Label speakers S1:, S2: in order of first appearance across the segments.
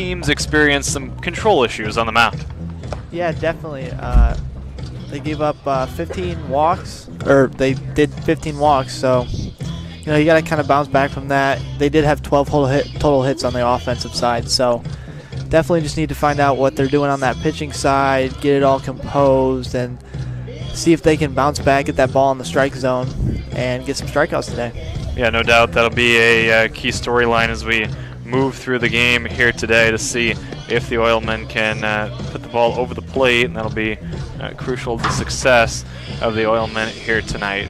S1: teams experienced some control issues on the mound.
S2: Yeah, definitely. They gave up 15 walks, or they did 15 walks, so you got to kind of bounce back from that. They did have 12 total hits on the offensive side, so definitely just need to find out what they're doing on that pitching side, get it all composed, and see if they can bounce back, get that ball in the strike zone, and get some strikeouts today.
S1: Yeah, no doubt that'll be a key storyline as we move through the game here today to see if the Oilmen can put the ball over the plate, and that'll be crucial to the success of the Oilmen here tonight.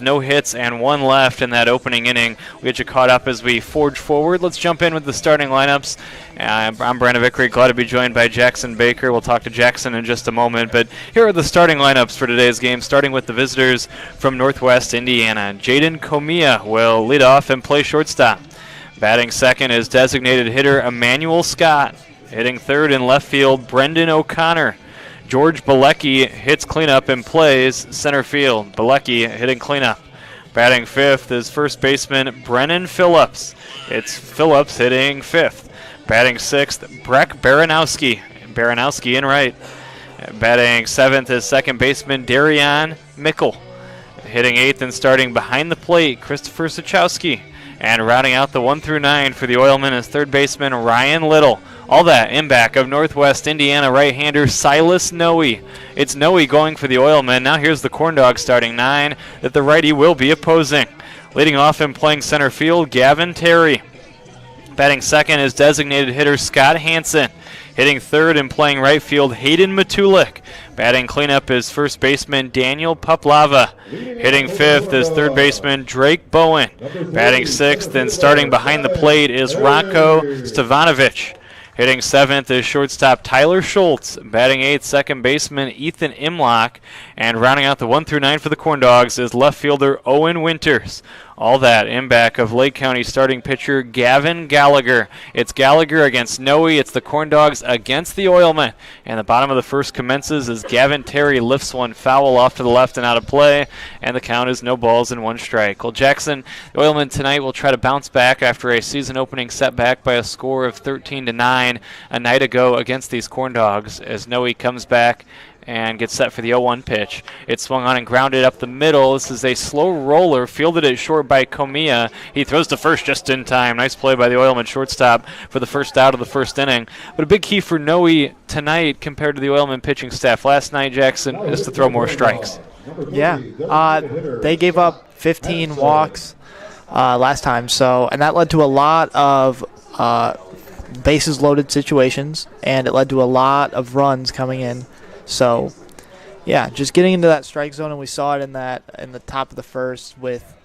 S1: No hits and 1 left in that opening inning. We'll get you caught up as we forge forward. Let's jump in with the starting lineups. I'm Brandon Vickery, glad to be joined by Jackson Baker. We'll talk to Jackson in just a moment, but here are the starting lineups for today's game, starting with the visitors from Northwest Indiana. Jaden Comia will lead off and play shortstop. Batting second is designated hitter Emmanuel Scott. Hitting third in left field, Brendan O'Connor. George Bilecki hits cleanup and plays center field. Bilecki hitting cleanup. Batting fifth is first baseman Brennan Phillips. It's Phillips hitting fifth. Batting sixth, Breck Baranowski. Baranowski in right. Batting seventh is second baseman Darion Mickle. Hitting eighth and starting behind the plate, Christopher Sachowski. And rounding out the 1 through 9 for the Oilmen is third baseman Ryan Little. All that in back of Northwest Indiana right-hander Silas Noe. It's Noe going for the Oilmen. Now here's the CornDogs starting 9 that the righty will be opposing. Leading off and playing center field, Gavin Terry. Batting second is designated hitter Scott Hansen. Hitting third and playing right field, Hayden Matulik. Batting cleanup is first baseman Daniel Puplava. Hitting fifth is third baseman Drake Bowen. Batting sixth and starting behind the plate is Rocco Stevanovic. Hitting seventh is shortstop Tyler Schultz. Batting eighth, second baseman Ethan Imlock. And rounding out the 1 through 9 for the CornDogs is left fielder Owen Winters. All that in back of Lake County starting pitcher Gavin Gallagher. It's Gallagher against Noe. It's the CornDogs against the Oilmen. And the bottom of the first commences as Gavin Terry lifts one foul off to the left and out of play. And the count is no balls and 1 strike. Well, Jackson, the Oilmen tonight will try to bounce back after a season-opening setback by a score of 13-9 a night ago against these CornDogs as Noe comes back and gets set for the 0-1 pitch. It's swung on and grounded up the middle. This is a slow roller, fielded it short by Comia. He throws to first just in time. Nice play by the Oilman shortstop for the first out of the first inning. But a big key for Noe tonight compared to the Oilman pitching staff last night, Jackson, is to throw more strikes.
S2: Yeah, they gave up 15 walks last time, and that led to a lot of bases loaded situations, and it led to a lot of runs coming in. So, yeah, just getting into that strike zone, and we saw it in the top of the first with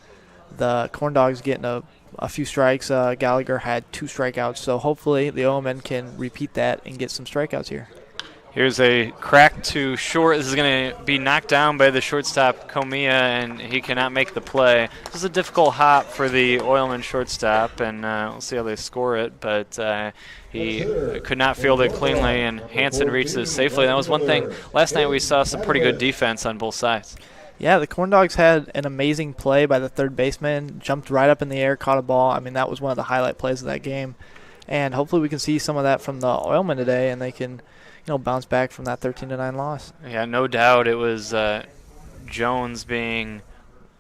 S2: the CornDogs getting a few strikes. Gallagher had 2 strikeouts, so hopefully the Oilmen can repeat that and get some strikeouts here.
S1: Here's a crack to short. This is going to be knocked down by the shortstop, Comia, and he cannot make the play. This is a difficult hop for the Oilman shortstop, and we'll see how they score it. But he could not field it cleanly, and Hansen reaches safely. That was one thing. Last night we saw some pretty good defense on both sides.
S2: Yeah, the CornDogs had an amazing play by the third baseman, jumped right up in the air, caught a ball. I mean, that was one of the highlight plays of that game. And hopefully we can see some of that from the Oilmen today, and they can bounce back from that 13-9 loss.
S1: Yeah, no doubt. It was Jones making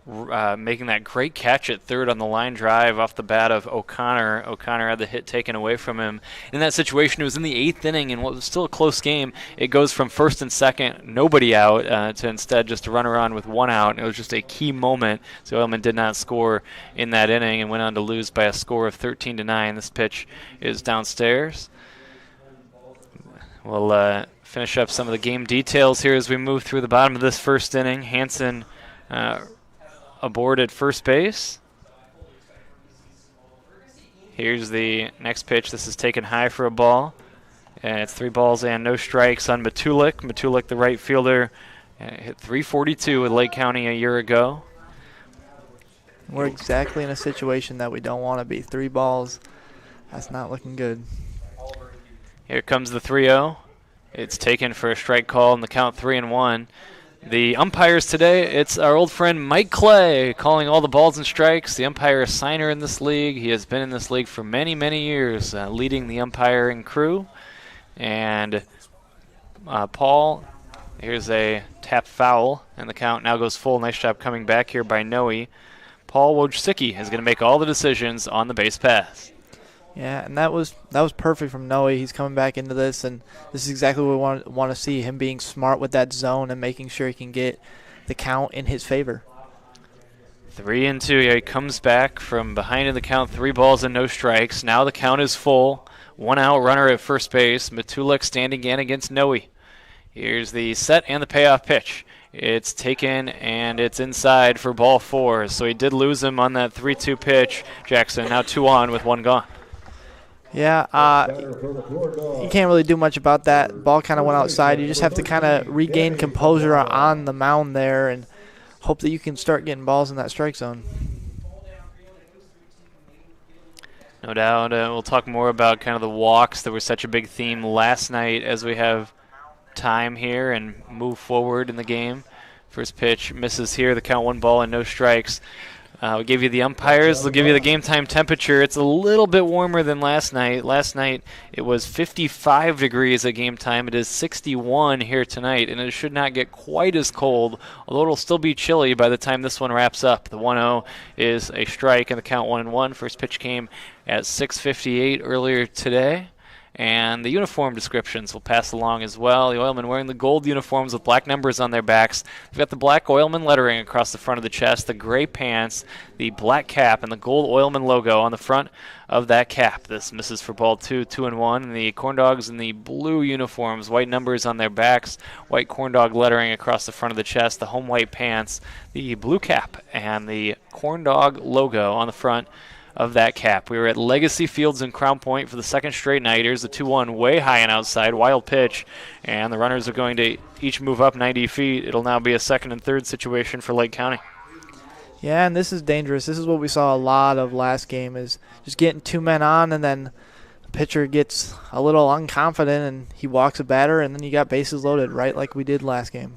S1: that great catch at third on the line drive off the bat of O'Connor. O'Connor had the hit taken away from him. In that situation, it was in the 8th inning, and what was still a close game, it goes from first and second, nobody out, to instead just a runner on with 1 out. And it was just a key moment. So Oilman did not score in that inning and went on to lose by a score of 13-9. This pitch is downstairs. We'll finish up some of the game details here as we move through the bottom of this first inning. Hansen aboard at first base. Here's the next pitch. This is taken high for a ball. And it's 3 balls and no strikes on Matulik. Matulik, the right fielder, hit .342 with Lake County a year ago.
S2: We're exactly in a situation that we don't want to be. 3 balls. That's not looking good.
S1: Here comes the 3-0. It's taken for a strike call, and the count 3-1. The umpires today, it's our old friend Mike Clay calling all the balls and strikes. The umpire assigner in this league. He has been in this league for many, many years, leading the umpiring crew. And Paul, here's a tap foul, and the count now goes full. Nice job coming back here by Noe. Paul Wojcicki is going to make all the decisions on the base pass.
S2: Yeah, and that was perfect from Noe. He's coming back into this, and this is exactly what we want to see, him being smart with that zone and making sure he can get the count in his favor.
S1: 3-2. Yeah, he comes back from behind in the count, 3 balls and no strikes. Now the count is full. 1 out, runner at first base. Matulik standing in against Noe. Here's the set and the payoff pitch. It's taken, and it's inside for ball 4. So he did lose him on that 3-2 pitch. Jackson now 2 on with 1 gone.
S2: Yeah, you can't really do much about that. Ball kind of went outside. You just have to kind of regain composure on the mound there and hope that you can start getting balls in that strike zone.
S1: No doubt. We'll talk more about kind of the walks that were such a big theme last night as we have time here and move forward in the game. First pitch misses here. The count 1 ball and no strikes. We'll give you the umpires. They'll give you the game time temperature. It's a little bit warmer than last night. Last night it was 55 degrees at game time. It is 61 here tonight, and it should not get quite as cold, although it'll still be chilly by the time this one wraps up. The 1-0 is a strike, and the count 1-1. First pitch came at 6:58 earlier today. And the uniform descriptions will pass along as well. The Oilmen wearing the gold uniforms with black numbers on their backs. They've got the black Oilman lettering across the front of the chest, the gray pants, the black cap, and the gold Oilman logo on the front of that cap. This misses for ball 2, 2-1. And the CornDogs in the blue uniforms, white numbers on their backs, white CornDog lettering across the front of the chest, the home white pants, the blue cap, and the CornDog logo on the front of that cap. We were at Legacy Fields in Crown Point for the second straight night. Here's the 2-1 way high and outside, wild pitch, and the runners are going to each move up 90 feet. It'll now be a second and third situation for Lake County.
S2: Yeah, and this is dangerous. This is what we saw a lot of last game, is just getting 2 men on, and then the pitcher gets a little unconfident and he walks a batter, and then you got bases loaded, right like we did last game.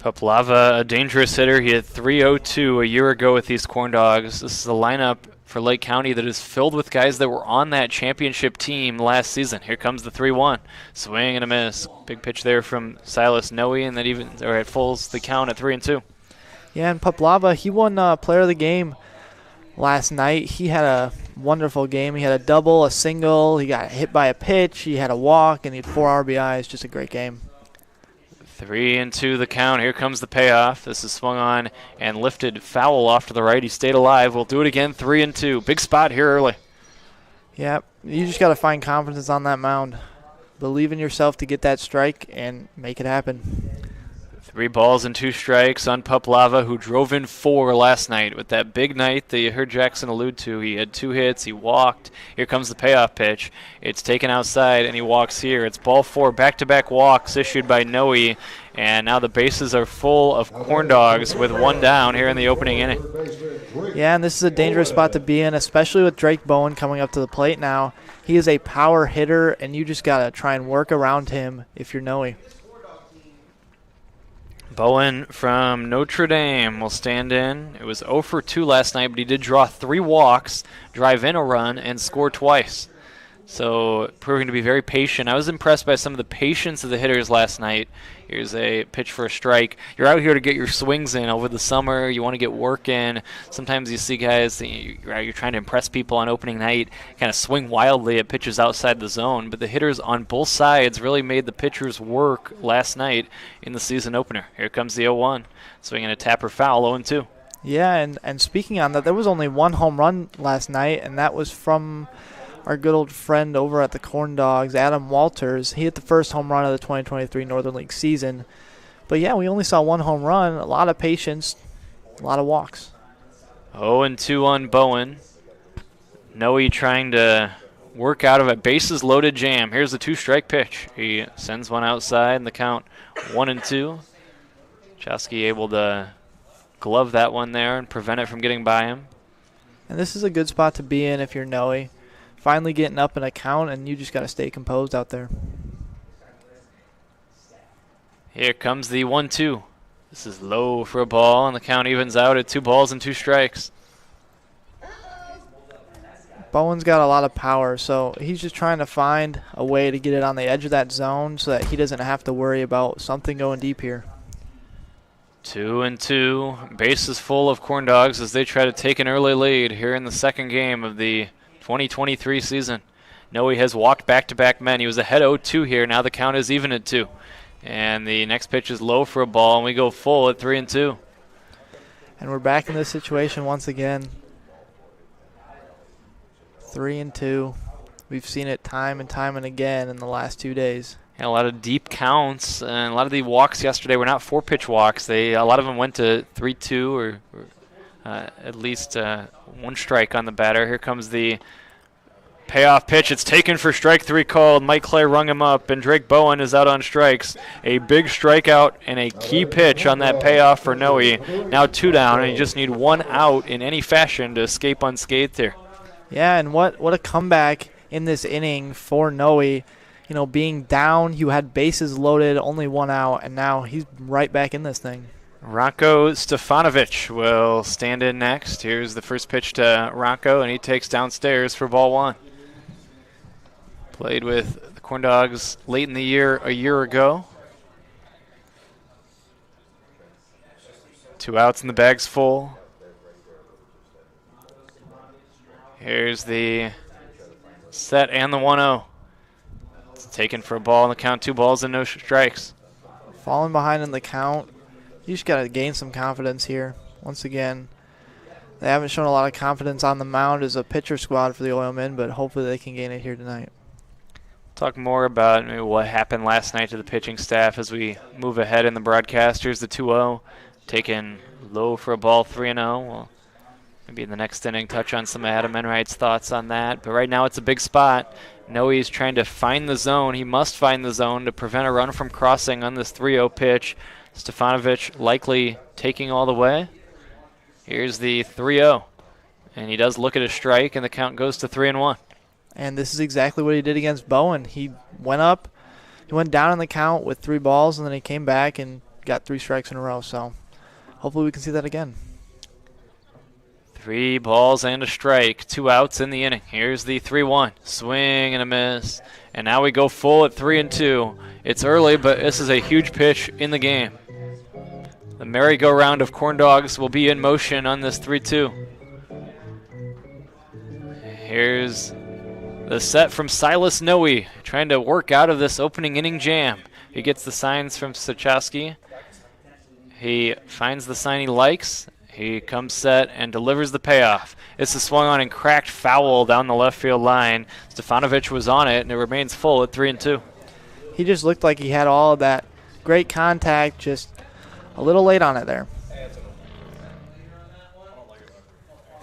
S1: Paplava, a dangerous hitter. He had 302 a year ago with these CornDogs. This is a lineup for Lake County that is filled with guys that were on that championship team last season. Here comes the 3-1. Swing and a miss. Big pitch there from Silas Noe, and that even it fulls the count at 3-2.
S2: Yeah, and Paplava, he won Player of the Game last night. He had a wonderful game. He had a double, a single. He got hit by a pitch. He had a walk, and he had 4 RBIs. Just a great game.
S1: 3-2 the count. Here comes the payoff. This is swung on and lifted foul off to the right. He stayed alive. We'll do it again. 3-2. Big spot here early.
S2: Yeah, you just got to find confidence on that mound. Believe in yourself to get that strike and make it happen.
S1: 3 balls and 2 strikes on Paplava, who drove in 4 last night with that big night that you heard Jackson allude to. He had 2 hits. He walked. Here comes the payoff pitch. It's taken outside, and he walks here. It's ball 4, back-to-back walks issued by Noe, and now the bases are full of CornDogs with 1 down here in the opening inning.
S2: Yeah, and this is a dangerous spot to be in, especially with Drake Bowen coming up to the plate now. He is a power hitter, and you just got to try and work around him if you're Noe.
S1: Bowen from Notre Dame will stand in. It was 0 for 2 last night, but he did draw 3 walks, drive in a run, and score twice. So proving to be very patient. I was impressed by some of the patience of the hitters last night. Here's a pitch for a strike. You're out here to get your swings in over the summer. You want to get work in. Sometimes you see guys, you're trying to impress people on opening night, kind of swing wildly at pitches outside the zone. But the hitters on both sides really made the pitchers work last night in the season opener. Here comes the 0-1. Swinging a tapper foul, 0-2.
S2: Yeah, and speaking on that, there was only 1 home run last night, and that was from our good old friend over at the CornDogs, Adam Walters. He hit the first home run of the 2023 Northern League season. But, yeah, we only saw 1 home run, a lot of patience, a lot of walks.
S1: 0-2 on Bowen. Noe trying to work out of a bases-loaded jam. Here's the 2-strike pitch. He sends one outside, and the count 1-2. Chowski able to glove that one there and prevent it from getting by him.
S2: And this is a good spot to be in if you're Noe. Finally getting up in a count, and you just got to stay composed out there.
S1: Here comes the 1-2. This is low for a ball, and the count evens out at 2 balls and 2 strikes.
S2: Bowen's got a lot of power, so he's just trying to find a way to get it on the edge of that zone so that he doesn't have to worry about something going deep here.
S1: 2-2. Bases full of CornDogs as they try to take an early lead here in the second game of the 2023 season. Noe has walked back-to-back men. He was ahead 0-2 here. Now the count is even at 2. And the next pitch is low for a ball, and we go full at 3-2.
S2: And we're back in this situation once again. 3-2. We've seen it time and time and again in the last 2 days.
S1: Had a lot of deep counts, and a lot of the walks yesterday were not 4-pitch walks. A lot of them went to 3-2 or at least one strike on the batter. Here comes the payoff pitch. It's taken for strike 3 called. Mike Clay rung him up, and Drake Bowen is out on strikes. A big strikeout and a key pitch on that payoff for Noe. Now 2 down, and you just need 1 out in any fashion to escape unscathed here.
S2: Yeah, and what a comeback in this inning for Noe. You know, being down, you had bases loaded, only 1 out, and now he's right back in this thing.
S1: Rocco Stefanovic will stand in next. Here's the first pitch to Rocco, and he takes downstairs for ball 1. Played with the CornDogs late in the year a year ago. 2 outs and the bag's full. Here's the set and the 1-0. It's taken for a ball on the count, 2 balls and no strikes.
S2: Falling behind in the count. You just got to gain some confidence here. Once again, they haven't shown a lot of confidence on the mound as a pitcher squad for the Oilmen, but hopefully they can gain it here tonight.
S1: Talk more about maybe what happened last night to the pitching staff as we move ahead in the broadcast. Here's the 2-0, taken low for a ball, 3-0. Well, maybe in the next inning touch on some of Adam Enright's thoughts on that. But right now it's a big spot. Noe's trying to find the zone. He must find the zone to prevent a run from crossing on this 3-0 pitch. Stefanovic likely taking all the way. Here's the 3-0. And he does look at a strike, and the count goes to 3-1.
S2: And this is exactly what he did against Bowen. He went up, he went down in the count with 3 balls, and then he came back and got 3 strikes in a row. So hopefully we can see that again.
S1: 3 balls and a strike, 2 outs in the inning. Here's the 3-1. Swing and a miss. And now we go full at 3-2. It's early, but this is a huge pitch in the game. The merry-go-round of CornDogs will be in motion on this 3-2. Here's the set from Silas Noe, trying to work out of this opening inning jam. He gets the signs from Sachowski. He finds the sign he likes. He comes set and delivers the payoff. This is swung on and cracked foul down the left field line. Stefanovic was on it, and it remains full at 3-2.
S2: He just looked like he had all of that great contact, just a little late on it there.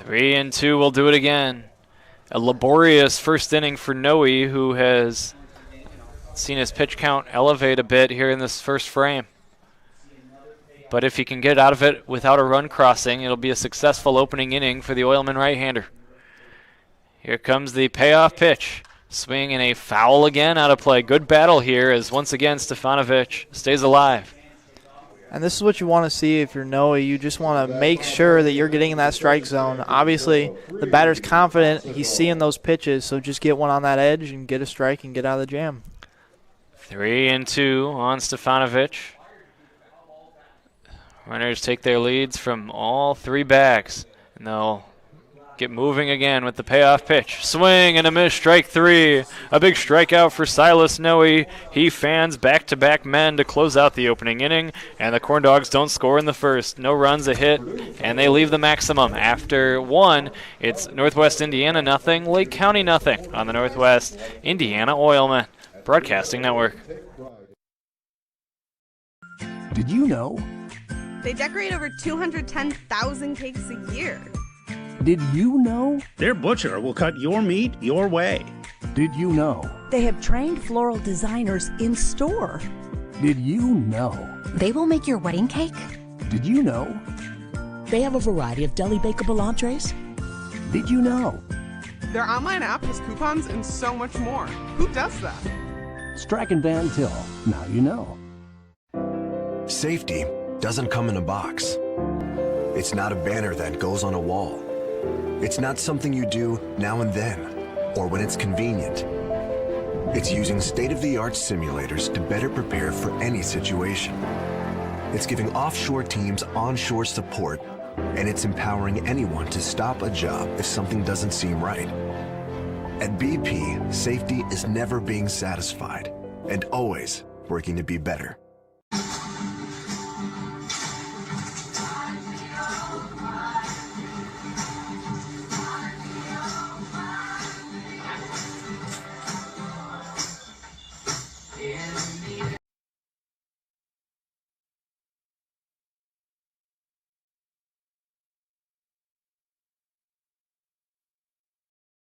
S1: 3-2 will do it again. A laborious first inning for Noe, who has seen his pitch count elevate a bit here in this first frame. But if he can get out of it without a run crossing, it'll be a successful opening inning for the Oilman right-hander. Here comes the payoff pitch. Swing and a foul again out of play. Good battle here as once again Stefanovic stays alive.
S2: And this is what you want to see if you're Noe. You just want to make sure that you're getting in that strike zone. Obviously, the batter's confident. He's seeing those pitches, so just get one on that edge and get a strike and get out of the jam.
S1: 3-2 on Stefanovic. Runners take their leads from all 3 bags, and they'll get moving again with the payoff pitch. Swing and a miss, strike 3. A big strikeout for Silas Noe. He fans back-to-back men to close out the opening inning, and the CornDogs don't score in the first. No runs, a hit, and they leave the maximum. After 1, it's Northwest Indiana nothing, Lake County nothing on the Northwest Indiana Oilmen Broadcasting Network.
S3: Did you know?
S4: They decorate over 210,000 cakes a year.
S3: Did you know?
S5: Their butcher will cut your meat your way.
S3: Did you know?
S6: They have trained floral designers in store.
S3: Did you know?
S7: They will make your wedding cake.
S3: Did you know?
S6: They have a variety of deli bakeable entrees.
S3: Did you know?
S8: Their online app has coupons and so much more. Who does that?
S3: Strachan Van Til. Now you know.
S9: Safety doesn't come in a box. It's not a banner that goes on a wall. It's not something you do now and then, or when it's convenient. It's using state-of-the-art simulators to better prepare for any situation. It's giving offshore teams onshore support, and it's empowering anyone to stop a job if something doesn't seem right. At BP, safety is never being satisfied, and always working to be better.
S10: In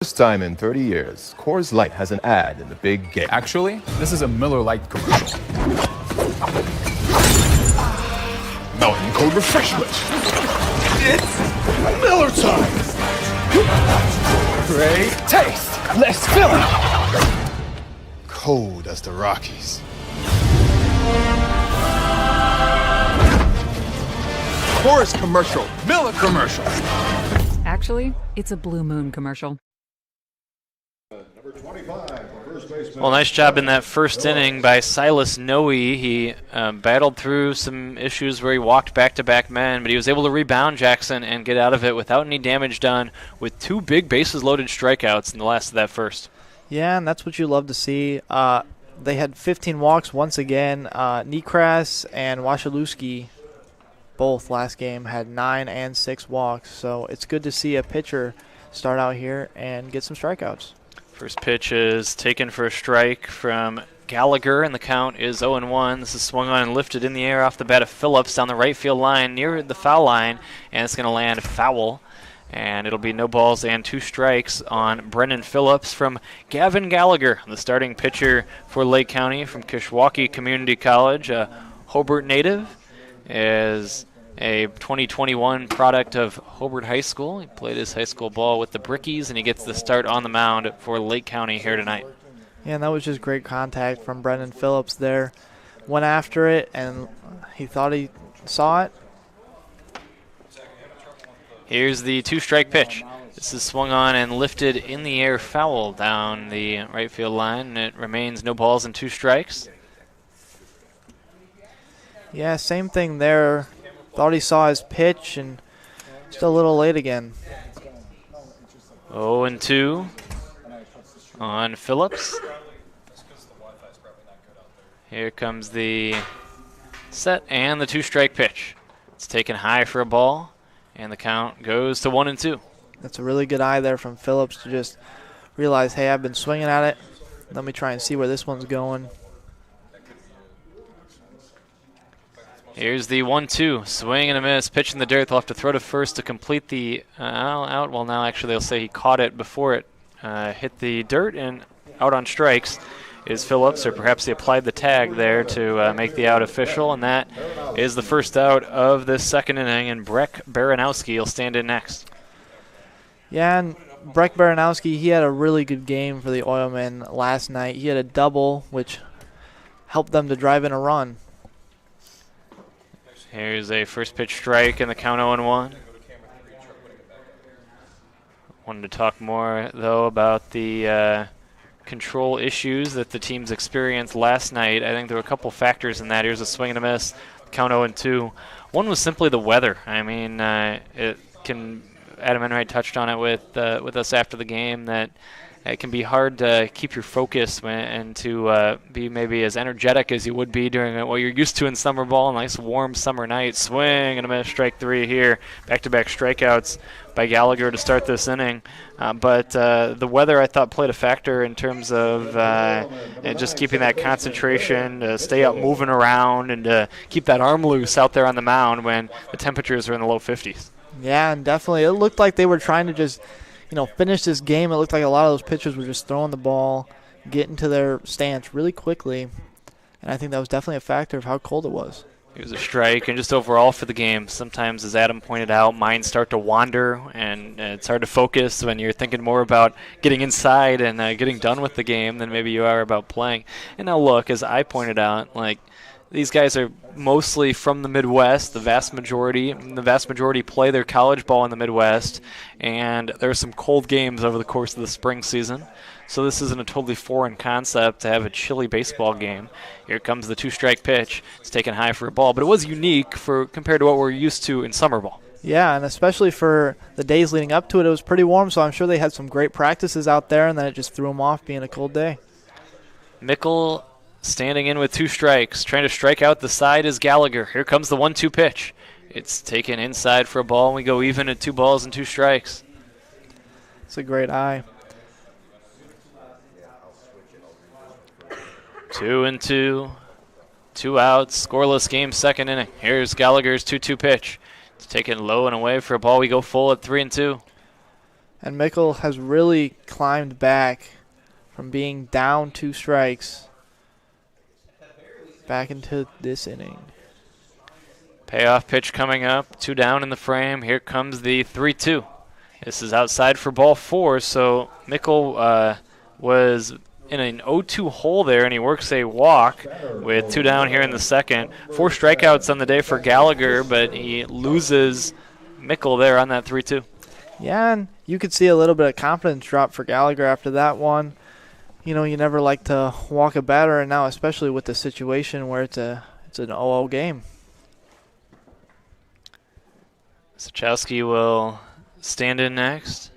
S10: First time in 30 years, Coors Light has an ad in the big game.
S11: Actually, this is a Miller Lite commercial.
S10: Mountain Code Refreshment. It's Miller time. Great taste. Less filling. Cold as the Rockies. Coors commercial. Miller commercial.
S12: Actually, it's a Blue Moon commercial.
S1: Well, nice job in that first inning by Silas Noe. He battled through some issues where he walked back-to-back men, but he was able to rebound Jackson and get out of it without any damage done with 2 big bases-loaded strikeouts in the last of that first.
S2: Yeah, and that's what you love to see. They had 15 walks once again. Nekras and Wasilewski both last game had 9 and 6 walks, so it's good to see a pitcher start out here and get some strikeouts.
S1: First pitch is taken for a strike from Gallagher, and the count is 0-1. This is swung on and lifted in the air off the bat of Phillips down the right field line near the foul line, and it's going to land foul. And it'll be no balls and 2 strikes on Brendan Phillips from Gavin Gallagher, the starting pitcher for Lake County from Kishwaukee Community College, a Hobart native, is a 2021 product of Hobart High School. He played his high school ball with the Brickies, and he gets the start on the mound for Lake County here tonight.
S2: Yeah, and that was just great contact from Brendan Phillips there. Went after it, and he thought he saw it.
S1: Here's the 2-strike pitch. This is swung on and lifted in the air foul down the right field line, and it remains no balls and 2 strikes.
S2: Yeah, same thing there. Thought he saw his pitch, and still a little late again.
S1: 0-2 on Phillips. Here comes the set and the 2-strike pitch. It's taken high for a ball, and the count goes to 1-2.
S2: That's a really good eye there from Phillips to just realize, hey, I've been swinging at it. Let me try and see where this one's going.
S1: Here's the 1-2, swing and a miss, pitch in the dirt. They'll have to throw to first to complete the out. Well, now actually they'll say he caught it before it hit the dirt, and out on strikes is Phillips, or perhaps he applied the tag there to make the out official, and that is the first out of this second inning, and Breck Baranowski will stand in next.
S2: Yeah, and Breck Baranowski, he had a really good game for the Oilmen last night. He had a double, which helped them to drive in a run.
S1: Here's a first pitch strike and the count 0-1. Wanted to talk more, though, about the control issues that the teams experienced last night. I think there were a couple factors in that. Here's a swing and a miss, count 0-2. One was simply the weather. I mean, Adam Enright touched on it with us after the game, that it can be hard to keep your focus and to be maybe as energetic as you would be during what you're used to in summer ball. A nice warm summer night. Swing and a miss, strike 3 here. Back-to-back strikeouts by Gallagher to start this inning. But the weather, I thought, played a factor in terms of just keeping that concentration, to stay up moving around, and to keep that arm loose out there on the mound when the temperatures are in the low 50s.
S2: Yeah, and definitely it looked like they were trying to just finish this game. It looked like a lot of those pitchers were just throwing the ball, getting to their stance really quickly. And I think that was definitely a factor of how cold it was.
S1: It was a strike, and just overall for the game, sometimes, as Adam pointed out, minds start to wander, and it's hard to focus when you're thinking more about getting inside and getting done with the game than maybe you are about playing. And now look, as I pointed out, these guys are mostly from the Midwest, the vast majority play their college ball in the Midwest, and there are some cold games over the course of the spring season. So this isn't a totally foreign concept to have a chilly baseball game. Here comes the 2-strike pitch. It's taken high for a ball, but it was unique compared to what we're used to in summer ball.
S2: Yeah, and especially for the days leading up to it, it was pretty warm, so I'm sure they had some great practices out there, and then it just threw them off being a cold day.
S1: Mickle standing in with 2 strikes. Trying to strike out the side is Gallagher. Here comes the 1-2 pitch. It's taken inside for a ball, and we go even at 2 balls and 2 strikes.
S2: It's a great eye.
S1: 2-2. 2 outs. Scoreless game, second inning. Here's Gallagher's 2-2 pitch. It's taken low and away for a ball. We go full at 3-2.
S2: And Mickle has really climbed back from being down 2 strikes back into this inning.
S1: Payoff pitch coming up, 2 down in the frame. Here comes the 3-2. This is outside for ball 4, so Mickle was in an 0-2 hole there, and he works a walk with 2 down here in the second. 4 strikeouts on the day for Gallagher, but he loses Mickle there on that 3-2.
S2: Yeah, and you could see a little bit of confidence drop for Gallagher after that one. You know, you never like to walk a batter, and now especially with the situation where it's an 0-0 game.
S1: Sachowski will stand in next.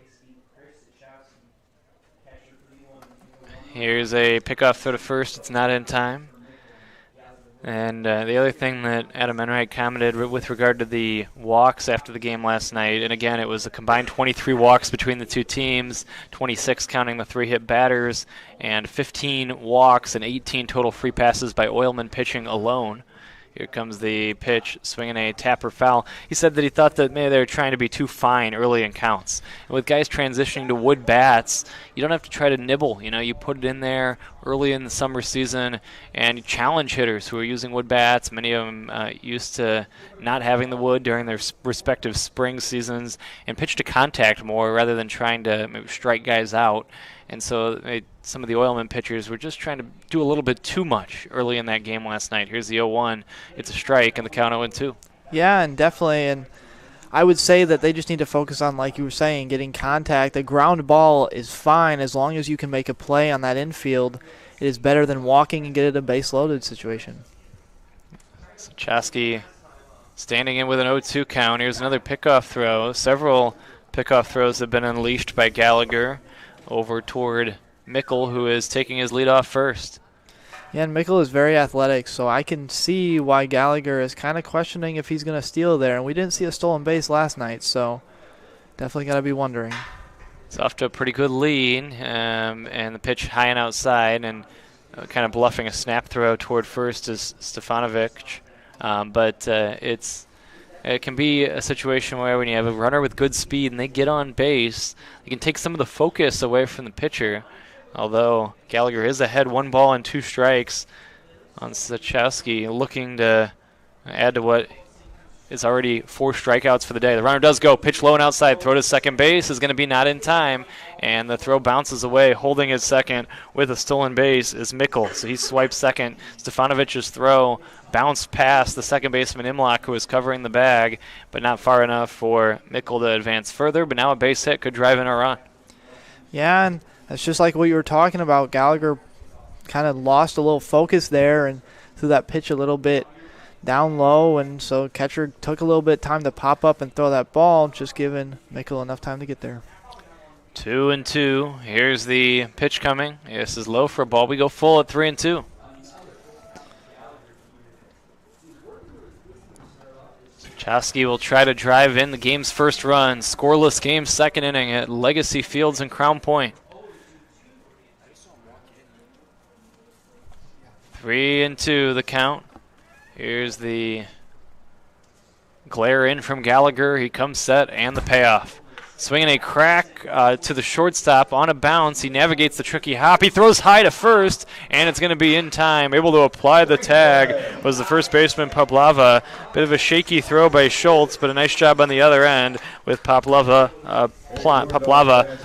S1: Here's a pickoff throw to first. It's not in time. And the other thing that Adam Enright commented with regard to the walks after the game last night, and again, it was a combined 23 walks between the two teams, 26 counting the 3-hit batters, and 15 walks and 18 total free passes by Oilmen pitching alone. Here comes the pitch, swinging a tapper foul. He said that he thought that maybe they were trying to be too fine early in counts. And with guys transitioning to wood bats, you don't have to try to nibble. You know, you put it in there early in the summer season, and you challenge hitters who are using wood bats. Many of them used to not having the wood during their respective spring seasons, and pitch to contact more rather than trying to maybe strike guys out. And so some of the Oilmen pitchers were just trying to do a little bit too much early in that game last night. Here's the 0-1. It's a strike, and the count 0-2.
S2: Yeah, and definitely. And I would say that they just need to focus on, like you were saying, getting contact. A ground ball is fine as long as you can make a play on that infield. It is better than walking and get it a base-loaded situation.
S1: Sachowski standing in with an 0-2 count. Here's another pickoff throw. Several pickoff throws have been unleashed by Gallagher over toward Mickle, who is taking his lead off first.
S2: Yeah, and Mickle is very athletic, so I can see why Gallagher is kind of questioning if he's going to steal there. And we didn't see a stolen base last night, so definitely got to be wondering.
S1: It's off to a pretty good lead, and the pitch high and outside, and kind of bluffing a snap throw toward first is Stefanovic. But it can be a situation where when you have a runner with good speed and they get on base, you can take some of the focus away from the pitcher. Although Gallagher is ahead 1 ball and 2 strikes on Sachowski, looking to add to what is already 4 strikeouts for the day. The runner does go, pitch low and outside, throw to second base is going to be not in time, and the throw bounces away. Holding his second with a stolen base is Mickle, so he swipes second. Stefanovic's throw bounced past the second baseman Imlach, who was covering the bag, but not far enough for Mickle to advance further, but now a base hit could drive in a run.
S2: Yeah, and that's just like what you were talking about. Gallagher kind of lost a little focus there and threw that pitch a little bit down low, and so catcher took a little bit of time to pop up and throw that ball, just giving Mickle enough time to get there.
S1: 2-2. Here's the pitch coming. This is low for a ball. We go full at 3-2. Sachowski will try to drive in the game's first run. Scoreless game, second inning at Legacy Fields in Crown Point. 3-2 the count. Here's the glare in from Gallagher. He comes set, and the payoff. Swinging a crack to the shortstop on a bounce. He navigates the tricky hop. He throws high to first, and it's going to be in time. Able to apply the tag was the first baseman, Poplava. Bit of a shaky throw by Schultz, but a nice job on the other end with Poplava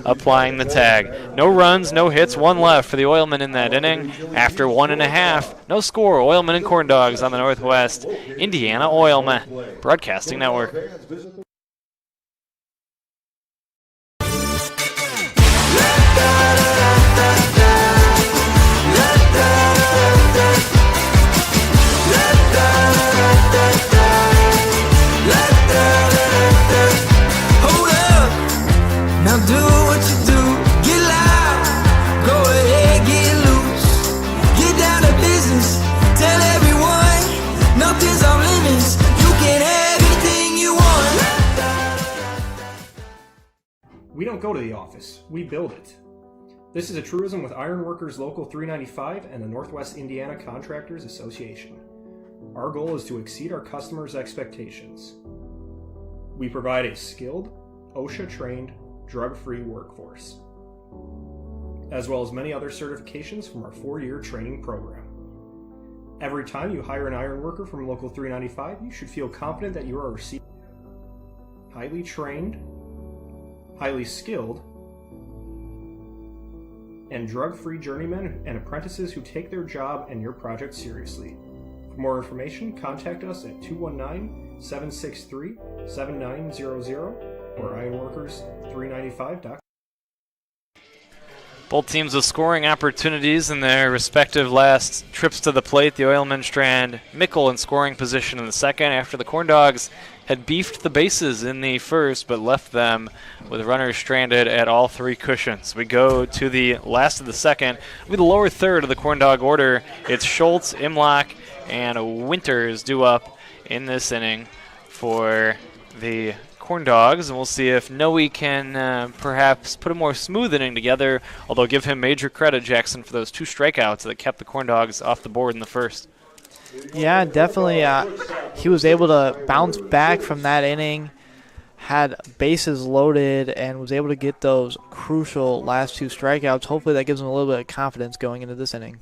S1: applying the tag. No runs, no hits, 1 left for the Oilmen in that inning. After 1.5, no score. Oilmen and CornDogs on the Northwest Indiana Oilmen Broadcasting Network.
S13: We don't go to the office, we build it. This is a truism with Ironworkers Local 395 and the Northwest Indiana Contractors Association. Our goal is to exceed our customers' expectations. We provide a skilled, OSHA-trained, drug-free workforce, as well as many other certifications from our 4-year training program. Every time you hire an iron worker from Local 395, you should feel confident that you are receiving highly trained, highly skilled, and drug-free journeymen and apprentices who take their job and your project seriously. For more information, contact us at 219-763-7900 or ironworkers395.com.
S1: Both teams with scoring opportunities in their respective last trips to the plate. The Oilmen strand Mickle in scoring position in the second after the CornDogs had beefed the bases in the first but left them with runners stranded at all 3 cushions. We go to the last of the second. With the lower third of the CornDog order, it's Schultz, Imlock, and Winters due up in this inning for the CornDogs, and we'll see if Noe can perhaps put a more smooth inning together, although give him major credit, Jackson, for those 2 strikeouts that kept the CornDogs off the board in the first.
S2: Yeah, definitely. He was able to bounce back from that inning, had bases loaded, and was able to get those crucial last 2 strikeouts. Hopefully that gives him a little bit of confidence going into this inning.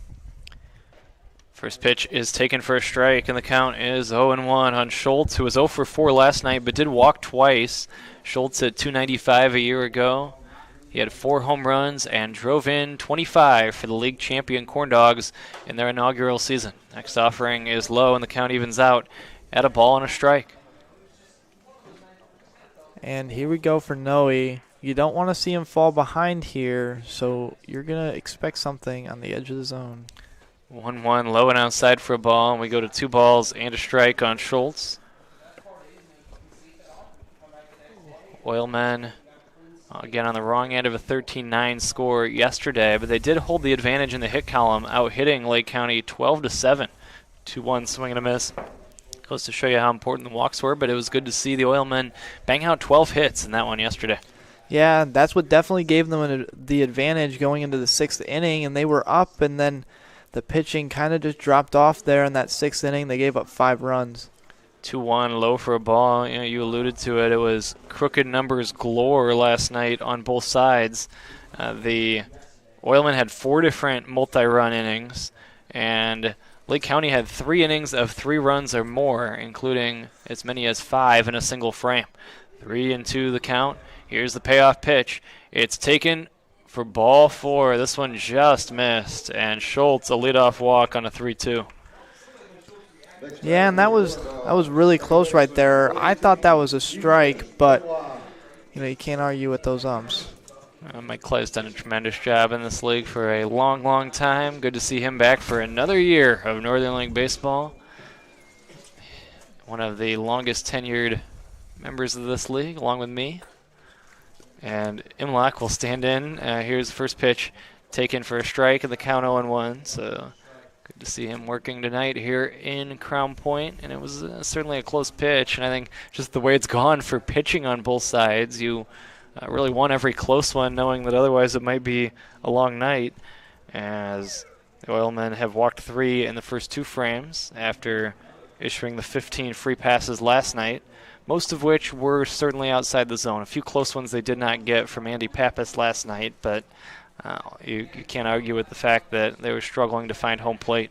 S1: First pitch is taken for a strike, and the count is 0-1 on Schultz, who was 0 for 4 last night but did walk twice. Schultz at 295 a year ago. He had 4 home runs and drove in 25 for the league champion CornDogs in their inaugural season. Next offering is low, and the count evens out at a ball and a strike.
S2: And here we go for Noe. You don't want to see him fall behind here, so you're going to expect something on the edge of the zone.
S1: 1-1, low and outside for a ball, and we go to 2 balls and a strike on Schultz. Oilmen, again, on the wrong end of a 13-9 score yesterday, but they did hold the advantage in the hit column, out-hitting Lake County 12-7. 2-1 swing and a miss. Goes to show you how important the walks were, but it was good to see the Oilmen bang out 12 hits in that one yesterday.
S2: Yeah, that's what definitely gave them the advantage going into the 6th inning, and they were up, and then the pitching kind of just dropped off there in that 6th inning. They gave up 5 runs.
S1: 2-1, low for a ball. You know, you alluded to it. It was crooked numbers galore last night on both sides. The Oilmen had 4 different multi-run innings, and Lake County had 3 innings of 3 runs or more, including as many as 5 in a single frame. 3-2 the count. Here's the payoff pitch. It's taken for ball 4. This one just missed, and Schultz a leadoff walk on a 3-2.
S2: Yeah, and that was really close right there. I thought that was a strike, but you can't argue with those umps.
S1: Mike Clay's done a tremendous job in this league for a long, long time. Good to see him back for another year of Northern League baseball. One of the longest tenured members of this league, along with me. And Imlock will stand in. Here's the first pitch taken for a strike, and the count 0-1. So good to see him working tonight here in Crown Point. And it was certainly a close pitch. And I think just the way it's gone for pitching on both sides, you really won every close one, knowing that otherwise it might be a long night, as the Oilmen have walked 3 in the first 2 frames after issuing the 15 free passes last night, most of which were certainly outside the zone. A few close ones they did not get from Andy Pappas last night, but you can't argue with the fact that they were struggling to find home plate.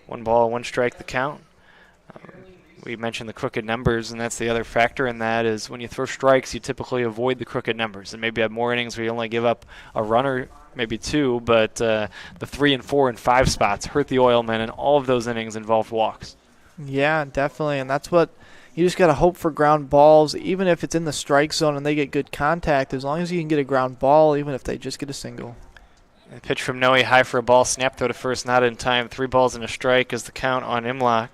S1: 1 ball, 1 strike the count. We mentioned the crooked numbers, and that's the other factor in that is when you throw strikes, you typically avoid the crooked numbers. And maybe have more innings where you only give up a runner, maybe 2, but the 3 and 4 and 5 spots hurt the Oilmen, and all of those innings involved walks.
S2: Yeah, definitely, and that's what you just got to hope for. Ground balls, even if it's in the strike zone and they get good contact, as long as you can get a ground ball, even if they just get a single.
S1: A pitch from Noe, high for a ball, snap throw to first, not in time. 3 balls and a strike is the count on Imlock.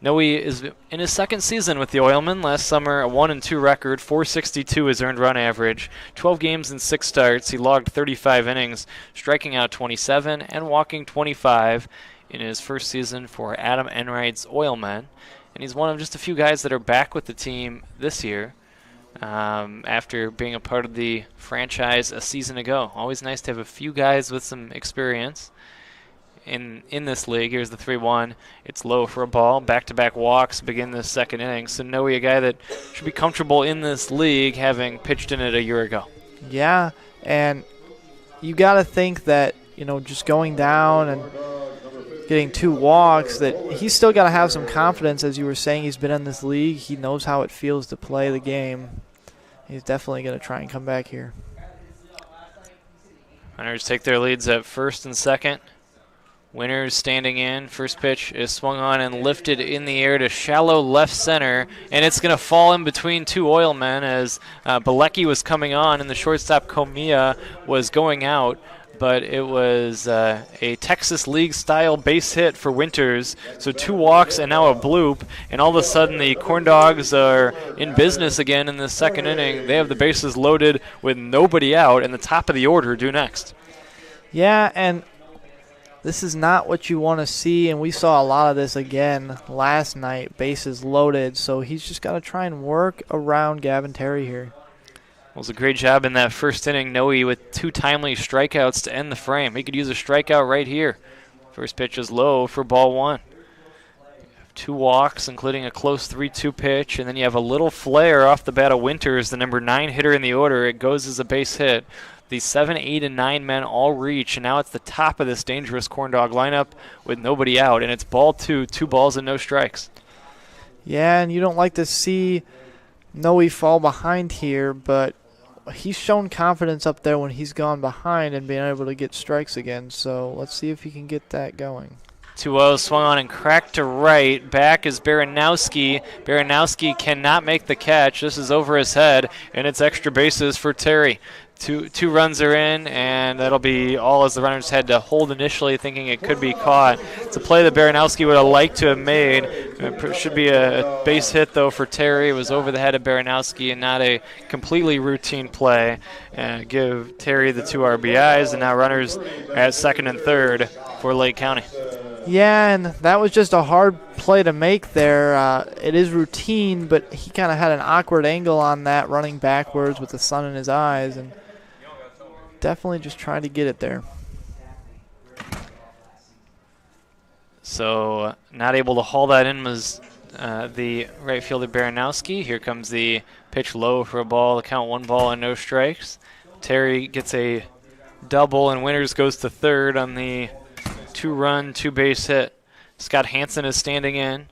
S1: Noe is in his 2nd season with the Oilmen. Last summer, a 1-2 record, 462 his earned run average, 12 games and 6 starts. He logged 35 innings, striking out 27 and walking 25 in his first season for Adam Enright's Oilmen. And he's one of just a few guys that are back with the team this year after being a part of the franchise a season ago. Always nice to have a few guys with some experience in this league. Here's the 3-1. It's low for a ball. Back-to-back walks begin the 2nd inning. So Noe, a guy that should be comfortable in this league, having pitched in it a year ago.
S2: Yeah, and you got to think that, just going down and getting 2 walks, that he's still got to have some confidence. As you were saying, he's been in this league. He knows how it feels to play the game. He's definitely going to try and come back here.
S1: Runners take their leads at first and second. Winners standing in. First pitch is swung on and lifted in the air to shallow left center, and it's going to fall in between 2 Oilmen as Bilecki was coming on and the shortstop Komiya was going out. But it was a Texas League-style base hit for Winters. So 2 walks and now a bloop, and all of a sudden the CornDogs are in business again in the second inning. They have the bases loaded with nobody out, and the top of the order due next.
S2: Yeah, and this is not what you want to see, and we saw a lot of this again last night, bases loaded. So he's just got to try and work around Gavin Terry here.
S1: It was a great job in that first inning, Noe, with 2 timely strikeouts to end the frame. He could use a strikeout right here. First pitch is low for ball 1. 2 walks, including a close 3-2 pitch, and then you have a little flare off the bat of Winters, the number 9 hitter in the order. It goes as a base hit. The 7, 8, and 9 men all reach, and now it's the top of this dangerous CornDog lineup with nobody out, and it's ball 2, 2 balls and no strikes.
S2: Yeah, and you don't like to see Noe fall behind here, but he's shown confidence up there when he's gone behind and being able to get strikes again. So let's see if he can get that going.
S1: 2-0 swung on and cracked to right. Back is Baranowski. Baranowski cannot make the catch. This is over his head, and it's extra bases for Terry. Two runs are in, and that'll be all as the runners had to hold initially, thinking it could be caught. It's a play that Baranowski would have liked to have made. It should be a base hit, though, for Terry. It was over the head of Baranowski and not a completely routine play. Give Terry the 2 RBIs, and now runners at second and third for Lake County.
S2: Yeah, and that was just a hard play to make there. It is routine, but he kind of had an awkward angle on that, running backwards with the sun in his eyes, and definitely just trying to get it there.
S1: So not able to haul that in was the right fielder Baranowski. Here comes the pitch low for a ball. The count 1 ball and no strikes. Terry gets a double, and Winters goes to third on the 2-run, 2-base hit. Scott Hansen is standing in.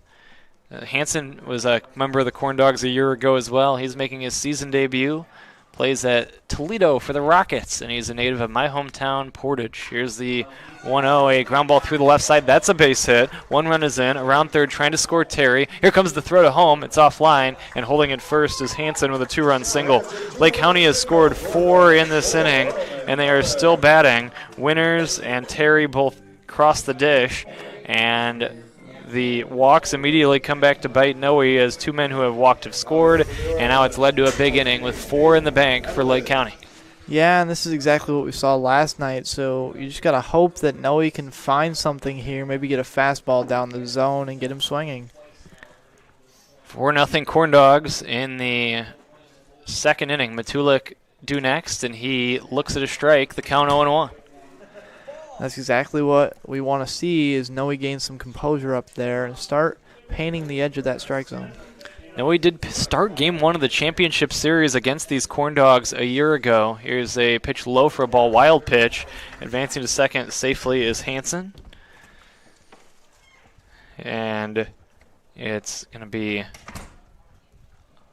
S1: Hansen was a member of the CornDogs a year ago as well. He's making his season debut. Plays at Toledo for the Rockets, and he's a native of my hometown, Portage. Here's the 1-0, a ground ball through the left side. That's a base hit. 1 run is in. Around third, trying to score Terry. Here comes the throw to home. It's offline, and holding it first is Hansen with a 2-run single. Lake County has scored 4 in this inning, and they are still batting. Winters and Terry both cross the dish, and the walks immediately come back to bite Noe as 2 men who have walked have scored, and now it's led to a big inning with 4 in the bank for Lake County.
S2: Yeah, and this is exactly what we saw last night, so you just got to hope that Noe can find something here, maybe get a fastball down the zone and get him swinging.
S1: 4-0 CornDogs in the second inning. Matulik due next, and he looks at a strike, the count 0-1.
S2: That's exactly what we want to see, is Noe gain some composure up there and start painting the edge of that strike zone.
S1: Noe did start game 1 of the championship series against these CornDogs a year ago. Here's a pitch low for a ball, wild pitch. Advancing to second safely is Hansen. And it's going to be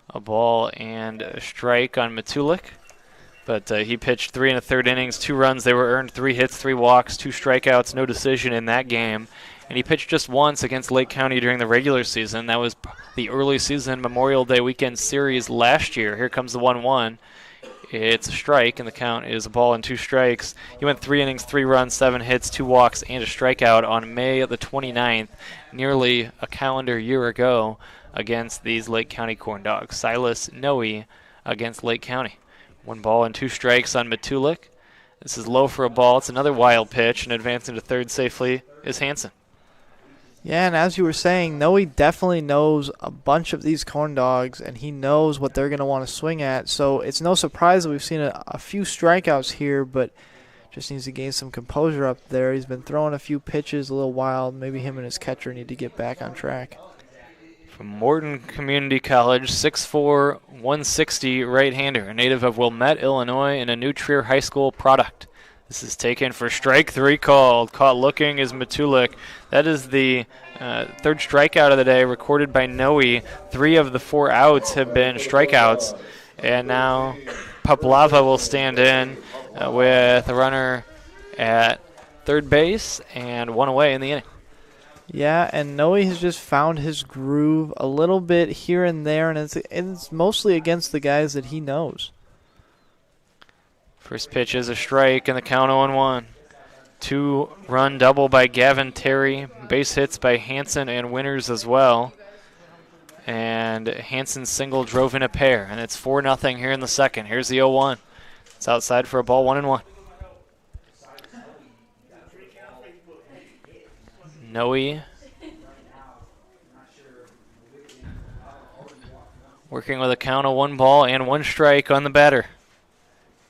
S1: a ball and a strike on Matulik. But he pitched 3 1/3 innings, 2 runs. They were earned, 3 hits, 3 walks, 2 strikeouts, no decision in that game. And he pitched just once against Lake County during the regular season. That was the early season Memorial Day weekend series last year. Here comes the 1-1. It's a strike, and the count is a ball and 2 strikes. He went 3 innings, 3 runs, 7 hits, 2 walks, and a strikeout on May the 29th, nearly a calendar year ago, against these Lake County CornDogs. Silas Noe against Lake County. 1 ball and 2 strikes on Matulik. This is low for a ball. It's another wild pitch, and advancing to third safely is Hansen.
S2: Yeah, and as you were saying, Noe definitely knows a bunch of these CornDogs, and he knows what they're going to want to swing at. So it's no surprise that we've seen a few strikeouts here, but just needs to gain some composure up there. He's been throwing a few pitches a little wild. Maybe him and his catcher need to get back on track.
S1: From Morton Community College, 6'4", 160 right-hander, a native of Wilmette, Illinois, and a New Trier High School product. This is taken for strike 3 called. Caught looking is Matulik. That is the third strikeout of the day recorded by Noe. 3 of the 4 outs have been strikeouts. And now Paplava will stand in with a runner at third base and 1 away in the inning.
S2: Yeah, and Noe has just found his groove a little bit here and there, and it's mostly against the guys that he knows.
S1: First pitch is a strike, and the count 0-1. 2-run double by Gavin Terry. Base hits by Hansen and Winters as well. And Hansen's single drove in a pair, and it's 4-0 here in the second. Here's the 0-1. It's outside for a ball, 1-1. Noe working with a count of 1 ball and 1 strike on the batter.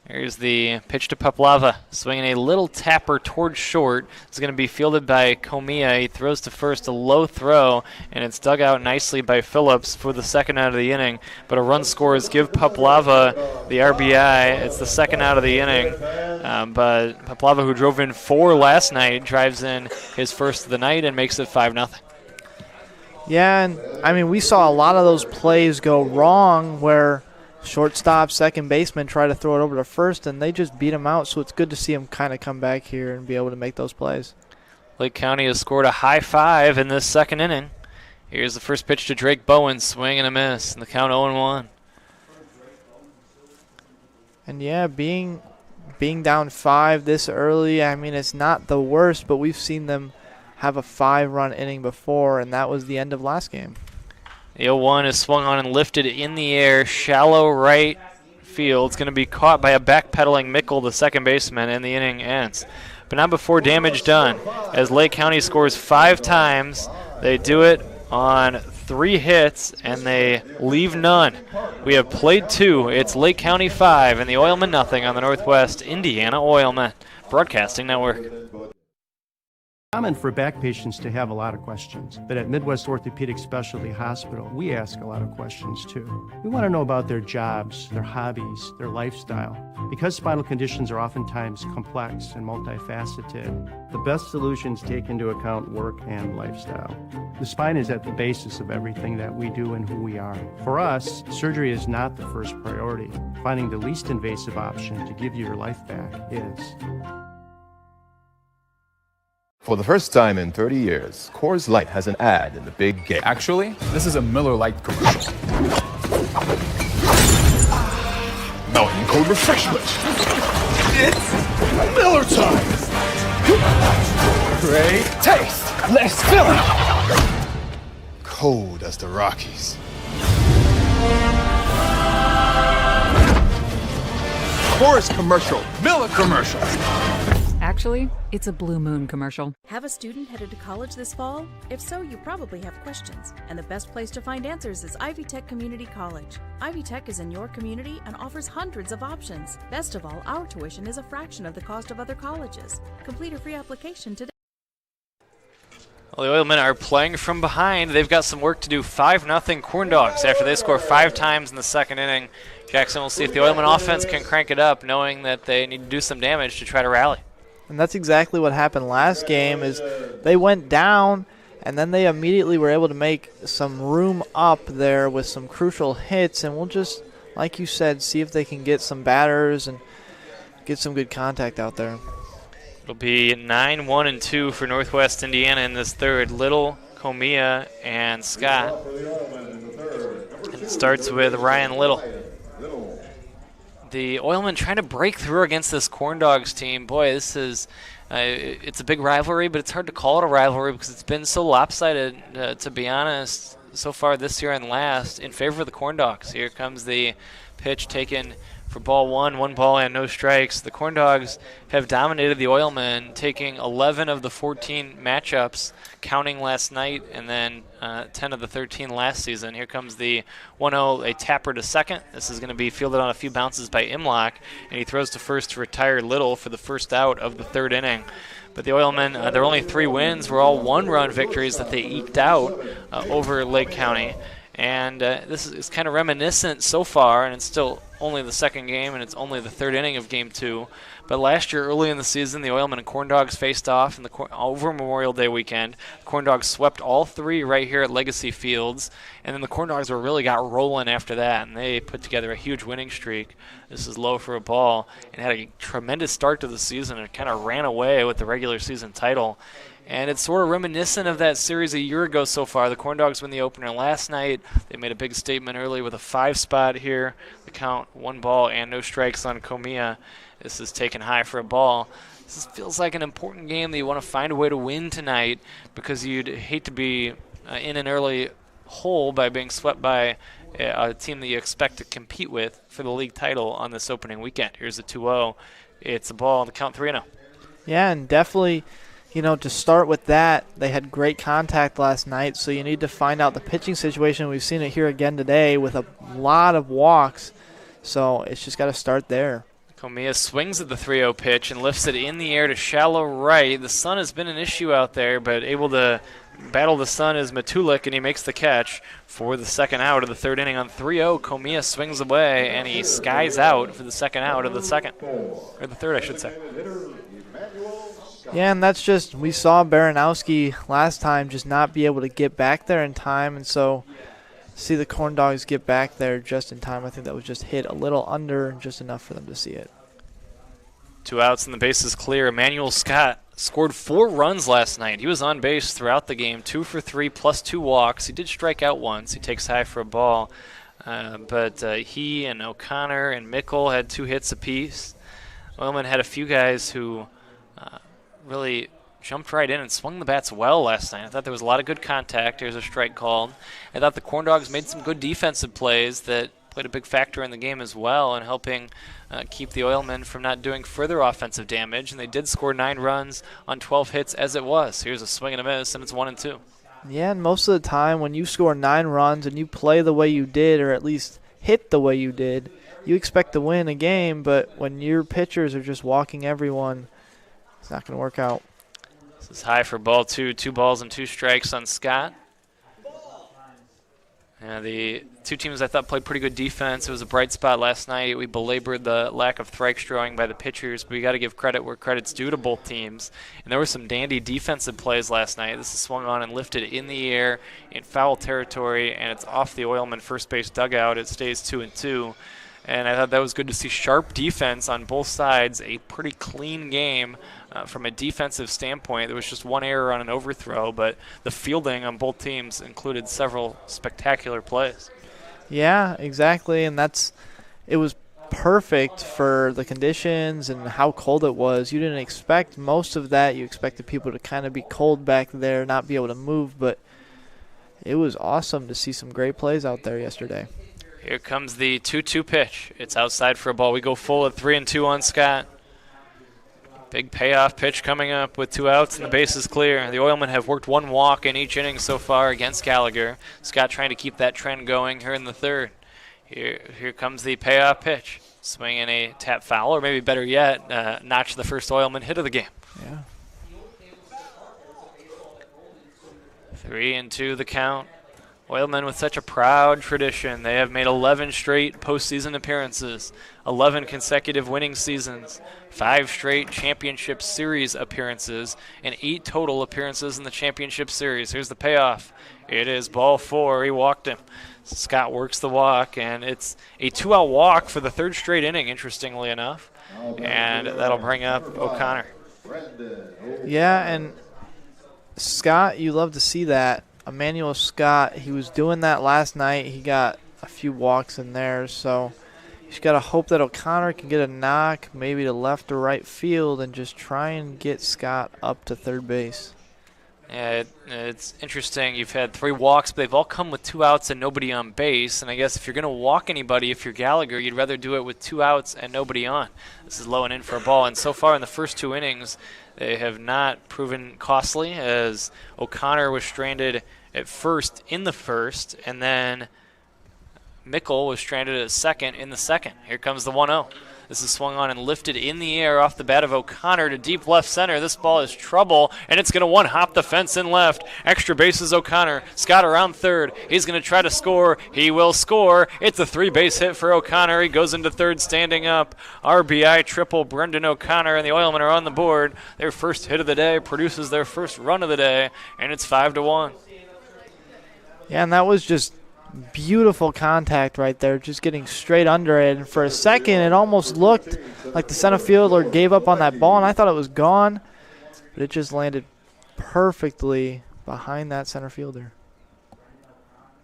S1: Here's the pitch to Paplava, swinging a little tapper towards short. It's going to be fielded by Komiya. He throws to first, a low throw, and it's dug out nicely by Phillips for the second out of the inning. But a run scores give Paplava the RBI. It's the second out of the inning. But Paplava, who drove in 4 last night, drives in his first of the night and makes it 5-0.
S2: Yeah, and I mean, we saw a lot of those plays go wrong where shortstop, second baseman try to throw it over to first, and they just beat him out. So it's good to see him kind of come back here and be able to make those plays.
S1: Lake County has scored a high 5 in this second inning. Here's the first pitch to Drake Bowen, swing and a miss, and the count 0-1.
S2: And yeah, being down 5 this early, I mean, it's not the worst, but we've seen them have a 5-run inning before, and that was the end of last game.
S1: The 0-1 is swung on and lifted in the air, shallow right field. It's going to be caught by a backpedaling Mickle, the second baseman, and the inning ends. But not before damage done. As Lake County scores 5 times, they do it on 3 hits, and they leave none. We have played 2. It's Lake County 5 and the Oilmen nothing on the Northwest Indiana Oilmen Broadcasting Network.
S14: Common for back patients to have a lot of questions, but at Midwest Orthopedic Specialty Hospital, we ask a lot of questions too. We want to know about their jobs, their hobbies, their lifestyle. Because spinal conditions are oftentimes complex and multifaceted, the best solutions take into account work and lifestyle. The spine is at the basis of everything that we do and who we are. For us, surgery is not the first priority. Finding the least invasive option to give you your life back is.
S10: For the first time in 30 years, Coors Light has an ad in the big game.
S11: Actually, this is a Miller Lite commercial.
S10: Mountain Cold Refreshment. It's Miller time. Great taste. Less filling. Cold as the Rockies. Coors commercial. Miller commercial.
S12: Actually, it's a Blue Moon commercial.
S7: Have a student headed to college this fall? If so, you probably have questions. And the best place to find answers is Ivy Tech Community College. Ivy Tech is in your community and offers hundreds of options. Best of all, our tuition is a fraction of the cost of other colleges. Complete a free application today.
S1: Well, the Oilmen are playing from behind. They've got some work to do. 5-0 CornDogs after they score 5 times in the second inning. Jackson will see if the Oilmen offense can crank it up, knowing that they need to do some damage to try to rally.
S2: And that's exactly what happened last game is they went down, and then they immediately were able to make some room up there with some crucial hits. And we'll just, like you said, see if they can get some batters and get some good contact out there.
S1: It'll be 9-1-2 for Northwest Indiana in this third. Little, Komiya, and Scott. And it starts with Ryan Little. The Oilmen trying to break through against this CornDogs team. Boy, this is it's a big rivalry, but it's hard to call it a rivalry because it's been so lopsided, to be honest, so far this year and last, in favor of the CornDogs. Here comes the pitch taken for ball 1 ball and no strikes. The CornDogs have dominated the Oilmen, taking 11 of the 14 matchups, counting last night, and then 10 of the 13 last season. Here comes the 1-0, a tapper to second. This is going to be fielded on a few bounces by Imlock, and he throws to first to retire Little for the first out of the third inning. But the Oilmen, their only 3 wins were all one-run victories that they eked out over Lake County. And this is kind of reminiscent so far, and it's still only the second game, and it's only the 3rd inning of Game 2. But last year, early in the season, the Oilmen and CornDogs faced off over Memorial Day weekend. The CornDogs swept all 3 right here at Legacy Fields, and then the CornDogs really got rolling after that, and they put together a huge winning streak. This is low for a ball, and had a tremendous start to the season, and kind of ran away with the regular season title. And it's sort of reminiscent of that series a year ago so far. The CornDogs win the opener last night. They made a big statement early with a 5 spot here. The count 1 ball and no strikes on Comia. This is taken high for a ball. This feels like an important game that you want to find a way to win tonight, because you'd hate to be in an early hole by being swept by a team that you expect to compete with for the league title on this opening weekend. Here's a 2-0. It's a ball, the count 3-0.
S2: Yeah, and definitely, to start with that, they had great contact last night, so you need to find out the pitching situation. We've seen it here again today with a lot of walks, so it's just got to start there.
S1: Comia swings at the 3-0 pitch and lifts it in the air to shallow right. The sun has been an issue out there, but able to battle the sun is Matulik, and he makes the catch for the second out of the 3rd inning on 3-0. Comia swings away, and he skies out for the second out of the second, or the 3rd, I should say.
S2: Yeah, and that's just, we saw Baranowski last time just not be able to get back there in time, and so see the CornDogs get back there just in time. I think that was just hit a little under, just enough for them to see it.
S1: 2 outs and the base is clear. Emmanuel Scott scored 4 runs last night. He was on base throughout the game, 2 for 3 plus 2 walks. He did strike out once. He takes high for a ball. But he and O'Connor and Mickle had 2 hits apiece. Oilman had a few guys who really jumped right in and swung the bats well last night. I thought there was a lot of good contact. There's a strike called. I thought the CornDogs made some good defensive plays that played a big factor in the game as well, and helping keep the Oilmen from not doing further offensive damage. And they did score 9 runs on 12 hits as it was. Here's a swing and a miss, and it's 1-2.
S2: Yeah, and most of the time when you score 9 runs and you play the way you did, or at least hit the way you did, you expect to win a game, but when your pitchers are just walking everyone, it's not going to work out.
S1: This is high for ball 2. 2 balls and 2 strikes on Scott. The 2 teams I thought played pretty good defense. It was a bright spot last night. We belabored the lack of strikes throwing by the pitchers, but we got to give credit where credit's due to both teams. And there were some dandy defensive plays last night. This is swung on and lifted in the air in foul territory, and it's off the Oilman first base dugout. It stays 2-2. And I thought that was good to see sharp defense on both sides, a pretty clean game from a defensive standpoint. There was just 1 error on an overthrow, but the fielding on both teams included several spectacular plays.
S2: Yeah, exactly, and it was perfect for the conditions and how cold it was. You didn't expect most of that. You expected people to kind of be cold back there, not be able to move, but it was awesome to see some great plays out there yesterday.
S1: Here comes the 2-2 pitch. It's outside for a ball. We go full at 3-2 on Scott. Big payoff pitch coming up with 2 outs and the base is clear. The Oilmen have worked 1 walk in each inning so far against Gallagher. Scott trying to keep that trend going here in the 3rd. Here comes the payoff pitch. Swinging a tap foul, or maybe better yet, notch the first Oilman hit of the game.
S2: Yeah.
S1: 3-2 the count. Oilmen with such a proud tradition. They have made 11 straight postseason appearances, 11 consecutive winning seasons, 5 straight championship series appearances, and 8 total appearances in the championship series. Here's the payoff. It is ball 4. He walked him. Scott works the walk, and it's a 2-out walk for the 3rd straight inning, interestingly enough. And that'll bring up O'Connor.
S2: Yeah, and Scott, you love to see that. Emmanuel Scott, he was doing that last night. He got a few walks in there, so you just got to hope that O'Connor can get a knock, maybe to left or right field, and just try and get Scott up to 3rd base.
S1: Yeah, it's interesting. You've had 3 walks, but they've all come with 2 outs and nobody on base. And I guess if you're going to walk anybody, if you're Gallagher, you'd rather do it with 2 outs and nobody on. This is low and in for a ball. And so far in the first 2 innings, they have not proven costly, as O'Connor was stranded at first in the first, and then Mickle was stranded at second in the second. Here comes the 1-0. This is swung on and lifted in the air off the bat of O'Connor to deep left center. This ball is trouble, and it's going to one-hop the fence in left. Extra bases O'Connor. Scott around third. He's going to try to score. He will score. It's a 3-base hit for O'Connor. He goes into third standing up. RBI triple. Brendan O'Connor and the Oilmen are on the board. Their first hit of the day produces their first run of the day, and it's 5-1.
S2: Yeah, and that was just beautiful contact right there, just getting straight under it. And for a second, it almost looked like the center fielder gave up on that ball, and I thought it was gone, but it just landed perfectly behind that center fielder.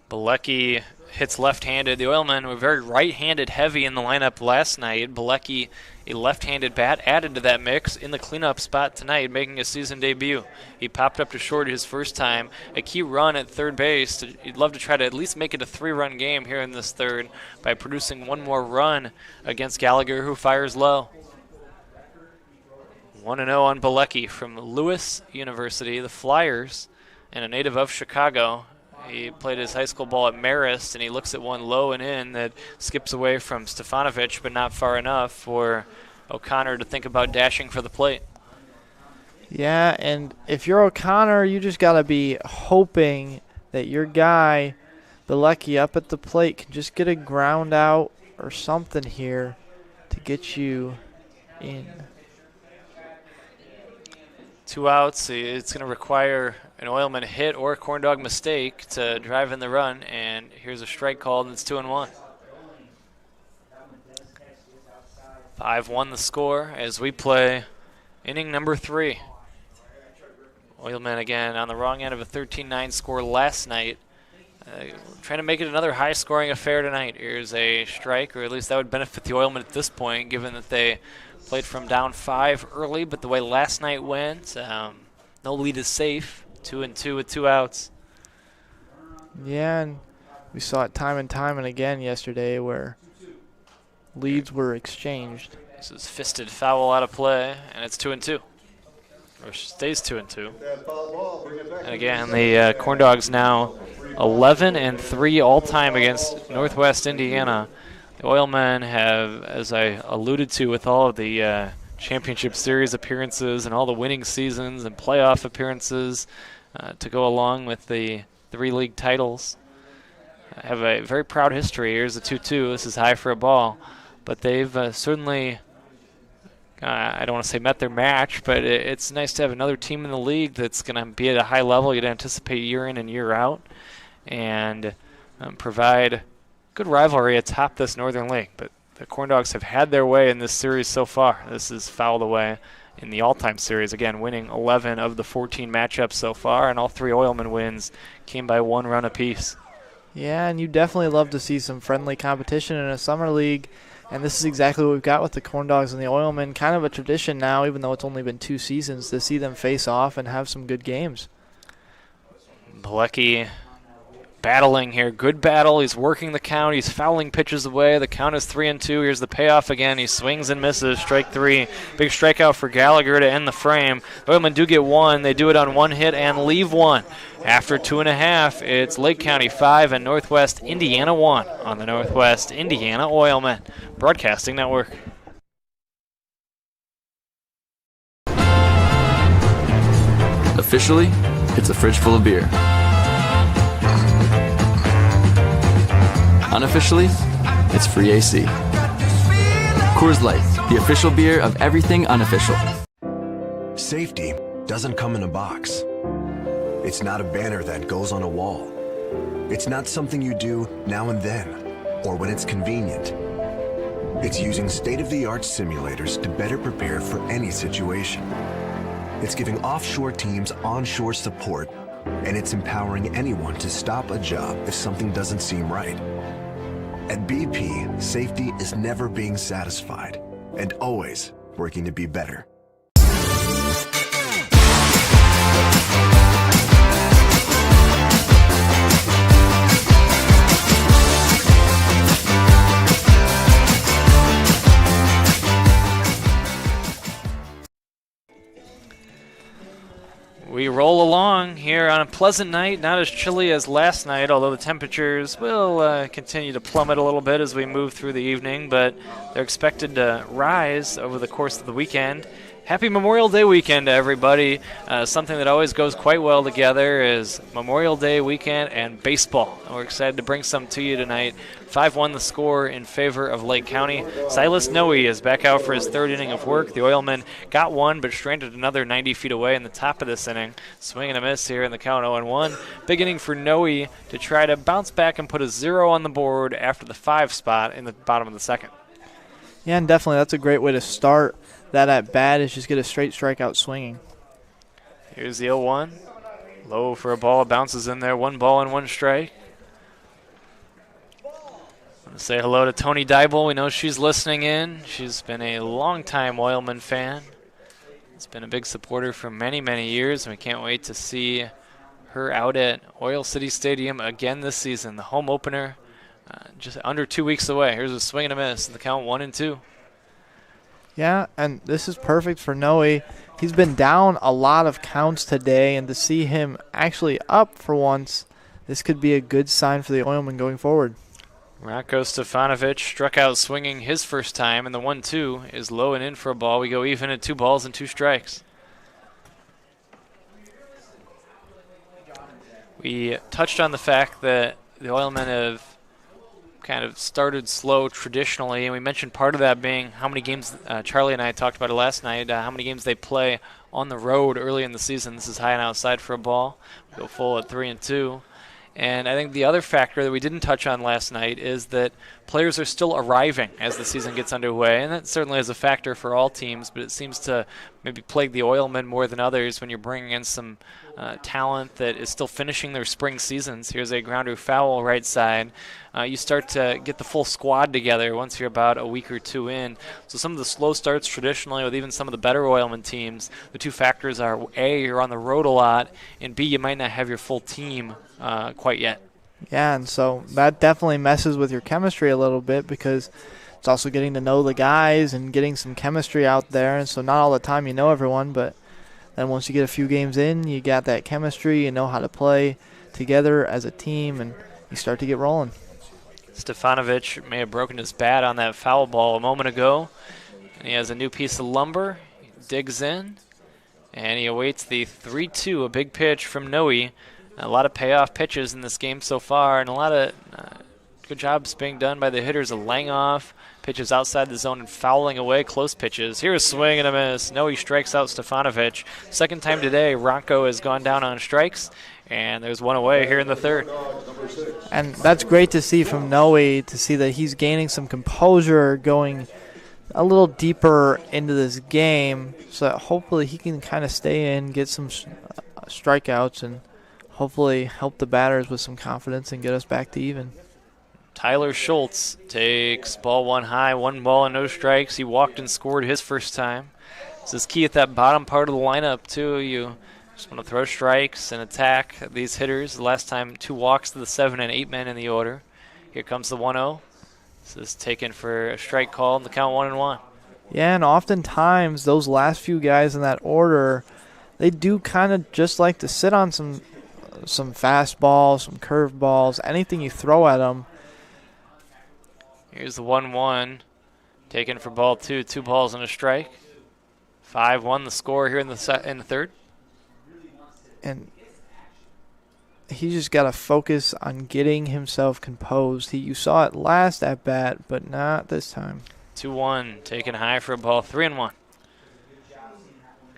S1: Bilecki hits left-handed. The Oilmen were very right-handed heavy in the lineup last night. Bilecki, a left-handed bat, added to that mix in the cleanup spot tonight, making a season debut. He popped up to short his first time. A key run at third base. He'd love to try to at least make it a 3-run game here in this third by producing one more run against Gallagher, who fires low. 1-0 on Bilecki from Lewis University. The Flyers, and a native of Chicago. He played his high school ball at Marist, and he looks at one low and in that skips away from Stefanovic, but not far enough for O'Connor to think about dashing for the plate.
S2: Yeah, and if you're O'Connor, you just got to be hoping that your guy, Bilecki, up at the plate can just get a ground out or something here to get you in.
S1: 2 outs. It's going to require an Oilman hit or a CornDog mistake to drive in the run, and here's a strike called, and it's 2-1. 5-1 the score as we play inning number 3. Oilmen again on the wrong end of a 13-9 score last night. Trying to make it another high-scoring affair tonight. Here's a strike, or at least that would benefit the Oilmen at this point, given that they played from down 5 early, but the way last night went, no lead is safe. 2-2 with 2 outs.
S2: Yeah, and we saw it time and time and again yesterday where leads were exchanged.
S1: This is fisted foul out of play, and it's 2-2. Or stays 2-2. And again, the CornDogs now 11-3 all-time against Northwest Indiana. The Oilmen have, as I alluded to with all of the championship series appearances and all the winning seasons and playoff appearances to go along with the 3 league titles, have a very proud history. Here's a 2-2. This is high for a ball. But they've certainly, I don't want to say met their match, but it's nice to have another team in the league that's going to be at a high level you'd anticipate year in and year out, and provide good rivalry atop this Northern League. But the CornDogs have had their way in this series so far. This is fouled away in the all-time series, again winning 11 of the 14 matchups so far, and all 3 Oilmen wins came by 1 run apiece.
S2: Yeah, and you definitely love to see some friendly competition in a summer league, and this is exactly what we've got with the CornDogs and the Oilmen. Kind of a tradition now, even though it's only been 2 seasons, to see them face off and have some good games.
S1: Bilecki battling here. Good battle. He's working the count. He's fouling pitches away. The count is 3-2. Here's the payoff again. He swings and misses. Strike 3. Big strikeout for Gallagher to end the frame. The Oilmen do get 1. They do it on 1 hit and leave 1. After 2.5, it's Lake County 5 and Northwest Indiana 1 on the Northwest Indiana Oilmen Broadcasting Network.
S15: Officially, it's a fridge full of beer. Unofficially, it's free AC. Coors Light, the official beer of everything unofficial.
S9: Safety doesn't come in a box. It's not a banner that goes on a wall. It's not something you do now and then, or when it's convenient. It's using state-of-the-art simulators to better prepare for any situation. It's giving offshore teams onshore support, and it's empowering anyone to stop a job if something doesn't seem right. At BP, safety is never being satisfied and always working to be better.
S1: We roll along here on a pleasant night, not as chilly as last night, although the temperatures will continue to plummet a little bit as we move through the evening, but they're expected to rise over the course of the weekend. Happy Memorial Day weekend to everybody. Something that always goes quite well together is Memorial Day weekend and baseball. And we're excited to bring some to you tonight. 5-1 the score in favor of Lake County. Silas Noe is back out for his third inning of work. The Oilmen got one but stranded another 90 feet away in the top of this inning. Swing and a miss here in the count 0-1. Big inning for Noe to try to bounce back and put a 0 on the board after the 5 spot in the bottom of the second.
S2: Yeah, and definitely that's a great way to start that at bat, is just get a straight strikeout swinging.
S1: Here's the 0-1. Low for a ball. It bounces in there. 1 ball and 1 strike. I want to say hello to Tony Dybel. We know she's listening in. She's been a longtime Oilman fan. It's been a big supporter for many, many years, and we can't wait to see her out at Oil City Stadium again this season. The home opener just under 2 weeks away. Here's a swing and a miss. The count 1-2.
S2: Yeah, and this is perfect for Noe. He's been down a lot of counts today, and to see him actually up for once, this could be a good sign for the Oilmen going forward.
S1: Ratko Stefanovic struck out swinging his first time, and the 1-2 is low and in for a ball. We go even at 2 balls and 2 strikes. We touched on the fact that the Oilmen have kind of started slow traditionally, and we mentioned part of that being how many games, Charlie and I talked about it last night, how many games they play on the road early in the season. This is high and outside for a ball. We go full at 3-2. And I think the other factor that we didn't touch on last night is that players are still arriving as the season gets underway, and that certainly is a factor for all teams, but it seems to maybe plague the Oilmen more than others when you're bringing in some talent that is still finishing their spring seasons. Here's a grounder foul right side. You start to get the full squad together once you're about a week or 2 in. So some of the slow starts traditionally with even some of the better Oilmen teams, the 2 factors are A, you're on the road a lot, and B, you might not have your full team quite yet.
S2: Yeah, and so that definitely messes with your chemistry a little bit, because it's also getting to know the guys and getting some chemistry out there. And so not all the time you know everyone, but then once you get a few games in, you got that chemistry, you know how to play together as a team, and you start to get rolling.
S1: Stefanovic may have broken his bat on that foul ball a moment ago, and he has a new piece of lumber. He digs in, and he awaits the 3-2, a big pitch from Noe. A lot of payoff pitches in this game so far, and a lot of good jobs being done by the hitters of laying off pitches outside the zone and fouling away close pitches. Here's a swing and a miss. Noe strikes out Stefanovic. Second time today, Ronco has gone down on strikes, and there's one away here in the third.
S2: And that's great to see from Noe, to see that he's gaining some composure, going a little deeper into this game, so that hopefully he can kind of stay in, get some strikeouts, and hopefully help the batters with some confidence and get us back to even.
S1: Tyler Schultz takes ball 1 high, 1 ball and no strikes. He walked and scored his first time. This is key at that bottom part of the lineup, too. You just want to throw strikes and attack these hitters. The last time 2 walks to the 7 and 8 men in the order. Here comes the 1-0. This is taken for a strike call, and the count 1-1.
S2: Yeah, and oftentimes those last few guys in that order, they do kind of just like to sit on some fastballs, some curveballs, anything you throw at them.
S1: Here's the 1-1, taken for ball 2, 2 balls and a strike. 5-1 the score here in the third.
S2: And he just got to focus on getting himself composed. You saw it last at bat, but not this time.
S1: 2-1, taken high for a ball, 3-1.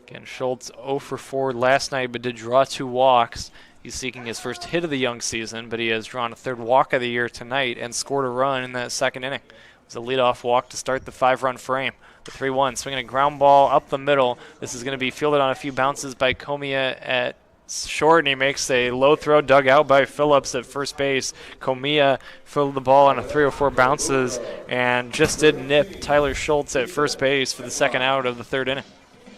S1: Again, Schultz 0 for 4 last night, but did draw 2 walks. He's seeking his first hit of the young season, but he has drawn a 3rd walk of the year tonight and scored a run in that second inning. It was a leadoff walk to start the 5-run frame. The 3-1, swinging a ground ball up the middle. This is going to be fielded on a few bounces by Comia at short, and he makes a low throw dug out by Phillips at first base. Comia filled the ball on a 3 or 4 bounces and just did nip Tyler Schultz at first base for the second out of the 3rd inning.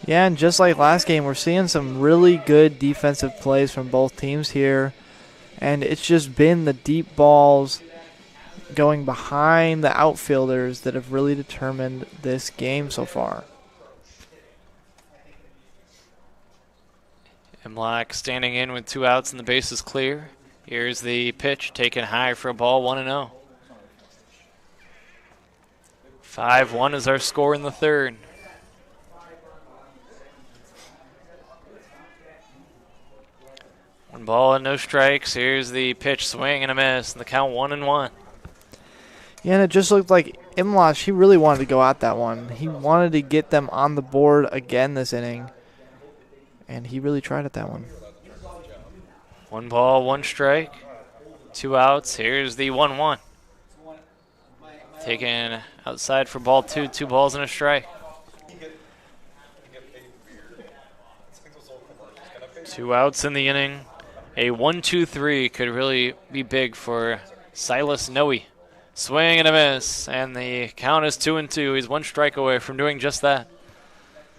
S2: Yeah, and just like last game, we're seeing some really good defensive plays from both teams here. And it's just been the deep balls going behind the outfielders that have really determined this game so far.
S1: Imlock standing in with 2 outs and the base is clear. Here's the pitch, taken high for a ball, 1-0. 5-1 is our score in the third. One ball and no strikes. Here's the pitch, swing and a miss, and the count 1-1.
S2: Yeah, and it just looked like Imlock, he really wanted to go out that one. He wanted to get them on the board again this inning, and he really tried at that one.
S1: 1 ball, 1 strike, 2 outs. Here's the 1-1. Taken outside for ball 2, 2 balls and a strike. 2 outs in the inning. A 1-2-3 could really be big for Silas Noe. Swing and a miss, and the count is 2-2. He's 1 strike away from doing just that.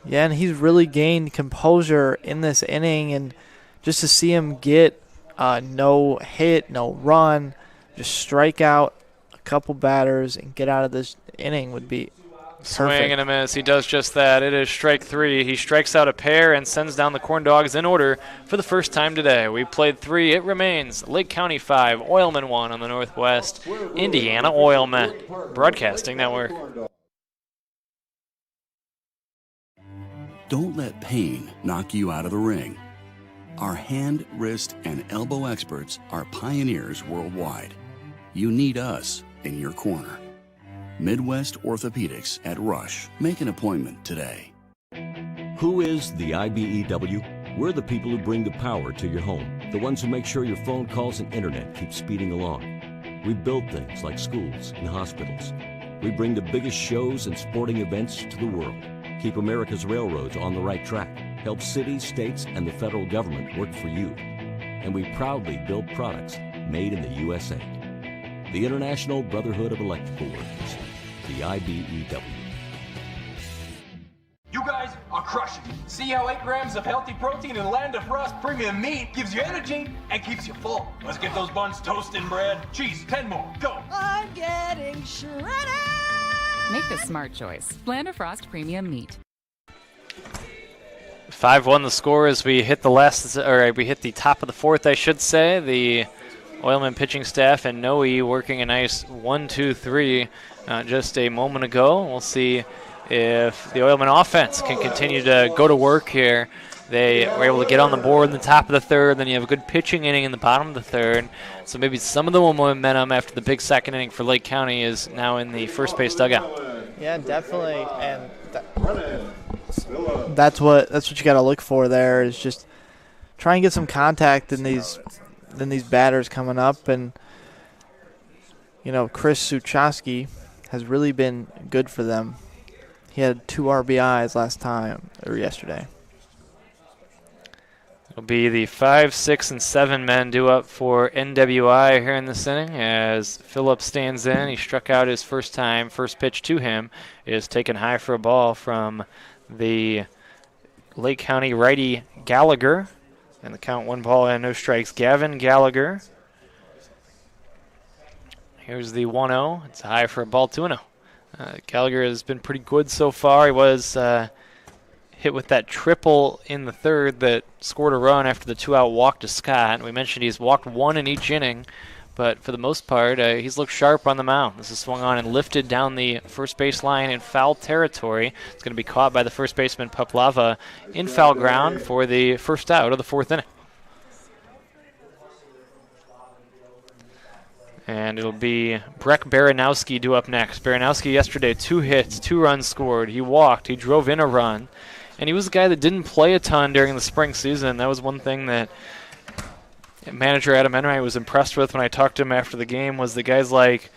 S2: Yeah, and he's really gained composure in this inning, and just to see him get no hit, no run, just strike out a couple batters and get out of this inning would be perfect.
S1: Swing and a miss. He does just that. It is strike 3. He strikes out a pair and sends down the CornDogs in order for the first time today. We played 3. It remains Lake County 5, Oilmen 1 on the Northwest Indiana Oilmen Broadcasting Network.
S16: Don't let pain knock you out of the ring. Our hand, wrist, and elbow experts are pioneers worldwide. You need us in your corner. Midwest Orthopedics at Rush. Make an appointment today.
S17: Who is the IBEW? We're the people who bring the power to your home, the ones who make sure your phone calls and internet keep speeding along. We build things like schools and hospitals. We bring the biggest shows and sporting events to the world, keep America's railroads on the right track, help cities, states, and the federal government work for you. And we proudly build products made in the USA. The International Brotherhood of Electrical Workers, the IBEW.
S18: You guys are crushing it. See how 8 grams of healthy protein in Land of Frost premium meat gives you energy and keeps you full. Let's get those buns toasted, bread. Cheese, 10 more, go.
S19: I'm getting shredded.
S12: Make the smart choice. Land of Frost Premium Meat.
S1: 5-1 the score as we hit the top of the fourth, I should say. The Oilmen pitching staff and Noe working a nice 1-2-3 just a moment ago. We'll see if the Oilmen offense can continue to go to work here. They were able to get on the board in the top of the third, then you have a good pitching inning in the bottom of the third. So maybe some of the momentum after the big second inning for Lake County is now in the first base dugout.
S2: Yeah, definitely, and that's what you got to look for there, is just try and get some contact in these batters coming up. And Chris Suchowski has really been good for them. He had 2 RBIs yesterday.
S1: It'll be the 5, 6, and 7 men due up for NWI here in this inning as Phillips stands in. He struck out his first time. First pitch to him is taken high for a ball from the Lake County righty Gallagher. And the count 1 ball and no strikes. Gavin Gallagher. Here's the 1-0. It's high for a ball, 2-0. Gallagher has been pretty good so far. He was hit with that triple in the third that scored a run after the 2-out walk to Scott. We mentioned he's walked 1 in each inning, but for the most part, he's looked sharp on the mound. This is swung on and lifted down the first base line in foul territory. It's going to be caught by the first baseman, Poplava, in foul ground for the first out of the 4th inning. And it'll be Breck Baranowski due up next. Baranowski yesterday, 2 hits, 2 runs scored. He walked, he drove in a run, and he was a guy that didn't play a ton during the spring season. That was one thing that manager Adam Enright was impressed with when I talked to him after the game, was the guys like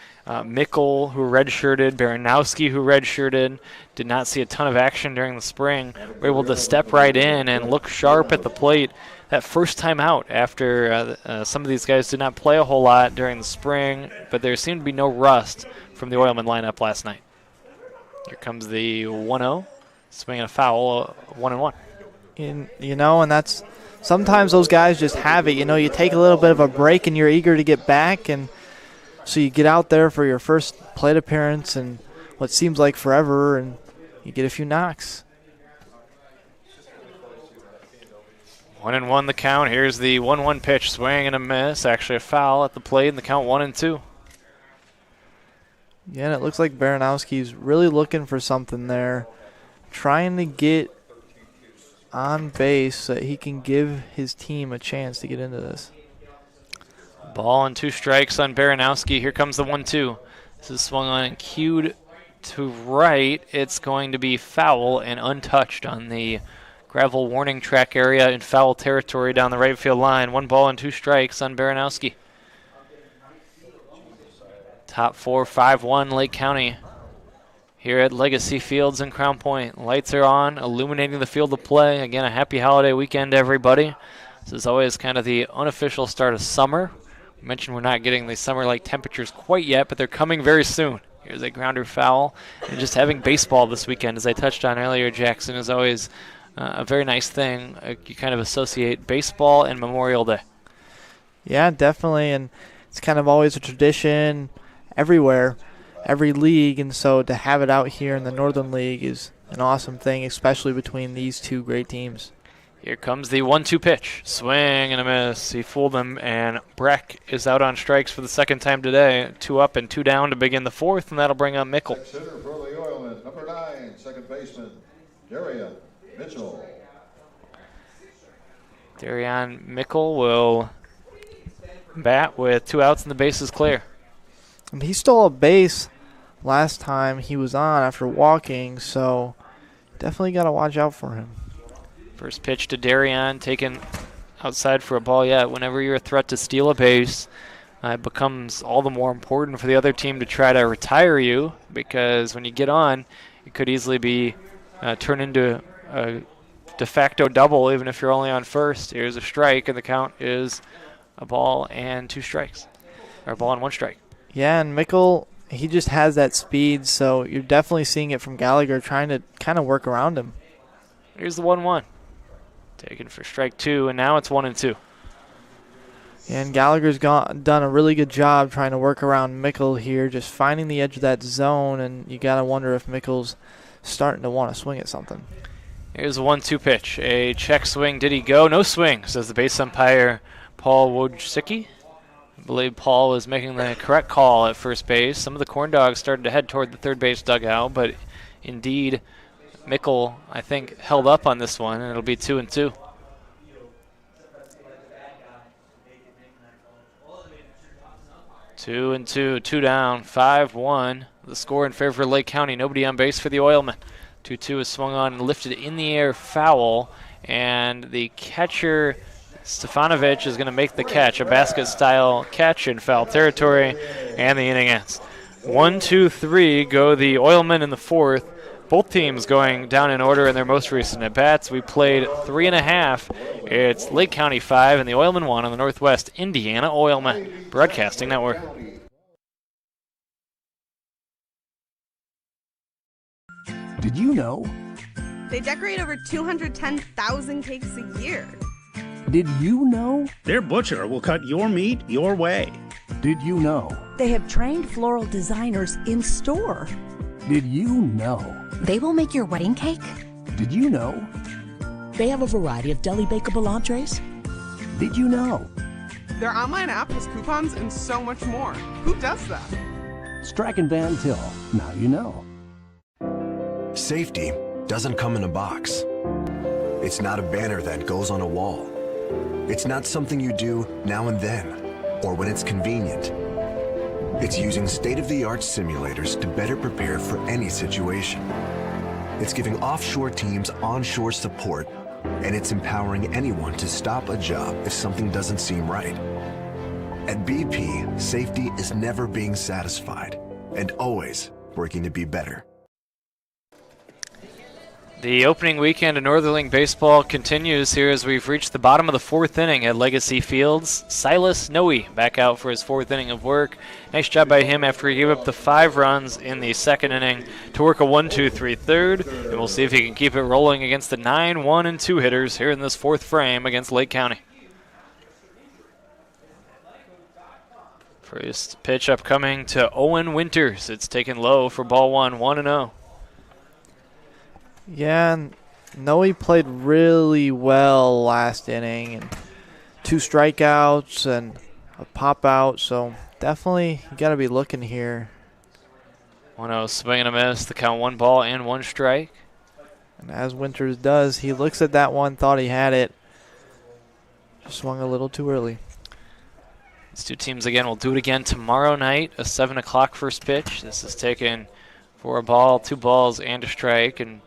S1: Mickle, who redshirted, Baranowski, who redshirted, did not see a ton of action during the spring, were able to step right in and look sharp at the plate that first time out after some of these guys did not play a whole lot during the spring, but there seemed to be no rust from the Oilmen lineup last night. Here comes the 1-0, swinging a foul, 1-1.
S2: And that's sometimes those guys just have it. You take a little bit of a break and you're eager to get back, and so you get out there for your first plate appearance and what seems like forever, and you get a few knocks.
S1: 1-1 the count. Here's the 1-1 pitch, swing and a miss. Actually a foul at the plate, and the count 1-2.
S2: Yeah, and it looks like Baranowski's really looking for something there, trying to get on base so that he can give his team a chance to get into this.
S1: Ball and 2 strikes on Baranowski. Here comes the 1-2. This is swung on and cued to right. It's going to be foul and untouched on the gravel warning track area in foul territory down the right field line. 1 ball and 2 strikes on Baranowski. Top 4, 5-1 Lake County here at Legacy Fields in Crown Point. Lights are on, illuminating the field of play. Again, a happy holiday weekend, everybody. This is always kind of the unofficial start of summer. We mentioned we're not getting the summer-like temperatures quite yet, but they're coming very soon. Here's a grounder foul. And just having baseball this weekend, as I touched on earlier, Jackson, is always a very nice thing. You kind of associate baseball and Memorial Day.
S2: Yeah, definitely, and it's kind of always a tradition everywhere, every league, and so to have it out here in the Northern League is an awesome thing, especially between these two great teams.
S1: Here comes the 1-2 pitch. Swing and a miss. He fooled him, and Breck is out on strikes for the second time today. 2 up and 2 down to begin the 4th, and that'll bring up Mickle.
S20: Hitter for the Oilmen, number 9, second baseman, Darian Mitchell.
S1: Darian Mickle will bat with 2 outs and the base is clear.
S2: And he stole a base last time he was on after walking, so definitely got to watch out for him.
S1: First pitch to Darian, taken outside for a ball. Yeah, whenever you're a threat to steal a base, it becomes all the more important for the other team to try to retire you, because when you get on, it could easily be turned into a de facto double, even if you're only on first. Here's a strike, and the count is a ball and 2 strikes, or a ball and 1 strike.
S2: Yeah, and Mickle, he just has that speed, so you're definitely seeing it from Gallagher trying to kind of work around him.
S1: Here's the 1-1. Taken for strike 2, and now it's 1-2.
S2: Yeah, and Gallagher's done a really good job trying to work around Mickle here, just finding the edge of that zone, and you got to wonder if Mickle's starting to want to swing at something.
S1: Here's a 1-2 pitch. A check swing. Did he go? No swing, says the base umpire, Paul Wojcicki. I believe Paul is making the correct call at first base. Some of the CornDogs started to head toward the third base dugout, but indeed, Mickle, I think, held up on this one, and it'll be 2-2. Two and two down, 5-1. The score in favor of Lake County. Nobody on base for the Oilmen. 2-2 is swung on and lifted in the air, foul, and the catcher Stefanovic is going to make the catch, a basket-style catch in foul territory, and the inning ends. 1, 2, 3 go the Oilmen in the 4th. Both teams going down in order in their most recent at-bats. We played 3.5. It's Lake County 5 and the Oilmen 1 on the Northwest Indiana Oilmen Broadcasting Network.
S3: Did you know?
S4: They decorate over 210,000 cakes a year.
S3: Did you know?
S5: Their butcher will cut your meat your way.
S3: Did you know?
S19: They have trained floral designers in store.
S3: Did you know?
S21: They will make your wedding cake?
S3: Did you know?
S6: They have a variety of deli bakeable entrees.
S3: Did you know?
S8: Their online app has coupons and so much more. Who does that?
S3: Strachan Van Til. Now you know.
S9: Safety doesn't come in a box. It's not a banner that goes on a wall. It's not something you do now and then, or when it's convenient. It's using state-of-the-art simulators to better prepare for any situation. It's giving offshore teams onshore support, and it's empowering anyone to stop a job if something doesn't seem right. At BP, safety is never being satisfied and always working to be better.
S1: The opening weekend of Northern League Baseball continues here as we've reached the bottom of the 4th inning at Legacy Fields. Silas Noe back out for his 4th inning of work. Nice job by him after he gave up the 5 runs in the 2nd inning to work a 1-2-3 third. And we'll see if he can keep it rolling against the 9, 1, and 2 hitters here in this 4th frame against Lake County. First pitch upcoming to Owen Winters. It's taken low for ball 1, 1-0.
S2: Yeah, and Noe played really well last inning, and 2 strikeouts and a pop out, so definitely you got to be looking here.
S1: 1-0 swing and a miss. The count 1 ball and 1 strike.
S2: And as Winters does, he looks at that one, thought he had it. Just swung a little too early.
S1: These two teams again will do it again tomorrow night, a 7 o'clock first pitch. This is taken for a ball, 2 balls, and a strike. And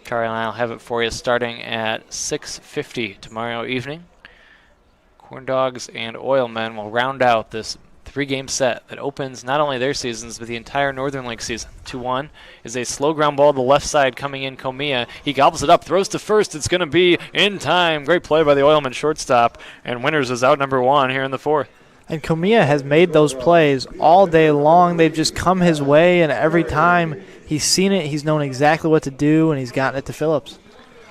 S1: Charlie and I will have it for you starting at 6:50 tomorrow evening. CornDogs and Oilmen will round out this 3-game set that opens not only their seasons, but the entire Northern League season. 2-1 is a slow ground ball to the left side coming in Comia. He gobbles it up, throws to first. It's going to be in time. Great play by the Oilman shortstop. And Winters is out number 1 here in the 4th.
S2: And Comia has made those plays all day long. They've just come his way, and every time he's seen it, he's known exactly what to do, and he's gotten it to Phillips.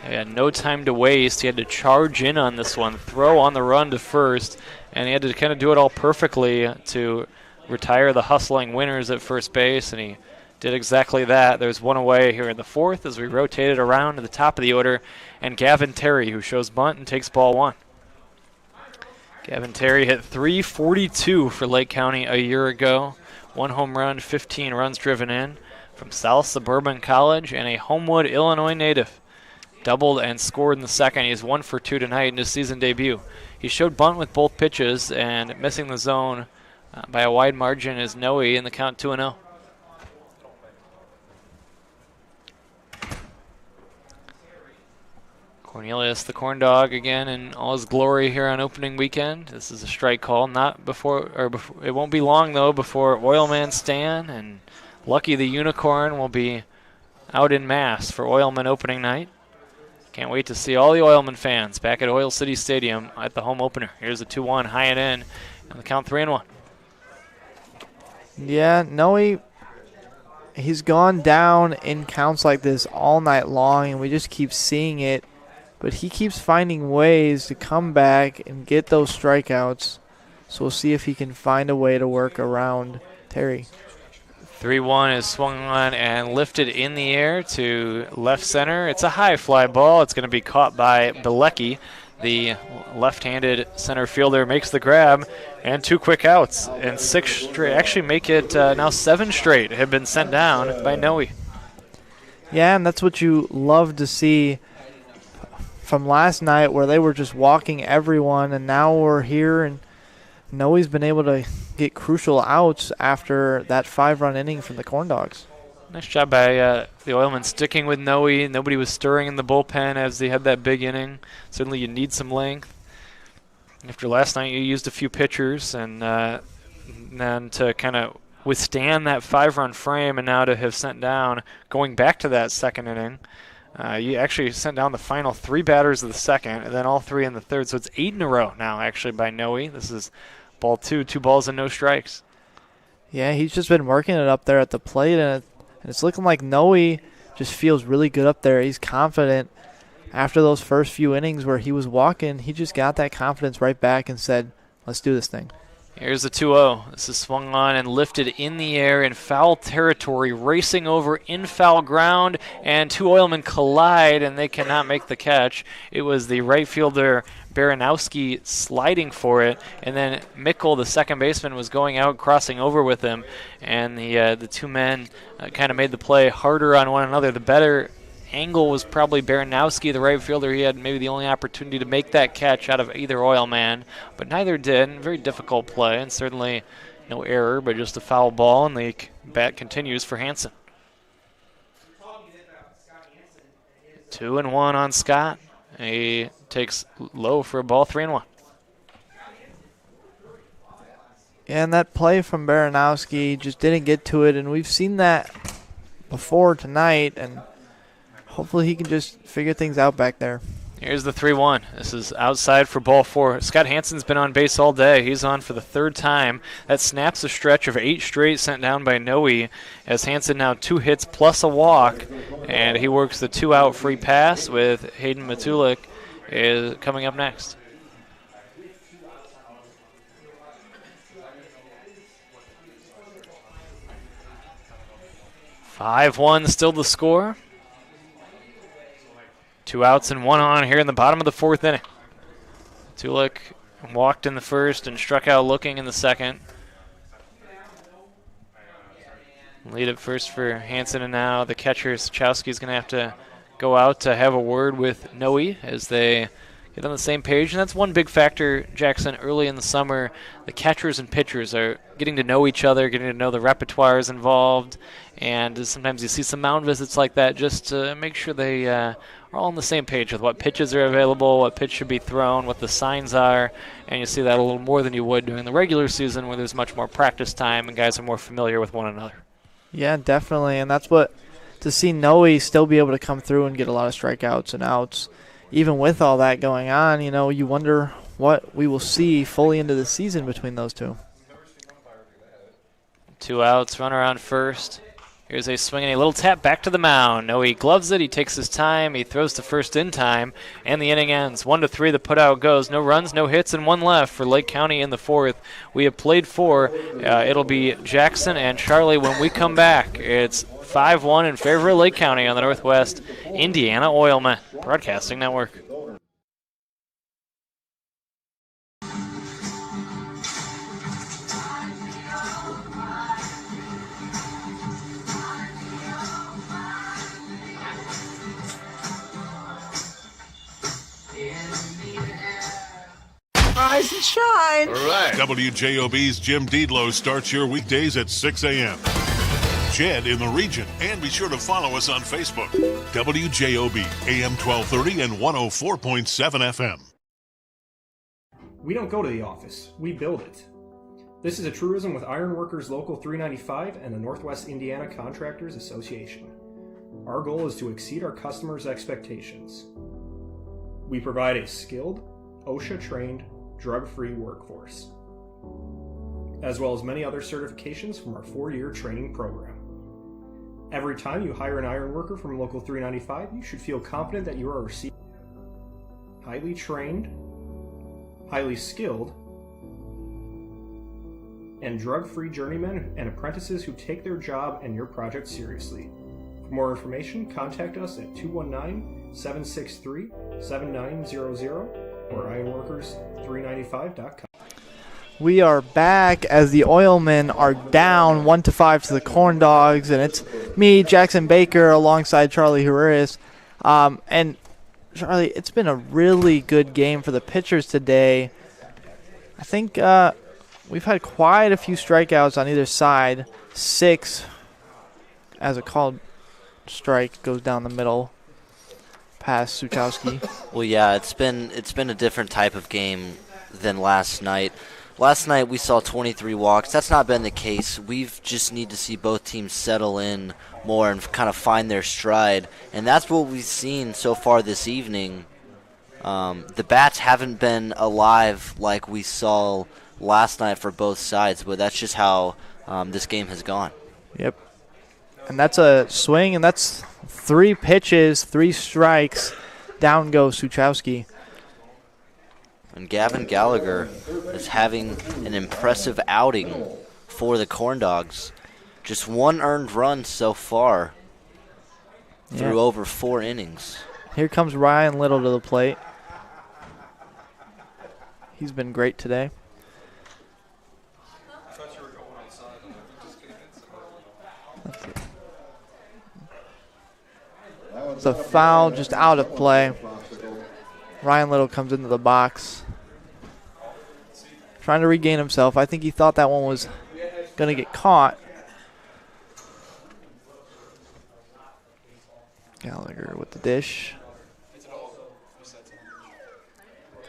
S1: He had no time to waste. He had to charge in on this one, throw on the run to first, and he had to kind of do it all perfectly to retire the hustling Winters at first base, and he did exactly that. There's 1 away here in the 4th as we rotated around to the top of the order, and Gavin Terry, who shows bunt and takes ball 1. Gavin Terry hit .342 for Lake County a year ago. 1 home run, 15 runs driven in from South Suburban College, and a Homewood, Illinois native. Doubled and scored in the second. He is 1 for 2 tonight in his season debut. He showed bunt with both pitches, and missing the zone by a wide margin is Noe in the count 2-0. Cornelius, the corn dog, again in all his glory here on opening weekend. This is a strike call. It won't be long though before Oilman Stan and Lucky the Unicorn will be out in mass for Oilman opening night. Can't wait to see all the Oilman fans back at Oil City Stadium at the home opener. Here's a 2-1 high and in, and the count 3-1.
S2: Yeah, Noe, he's gone down in counts like this all night long, and we just keep seeing it. But he keeps finding ways to come back and get those strikeouts. So we'll see if he can find a way to work around Terry.
S1: 3-1 is swung on and lifted in the air to left center. It's a high fly ball. It's going to be caught by Bilecki. The left-handed center fielder makes the grab, and 2 quick outs. And 6 straight, actually make it now 7 straight have been sent down by Noe.
S2: Yeah, and that's what you love to see from last night, where they were just walking everyone, and now we're here, and Noe's been able to get crucial outs after that 5-run inning from the CornDogs.
S1: Nice job by the Oilmen sticking with Noe. Nobody was stirring in the bullpen as they had that big inning. Certainly you need some length. After last night, you used a few pitchers, and then to kind of withstand that 5-run frame, and now to have sent down, going back to that second inning, you actually sent down the final 3 batters of the second, and then all 3 in the third. So it's 8 in a row now, actually, by Noe. This is ball 2, 2 balls and no strikes.
S2: Yeah, he's just been working it up there at the plate, and it's looking like Noe just feels really good up there. He's confident. After those first few innings where he was walking, he just got that confidence right back and said, let's do this thing.
S1: Here's the 2-0. This is swung on and lifted in the air in foul territory, racing over in foul ground, and 2 Oilmen collide, and they cannot make the catch. It was the right fielder Baranowski sliding for it, and then Mickle, the second baseman, was going out, crossing over with him, and the 2 men kind of made the play harder on one another. The better angle was probably Baranowski, the right fielder. He had maybe the only opportunity to make that catch out of either Oilman, but neither did. Very difficult play, and certainly no error, but just a foul ball, and the bat continues for Hansen. 2-1 on Scott. He takes low for a ball, 3-1.
S2: And that play from Baranowski just didn't get to it, and we've seen that before tonight, and hopefully he can just figure things out back there.
S1: Here's the 3-1. This is outside for ball 4. Scott Hansen's been on base all day. He's on for the 3rd time. That snaps a stretch of 8 straight sent down by Noe, as Hansen now 2 hits plus a walk, and he works the 2-out free pass with Hayden Matulik is coming up next. (5-1) still the score. 2 outs and 1 on here in the bottom of the 4th inning. Tulik walked in the first and struck out looking in the second. Lead at first for Hansen, and now the catcher Suchowski is going to have to go out to have a word with Noe as they get on the same page. And that's one big factor, Jackson, early in the summer. The catchers and pitchers are getting to know each other, getting to know the repertoires involved, and sometimes you see some mound visits like that just to make sure they are all on the same page with what pitches are available, what pitch should be thrown, what the signs are, and you see that a little more than you would during the regular season where there's much more practice time and guys are more familiar with one another.
S2: Yeah, definitely, and that's what, to see Noe still be able to come through and get a lot of strikeouts and outs, even with all that going on, you know, you wonder what we will see fully into the season between those two.
S1: 2 outs, runner on first. Here's a swing and a little tap back to the mound. Noe gloves it. He takes his time. He throws to first in time, and the inning ends. 1-3. The putout goes. No runs, no hits, and 1 left for Lake County in the 4th. We have played 4. It'll be Jackson and Charlie when we come back. It's 5-1 in favor of Lake County on the Northwest Indiana Oilmen Broadcasting Network.
S8: Rise and shine.
S21: All right. WJOB's Jim Deedlow starts your weekdays at 6 a.m. Jed in the region. And be sure to follow us on Facebook. WJOB, AM 1230 and 104.7 FM.
S13: We don't go to the office. We build it. This is a truism with Ironworkers Local 395 and the Northwest Indiana Contractors Association. Our goal is to exceed our customers' expectations. We provide a skilled, OSHA-trained, drug-free workforce, as well as many other certifications from our 4-year training program. Every time you hire an iron worker from Local 395, you should feel confident that you are receiving highly trained, highly skilled, and drug-free journeymen and apprentices who take their job and your project seriously. For more information, contact us at 219-763-7900 or ironworkers395.com.
S2: We are back as the Oilmen are down 1-5 to the CornDogs, and it's me, Jackson Baker, alongside Charlie Herreras. And Charlie, it's been a really good game for the pitchers today. I think we've had quite a few strikeouts on either side. 6 as a called strike goes down the middle past Suchowski.
S22: Well, yeah, it's been a different type of game than last night. Last night we saw 23 walks. That's not been the case. We just need to see both teams settle in more and kind of find their stride, and that's what we've seen so far this evening. The bats haven't been alive like we saw last night for both sides, but that's just how this game has gone.
S2: Yep. And that's a swing, and that's 3 pitches, 3 strikes. Down goes Suchowski.
S22: And Gavin Gallagher is having an impressive outing for the CornDogs. Just 1 earned run so far through over 4 innings.
S2: Here comes Ryan Little to the plate. He's been great today. It's a foul just out of play. Ryan Little comes into the box, trying to regain himself. I think he thought that one was going to get caught. Gallagher with the dish.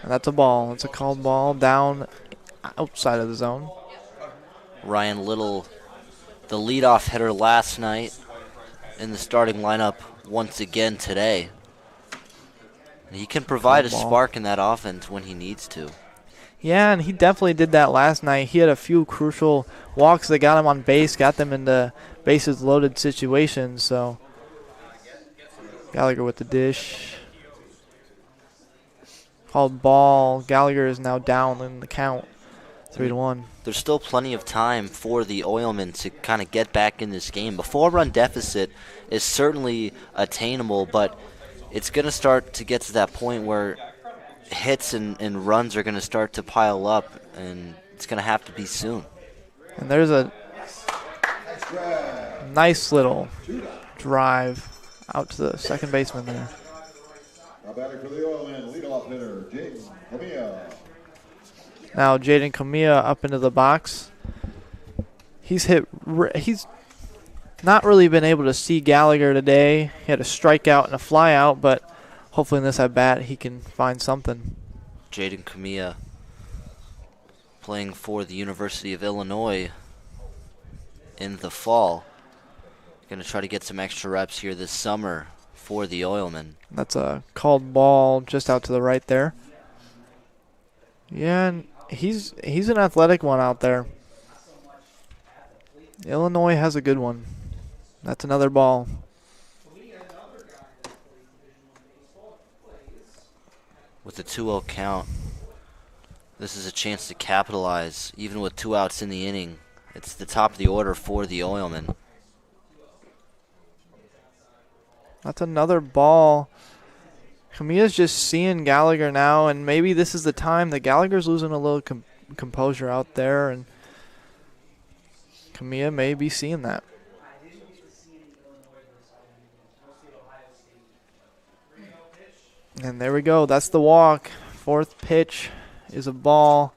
S2: And that's a ball. It's a called ball down outside of the zone.
S22: Ryan Little, the leadoff hitter last night, in the starting lineup once again today. He can provide a spark in that offense when he needs to.
S2: Yeah, and he definitely did that last night. He had a few crucial walks that got him on base, got them into bases loaded situations. So Gallagher with the dish. Called ball. Gallagher is now down in the count, 3-1.
S22: There's still plenty of time for the Oilmen to kind of get back in this game. A 4-run deficit is certainly attainable, but it's going to start to get to that point where hits and runs are going to start to pile up, and it's going to have to be soon.
S2: And there's a nice little drive out to the second baseman there.
S20: Now batting for the Oilmen, leadoff hitter, Jaden Camilla.
S2: Now Jaden Camilla up into the box. He's not really been able to see Gallagher today. He had a strikeout and a flyout, but hopefully in this at-bat he can find something.
S22: Jaden Camilla playing for the University of Illinois in the fall. Going to try to get some extra reps here this summer for the Oilmen.
S2: That's a called ball just out to the right there. Yeah, and he's an athletic one out there. Illinois has a good one. That's another ball.
S22: With the 2-0 count, this is a chance to capitalize, even with 2 outs in the inning. It's the top of the order for the Oilmen.
S2: That's another ball. Camilla's just seeing Gallagher now, and maybe this is the time that Gallagher's losing a little composure out there, and Camilla may be seeing that. And there we go. That's the walk. Fourth pitch is a ball.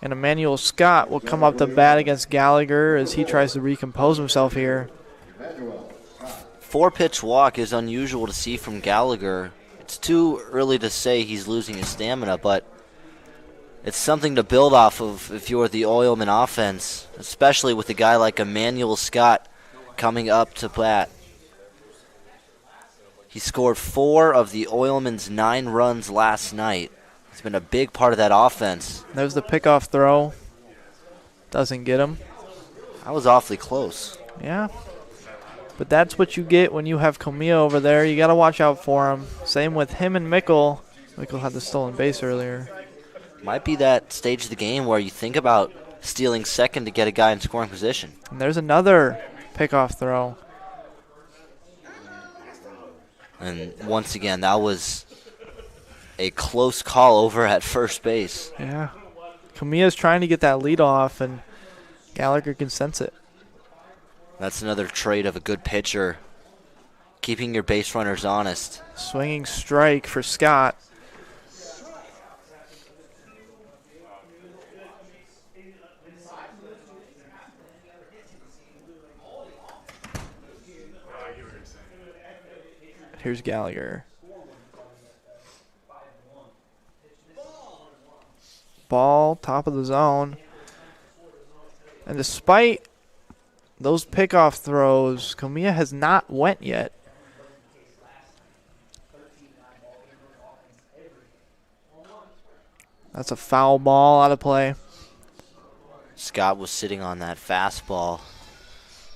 S2: And Emmanuel Scott will come up to bat against Gallagher as he tries to recompose himself here.
S22: 4-pitch walk is unusual to see from Gallagher. It's too early to say he's losing his stamina, but it's something to build off of if you're the Oilman offense, especially with a guy like Emmanuel Scott coming up to bat. He scored 4 of the Oilmen's 9 runs last night. He's been a big part of that offense.
S2: There's the pickoff throw. Doesn't get him.
S22: That was awfully close.
S2: Yeah. But that's what you get when you have Camilla over there. You got to watch out for him. Same with him and Mickle. Mickle had the stolen base earlier.
S22: Might be that stage of the game where you think about stealing second to get a guy in scoring position.
S2: And there's another pickoff throw.
S22: And once again, that was a close call over at first base.
S2: Yeah. Camilla's trying to get that lead off, and Gallagher can sense it.
S22: That's another trait of a good pitcher, keeping your base runners honest.
S2: Swinging strike for Scott. Here's Gallagher. Ball, top of the zone. And despite those pickoff throws, Camilla has not went yet. That's a foul ball out of play.
S22: Scott was sitting on that fastball.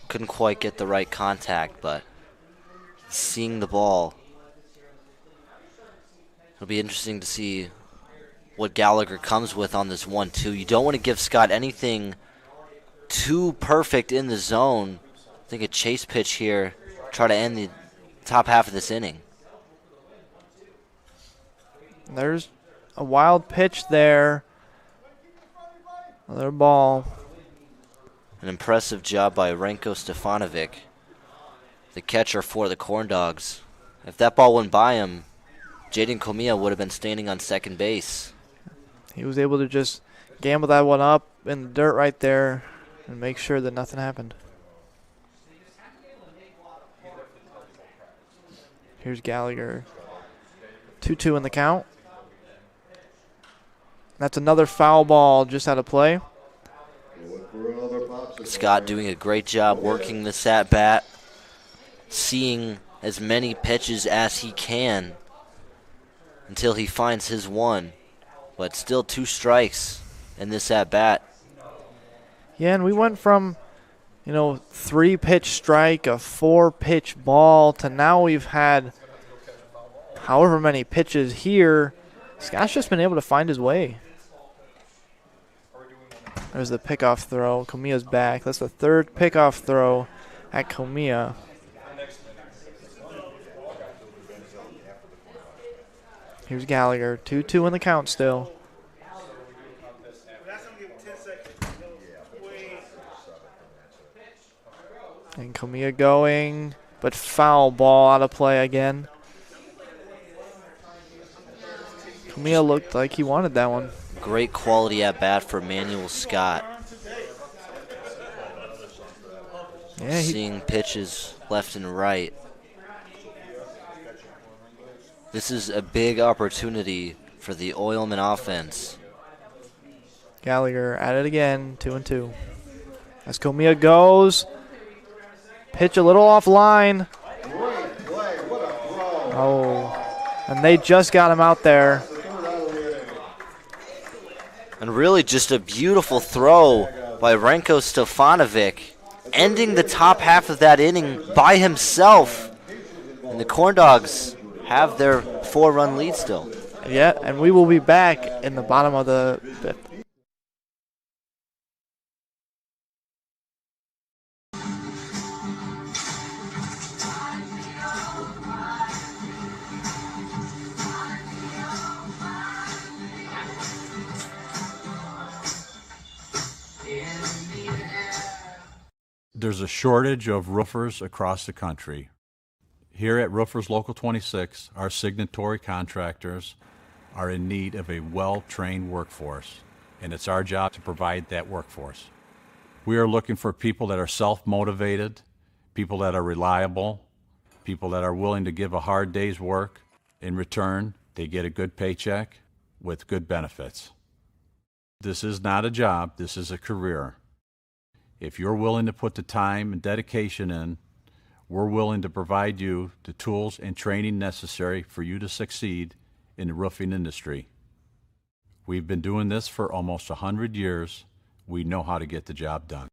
S22: Couldn't quite get the right contact, but seeing the ball, it'll be interesting to see what Gallagher comes with on this 1-2. You don't want to give Scott anything too perfect in the zone. I think a chase pitch here, try to end the top half of this inning.
S2: There's a wild pitch there. Another ball.
S22: An impressive job by Renko Stefanovic, the catcher for the CornDogs. If that ball went by him, Jaden Camilla would have been standing on second base.
S2: He was able to just gamble that one up in the dirt right there and make sure that nothing happened. Here's Gallagher. 2-2 in the count. That's another foul ball just out of play.
S22: Scott doing a great job working this at-bat, seeing as many pitches as he can until he finds his one. But still 2 strikes in this at-bat.
S2: Yeah, and we went from, 3-pitch strike, a 4-pitch ball, to now we've had however many pitches here. Scott's just been able to find his way. There's the pickoff throw. Camilla's back. That's the 3rd pickoff throw at Camilla. Here's Gallagher. 2-2 in the count still. And Comia going, but foul ball out of play again. Comia looked like he wanted that one.
S22: Great quality at bat for Manuel Scott.
S2: Yeah,
S22: seeing pitches left and right. This is a big opportunity for the Oilmen offense.
S2: Gallagher at it again, 2-2. As Comia goes. Pitch a little offline. Oh, and they just got him out there.
S22: And really just a beautiful throw by Renko Stefanovic, ending the top half of that inning by himself. And the CornDogs have their 4-run lead still.
S2: Yeah, and we will be back in the bottom of the fifth.
S11: There's a shortage of roofers across the country. Here at Roofers Local 26, our signatory contractors are in need of a well-trained workforce, and it's our job to provide that workforce. We are looking for people that are self-motivated, people that are reliable, people that are willing to give a hard day's work. In return, they get a good paycheck with good benefits. This is not a job, this is a career. If you're willing to put the time and dedication in, we're willing to provide you the tools and training necessary for you to succeed in the roofing industry. We've been doing this for almost 100 years. We know how to get the job done.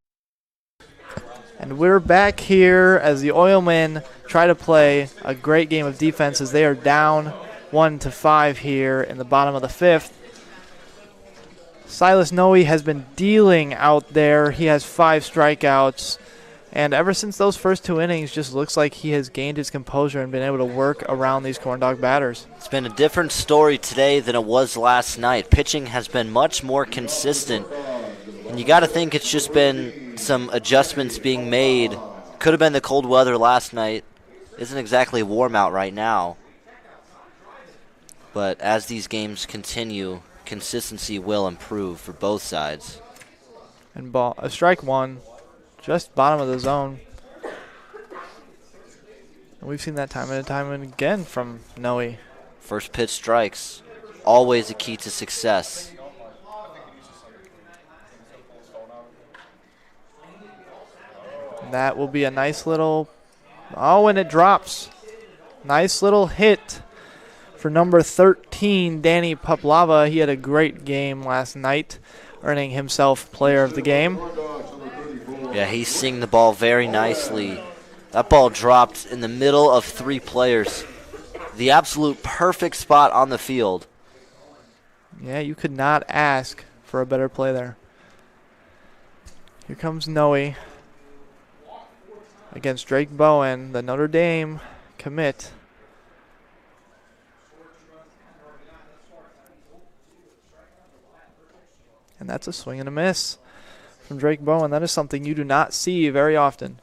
S2: And we're back here as the Oilmen try to play a great game of defense as they are down 1-5 here in the bottom of the fifth. Silas Noe has been dealing out there. He has 5 strikeouts. And ever since those first 2 innings, just looks like he has gained his composure and been able to work around these CornDog batters.
S22: It's been a different story today than it was last night. Pitching has been much more consistent. And you got to think it's just been some adjustments being made. Could have been the cold weather last night. Isn't exactly warm out right now. But as these games continue, consistency will improve for both sides.
S2: And strike one, just bottom of the zone. And we've seen that time and time and again from Noe.
S22: First pitch strikes, always a key to success.
S2: And that will be a nice little, and it drops. Nice little hit for number 13, Danny Paplava. He had a great game last night, earning himself player of the game.
S22: Yeah, he's seeing the ball very nicely. That ball dropped in the middle of 3 players. The absolute perfect spot on the field.
S2: Yeah, you could not ask for a better play there. Here comes Noe against Drake Bowen, the Notre Dame commit. And that's a swing and a miss from Drake Bowen. That is something you do not see very often.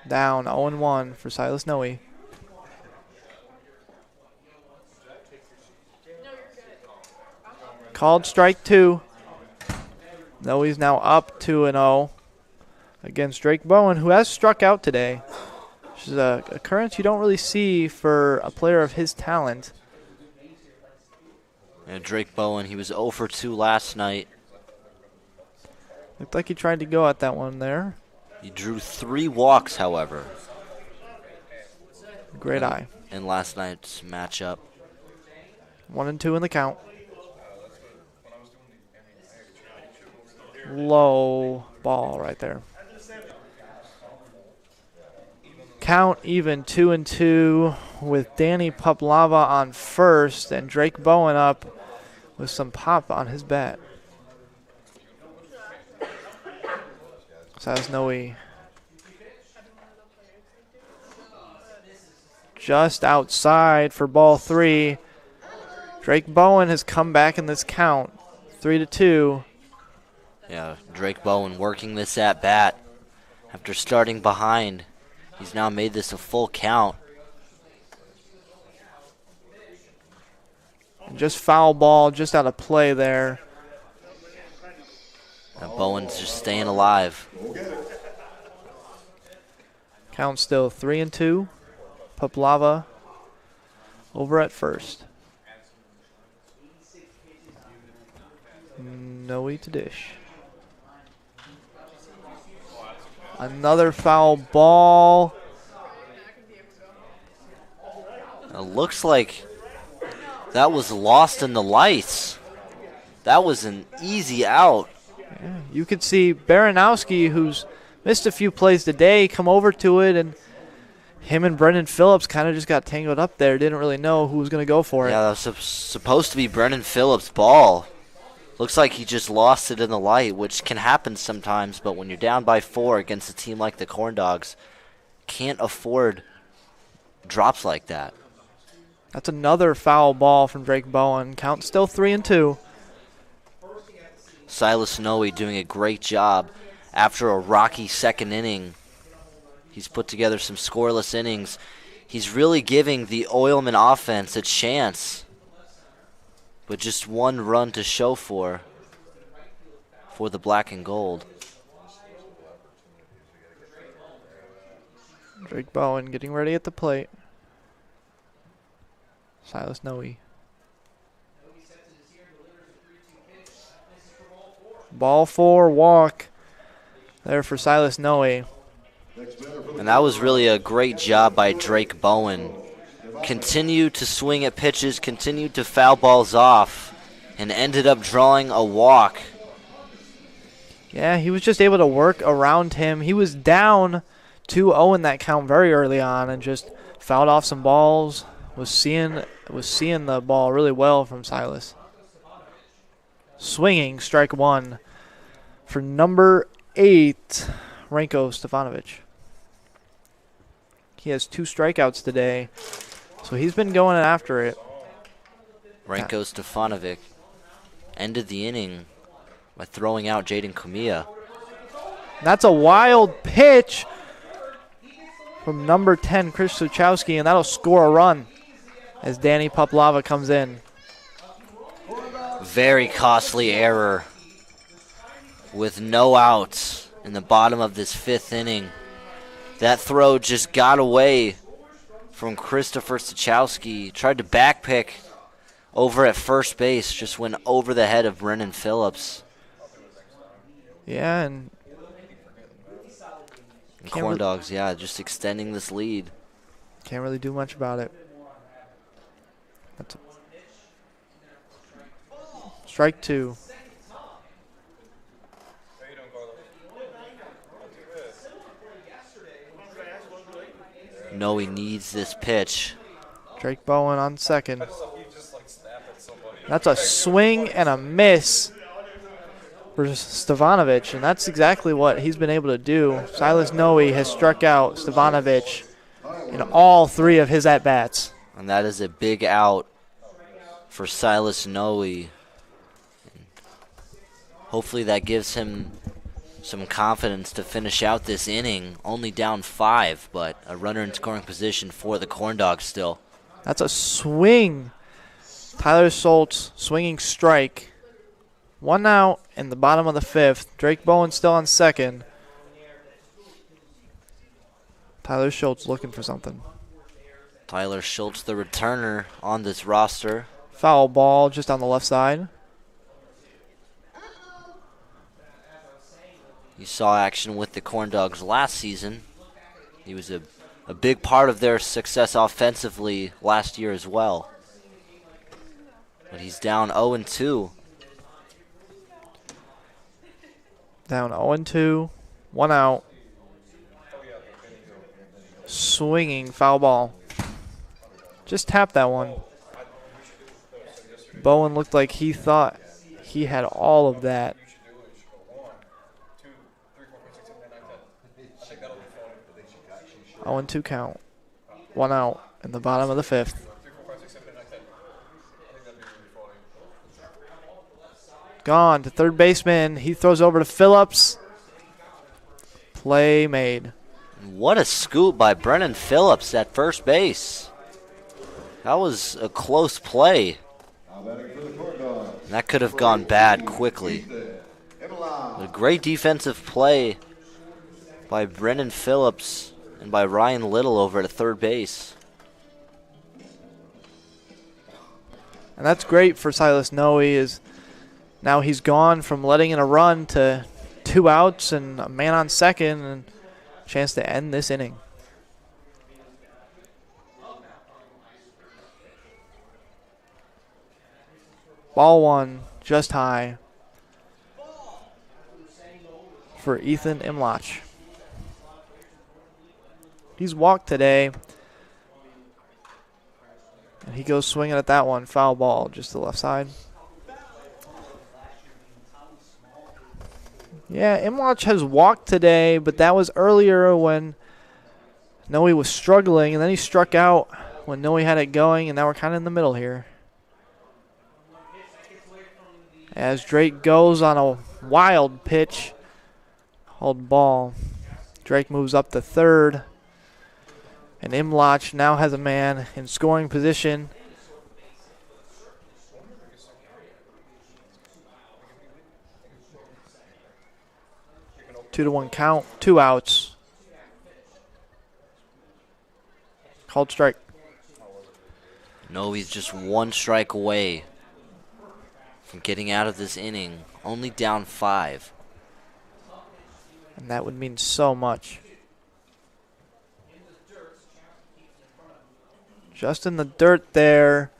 S2: Down 0-1 for Silas Noe. Called strike 2. Noe's now up 2-0 against Drake Bowen, who has struck out today. Which is a occurrence you don't really see for a player of his talent.
S22: And Drake Bowen, he was 0 for 2 last night.
S2: Looked like he tried to go at that one there.
S22: He drew 3 walks, however.
S2: Great eye.
S22: In last night's matchup.
S2: 1-2 in the count. Low ball right there. Count even 2-2 with Danny Paplava on first and Drake Bowen up with some pop on his bat. Silas Noe just outside for ball 3. Drake Bowen has come back in this count, 3-2.
S22: Yeah, Drake Bowen working this at bat. After starting behind, he's now made this a full count.
S2: And just foul ball, just out of play there.
S22: Now Bowen's just staying alive.
S2: Count still 3-2. Poplava over at first. Noe to dish. Another foul ball.
S22: It looks like that was lost in the lights. That was an easy out.
S2: Yeah, you could see Baranowski, who's missed a few plays today, come over to it, and him and Brendan Phillips kind of just got tangled up there. Didn't really know who was going to go for it.
S22: Yeah, that was supposed to be Brendan Phillips' ball. Looks like he just lost it in the light, which can happen sometimes, but when you're down by 4 against a team like the CornDogs, can't afford drops like that.
S2: That's another foul ball from Drake Bowen. Count still 3-2.
S22: Silas Noe doing a great job after a rocky second inning. He's put together some scoreless innings. He's really giving the Oilmen offense a chance, but just one run to show for the black and gold.
S2: Drake Bowen getting ready at the plate. Silas Noe. Ball 4, walk there for Silas Noe.
S22: And that was really a great job by Drake Bowen. Continued to swing at pitches, continued to foul balls off, and ended up drawing a walk.
S2: Yeah, he was just able to work around him. He was down 2-0 in that count very early on and just fouled off some balls. Was seeing the ball really well from Silas. Swinging, strike 1 for number 8, Ranko Stefanovic. He has 2 strikeouts today, so he's been going after it.
S22: Ranko Stefanovic ended the inning by throwing out Jaden Kamiya.
S2: That's a wild pitch from number 10, Chris Suchowski, and that'll score a run as Danny Poplava comes in.
S22: Very costly error with no outs in the bottom of this 5th inning. That throw just got away from Christopher Suchowski. Tried to backpick over at first base, just went over the head of Brendan Phillips.
S2: Yeah, and
S22: CornDogs, yeah, just extending this lead.
S2: Can't really do much about it. That's strike 2.
S22: No, he needs this pitch.
S2: Drake Bowen on second. That's a swing and a miss for Stefanovic, and that's exactly what he's been able to do. Silas Noe has struck out Stefanovic in all 3 of his at-bats.
S22: And that is a big out for Silas Noe. Hopefully that gives him some confidence to finish out this inning. Only down 5, but a runner in scoring position for the CornDogs still.
S2: That's a swing. Tyler Schultz swinging strike. 1 out in the bottom of the 5th. Drake Bowen still on second. Tyler Schultz looking for something.
S22: Tyler Schultz, the returner on this roster.
S2: Foul ball just on the left side.
S22: You saw action with the CornDogs last season. He was a big part of their success offensively last year as well. But he's down 0-2.
S2: Down 0-2. 1 out. Swinging foul ball. Just tapped that one. Bowen looked like he thought he had all of that. 0-2 count. 1 out in the bottom of the 5th. Gone to third baseman. He throws over to Phillips. Play made.
S22: What a scoop by Brennan Phillips at first base. That was a close play. That could have gone bad quickly. A great defensive play by Brennan Phillips and by Ryan Little over at third base.
S2: And that's great for Silas Noe, is now he's gone from letting in a run to 2 outs and a man on second and a chance to end this inning. Ball 1, just high for Ethan Imlach. He's walked today, and he goes swinging at that one. Foul ball, just to the left side. Yeah, Imlach has walked today, but that was earlier when Noe was struggling, and then he struck out when Noe had it going, and now we're kind of in the middle here. As Drake goes on a wild pitch, hold ball. Drake moves up to third, and Imlach now has a man in scoring position. Two to 1 count, 2 outs. Called strike.
S22: No, he's just 1 strike away from getting out of this inning. Only down 5.
S2: And that would mean so much. Just in the dirt there,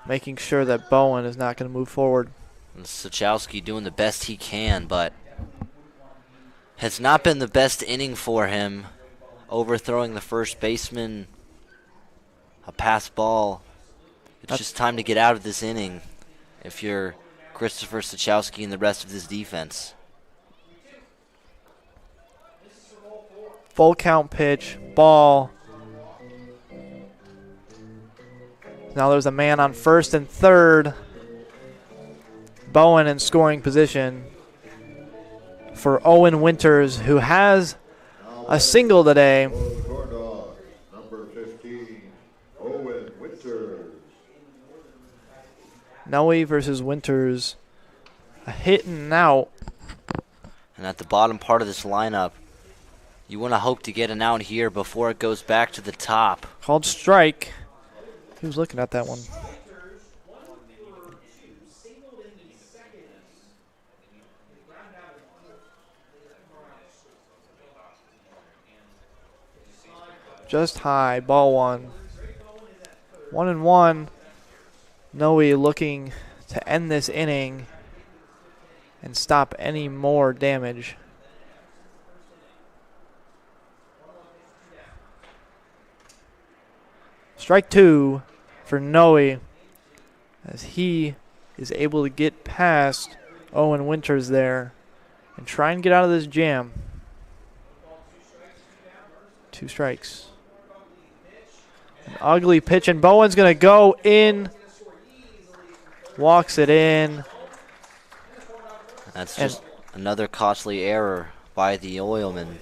S2: making sure that Bowen is not going to move forward.
S22: And Sachowski doing the best he can, but has not been the best inning for him. Overthrowing the first baseman, a pass ball. It's just time to get out of this inning if you're Christopher Sachowski and the rest of this defense.
S2: Full count pitch, ball. Now there's a man on first and third. Bowen in scoring position for Owen Winters, who has a single today.
S20: CornDogs, number 15, Owen Winters.
S2: Noe versus Winters. A hit and an out.
S22: And at the bottom part of this lineup, you want to hope to get an out here before it goes back to the top.
S2: Called strike. He was looking at that one. Just high, ball 1. 1-1. Noe looking to end this inning and stop any more damage. Strike 2 for Noe as he is able to get past Owen Winters there and try and get out of this jam. 2 strikes. An ugly pitch, and Bowen's going to go in. Walks it in.
S22: That's just another costly error by the Oilmen.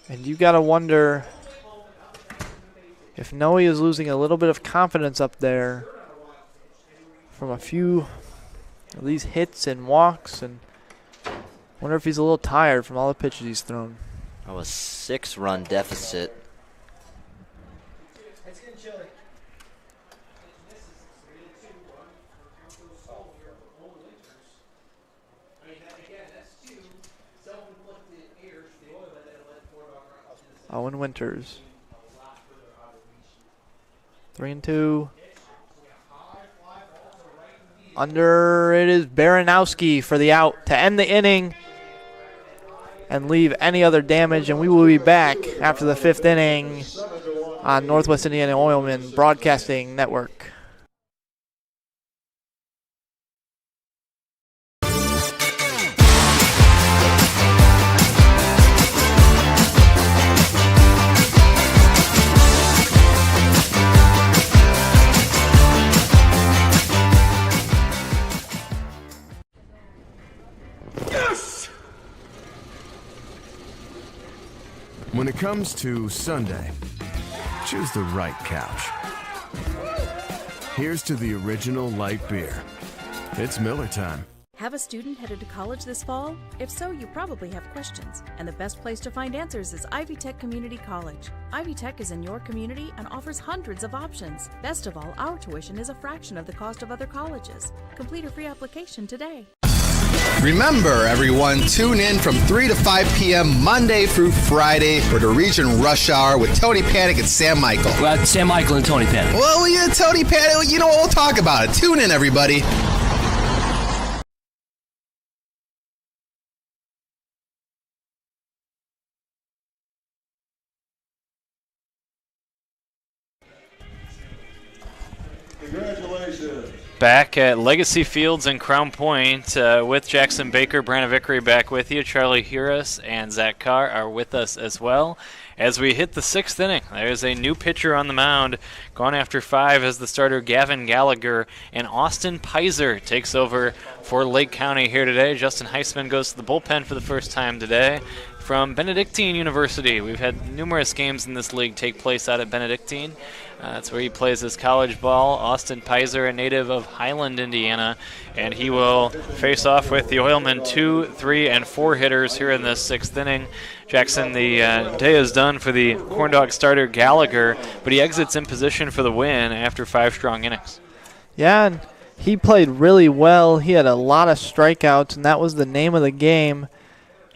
S2: And you got to wonder if Noe is losing a little bit of confidence up there from a few of these hits and walks, and wonder if he's a little tired from all the pitches he's thrown.
S22: Oh, a 6-run deficit.
S2: Owen Winters. 3-2. Under it is Baranowski for the out to end the inning and leave any other damage. And we will be back after the 5th inning on Northwest Indiana Oilmen Broadcasting Network.
S10: comes to Sunday, choose the right couch. Here's to the original light beer. It's Miller time.
S7: Have a student headed to college this fall? If so, you probably have questions, and the best place to find answers is Ivy Tech Community College. Ivy Tech is in your community and offers hundreds of options. Best of all, our tuition is a fraction of the cost of other colleges. Complete a free application today.
S14: Remember, everyone, tune in from 3 to 5 p.m. Monday through Friday for the Region Rush Hour with Tony Panic and Sam Michael.
S23: Well, Sam Michael and Tony Panic.
S14: Well, yeah, Tony Panic, you know what? We'll talk about it. Tune in, everybody.
S20: Congratulations.
S1: Back at Legacy Fields in Crown Point with Jackson Baker, Brandon Vickery back with you. Charlie Hiras and Zach Carr are with us as well. As we hit the 6th inning, there's a new pitcher on the mound. Gone after 5 as the starter Gavin Gallagher, and Austin Pizer takes over for Lake County here today. Justin Heisman goes to the bullpen for the first time today from Benedictine University. We've had numerous games in this league take place out at Benedictine. That's where he plays his college ball. Austin Pizer, a native of Highland, Indiana, and he will face off with the Oilmen 2, 3, and 4 hitters here in this 6th inning. Jackson, the day is done for the CornDog starter Gallagher, but he exits in position for the win after 5 strong innings.
S2: Yeah, and he played really well. He had a lot of strikeouts, and that was the name of the game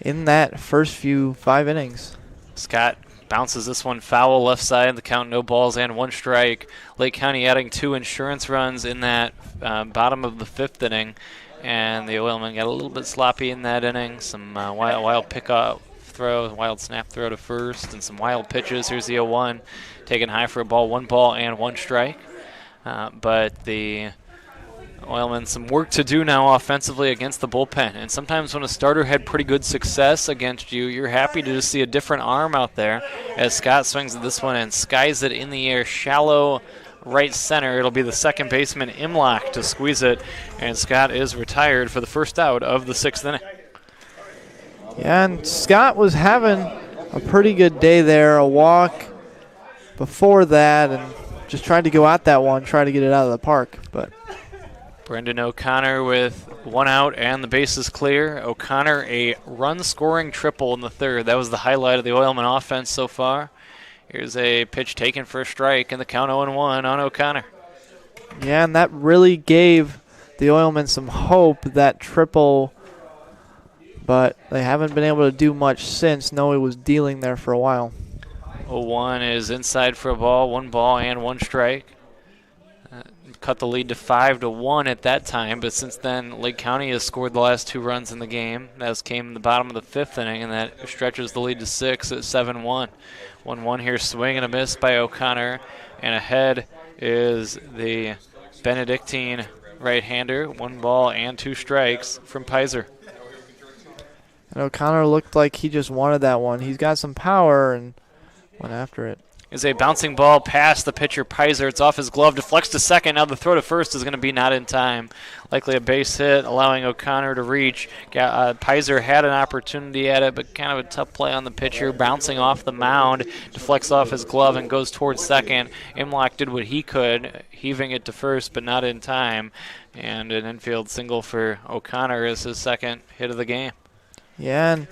S2: in that first 5 innings.
S1: Scott bounces this one foul left side. The count, no balls and 1 strike. Lake County adding 2 insurance runs in that bottom of the 5th inning, and the Oilmen got a little bit sloppy in that inning. Some wild pickoff throw, wild snap throw to first, and some wild pitches. Here's the 0-1, taken high for a ball, 1 ball and 1 strike. But the Oilmen, some work to do now offensively against the bullpen. And sometimes when a starter had pretty good success against you, you're happy to just see a different arm out there as Scott swings at this one and skies it in the air, shallow right center. It'll be the second baseman, Imlock, to squeeze it. And Scott is retired for the first out of the 6th inning.
S2: Yeah, and Scott was having a pretty good day there, a walk before that, and just tried to go at that one, try to get it out of the park. But
S1: Brendan O'Connor with 1 out and the bases clear. O'Connor, a run-scoring triple in the 3rd. That was the highlight of the Oilman offense so far. Here's a pitch taken for a strike, and the count 0-1 on O'Connor.
S2: Yeah, and that really gave the Oilmen some hope, that triple, but they haven't been able to do much since. Noe was dealing there for a while.
S1: 0-1 is inside for a ball, 1 ball and 1 strike. Cut the lead to 5-1 at that time, but since then Lake County has scored the last 2 runs in the game. That came in the bottom of the 5th inning, and that stretches the lead to 6 at 7-1. 1-1 here, swing and a miss by O'Connor, and ahead is the Benedictine right-hander. 1 ball and 2 strikes from Pizer.
S2: And O'Connor looked like he just wanted that one. He's got some power and went after it.
S1: Is a bouncing ball past the pitcher Pizer. It's off his glove, deflects to second. Now the throw to first is going to be not in time. Likely a base hit, allowing O'Connor to reach. Pizer had an opportunity at it, but kind of a tough play on the pitcher. Bouncing off the mound, deflects off his glove and goes towards second. Imlock did what he could, heaving it to first, but not in time. And an infield single for O'Connor is his 2nd hit of the game.
S2: Yeah, and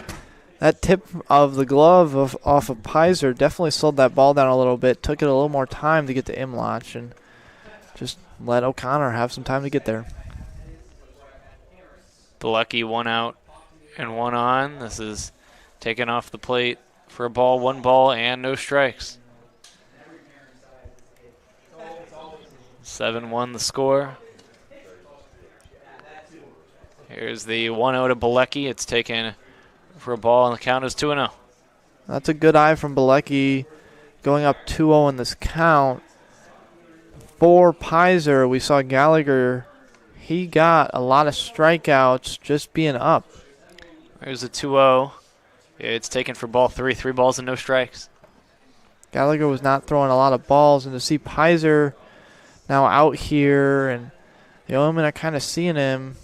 S2: that tip of the glove off of Pizer definitely slowed that ball down a little bit. Took it a little more time to get to Imloch and just let O'Connor have some time to get there.
S1: Bilecki 1 out and 1 on. This is taken off the plate for a ball, 1 ball and no strikes. 7-1 the score. Here's the 1-0 to Bilecki. It's taken for a ball, and the count is 2-0.
S2: That's a good eye from Bilecki, going up 2-0 in this count. For Pizer, we saw Gallagher. He got a lot of strikeouts just being up.
S1: There's a 2-0. It's taken for ball 3, 3 balls and no strikes.
S2: Gallagher was not throwing a lot of balls, and to see Pizer now out here, and the Oilmen are kind of seeing him.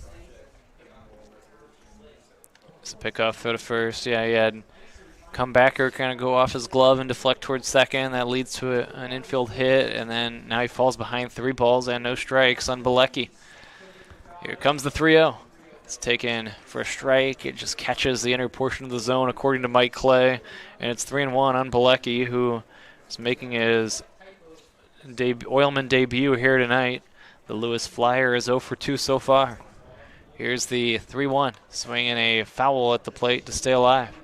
S1: It's a pickoff for the first. Yeah, he had comebacker kind of go off his glove and deflect towards second. That leads to an infield hit, and then now he falls behind 3 balls and no strikes on Bilecki. Here comes the 3-0. It's taken for a strike. It just catches the inner portion of the zone, according to Mike Clay, and it's 3-1 on Bilecki, who is making his Oilman debut here tonight. The Lewis Flyer is 0 for 2 so far. Here's the 3-1, swinging a foul at the plate to stay alive.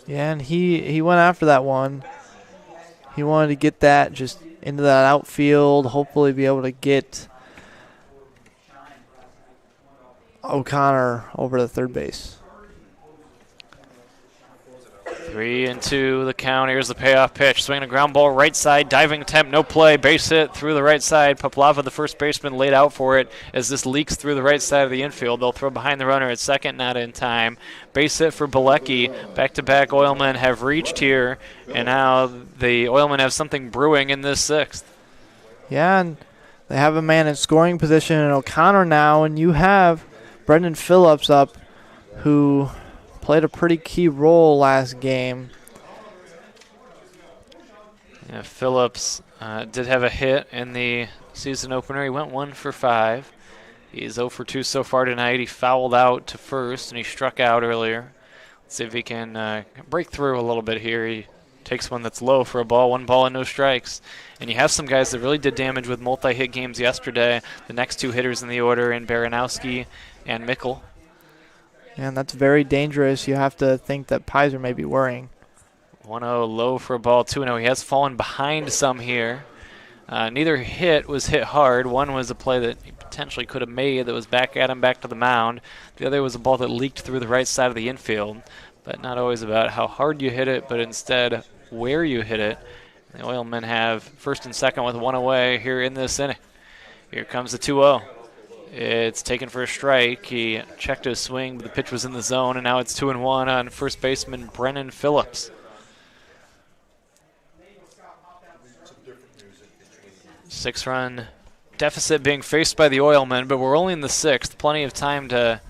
S2: Yeah, and he went after that one. He wanted to get that just into that outfield, hopefully be able to get O'Connor over to third base.
S1: 3-2 the count. Here's the payoff pitch. Swinging a ground ball right side. Diving attempt, no play. Base hit through the right side. Paplava, the first baseman, laid out for it as this leaks through the right side of the infield. They'll throw behind the runner at second, not in time. Base hit for Bilecki. Back-to-back Oilmen have reached here, and now the Oilmen have something brewing in this 6th.
S2: Yeah, and they have a man in scoring position in O'Connor now, and you have Brendan Phillips up, who played a pretty key role last game.
S1: Yeah, Phillips did have a hit in the season opener. He went 1 for 5. He's 0 for 2 so far tonight. He fouled out to first, and he struck out earlier. Let's see if he can break through a little bit here. He takes one that's low for a ball, 1 ball and no strikes. And you have some guys that really did damage with multi-hit games yesterday. The next 2 hitters in the order in Baranowski and Mickle.
S2: And that's very dangerous. You have to think that Pizer may be worrying.
S1: 1-0 low for a ball, 2-0. He has fallen behind some here. Neither hit was hit hard. One was a play that he potentially could have made that was back at him, back to the mound. The other was a ball that leaked through the right side of the infield. But not always about how hard you hit it, but instead where you hit it. The Oilmen have first and second with 1 away here in this inning. Here comes the 2-0. It's taken for a strike. He checked his swing, but the pitch was in the zone, and now it's 2-1 on first baseman Brennan Phillips. 6-run deficit being faced by the Oilmen, but we're only in the 6th. Plenty of time to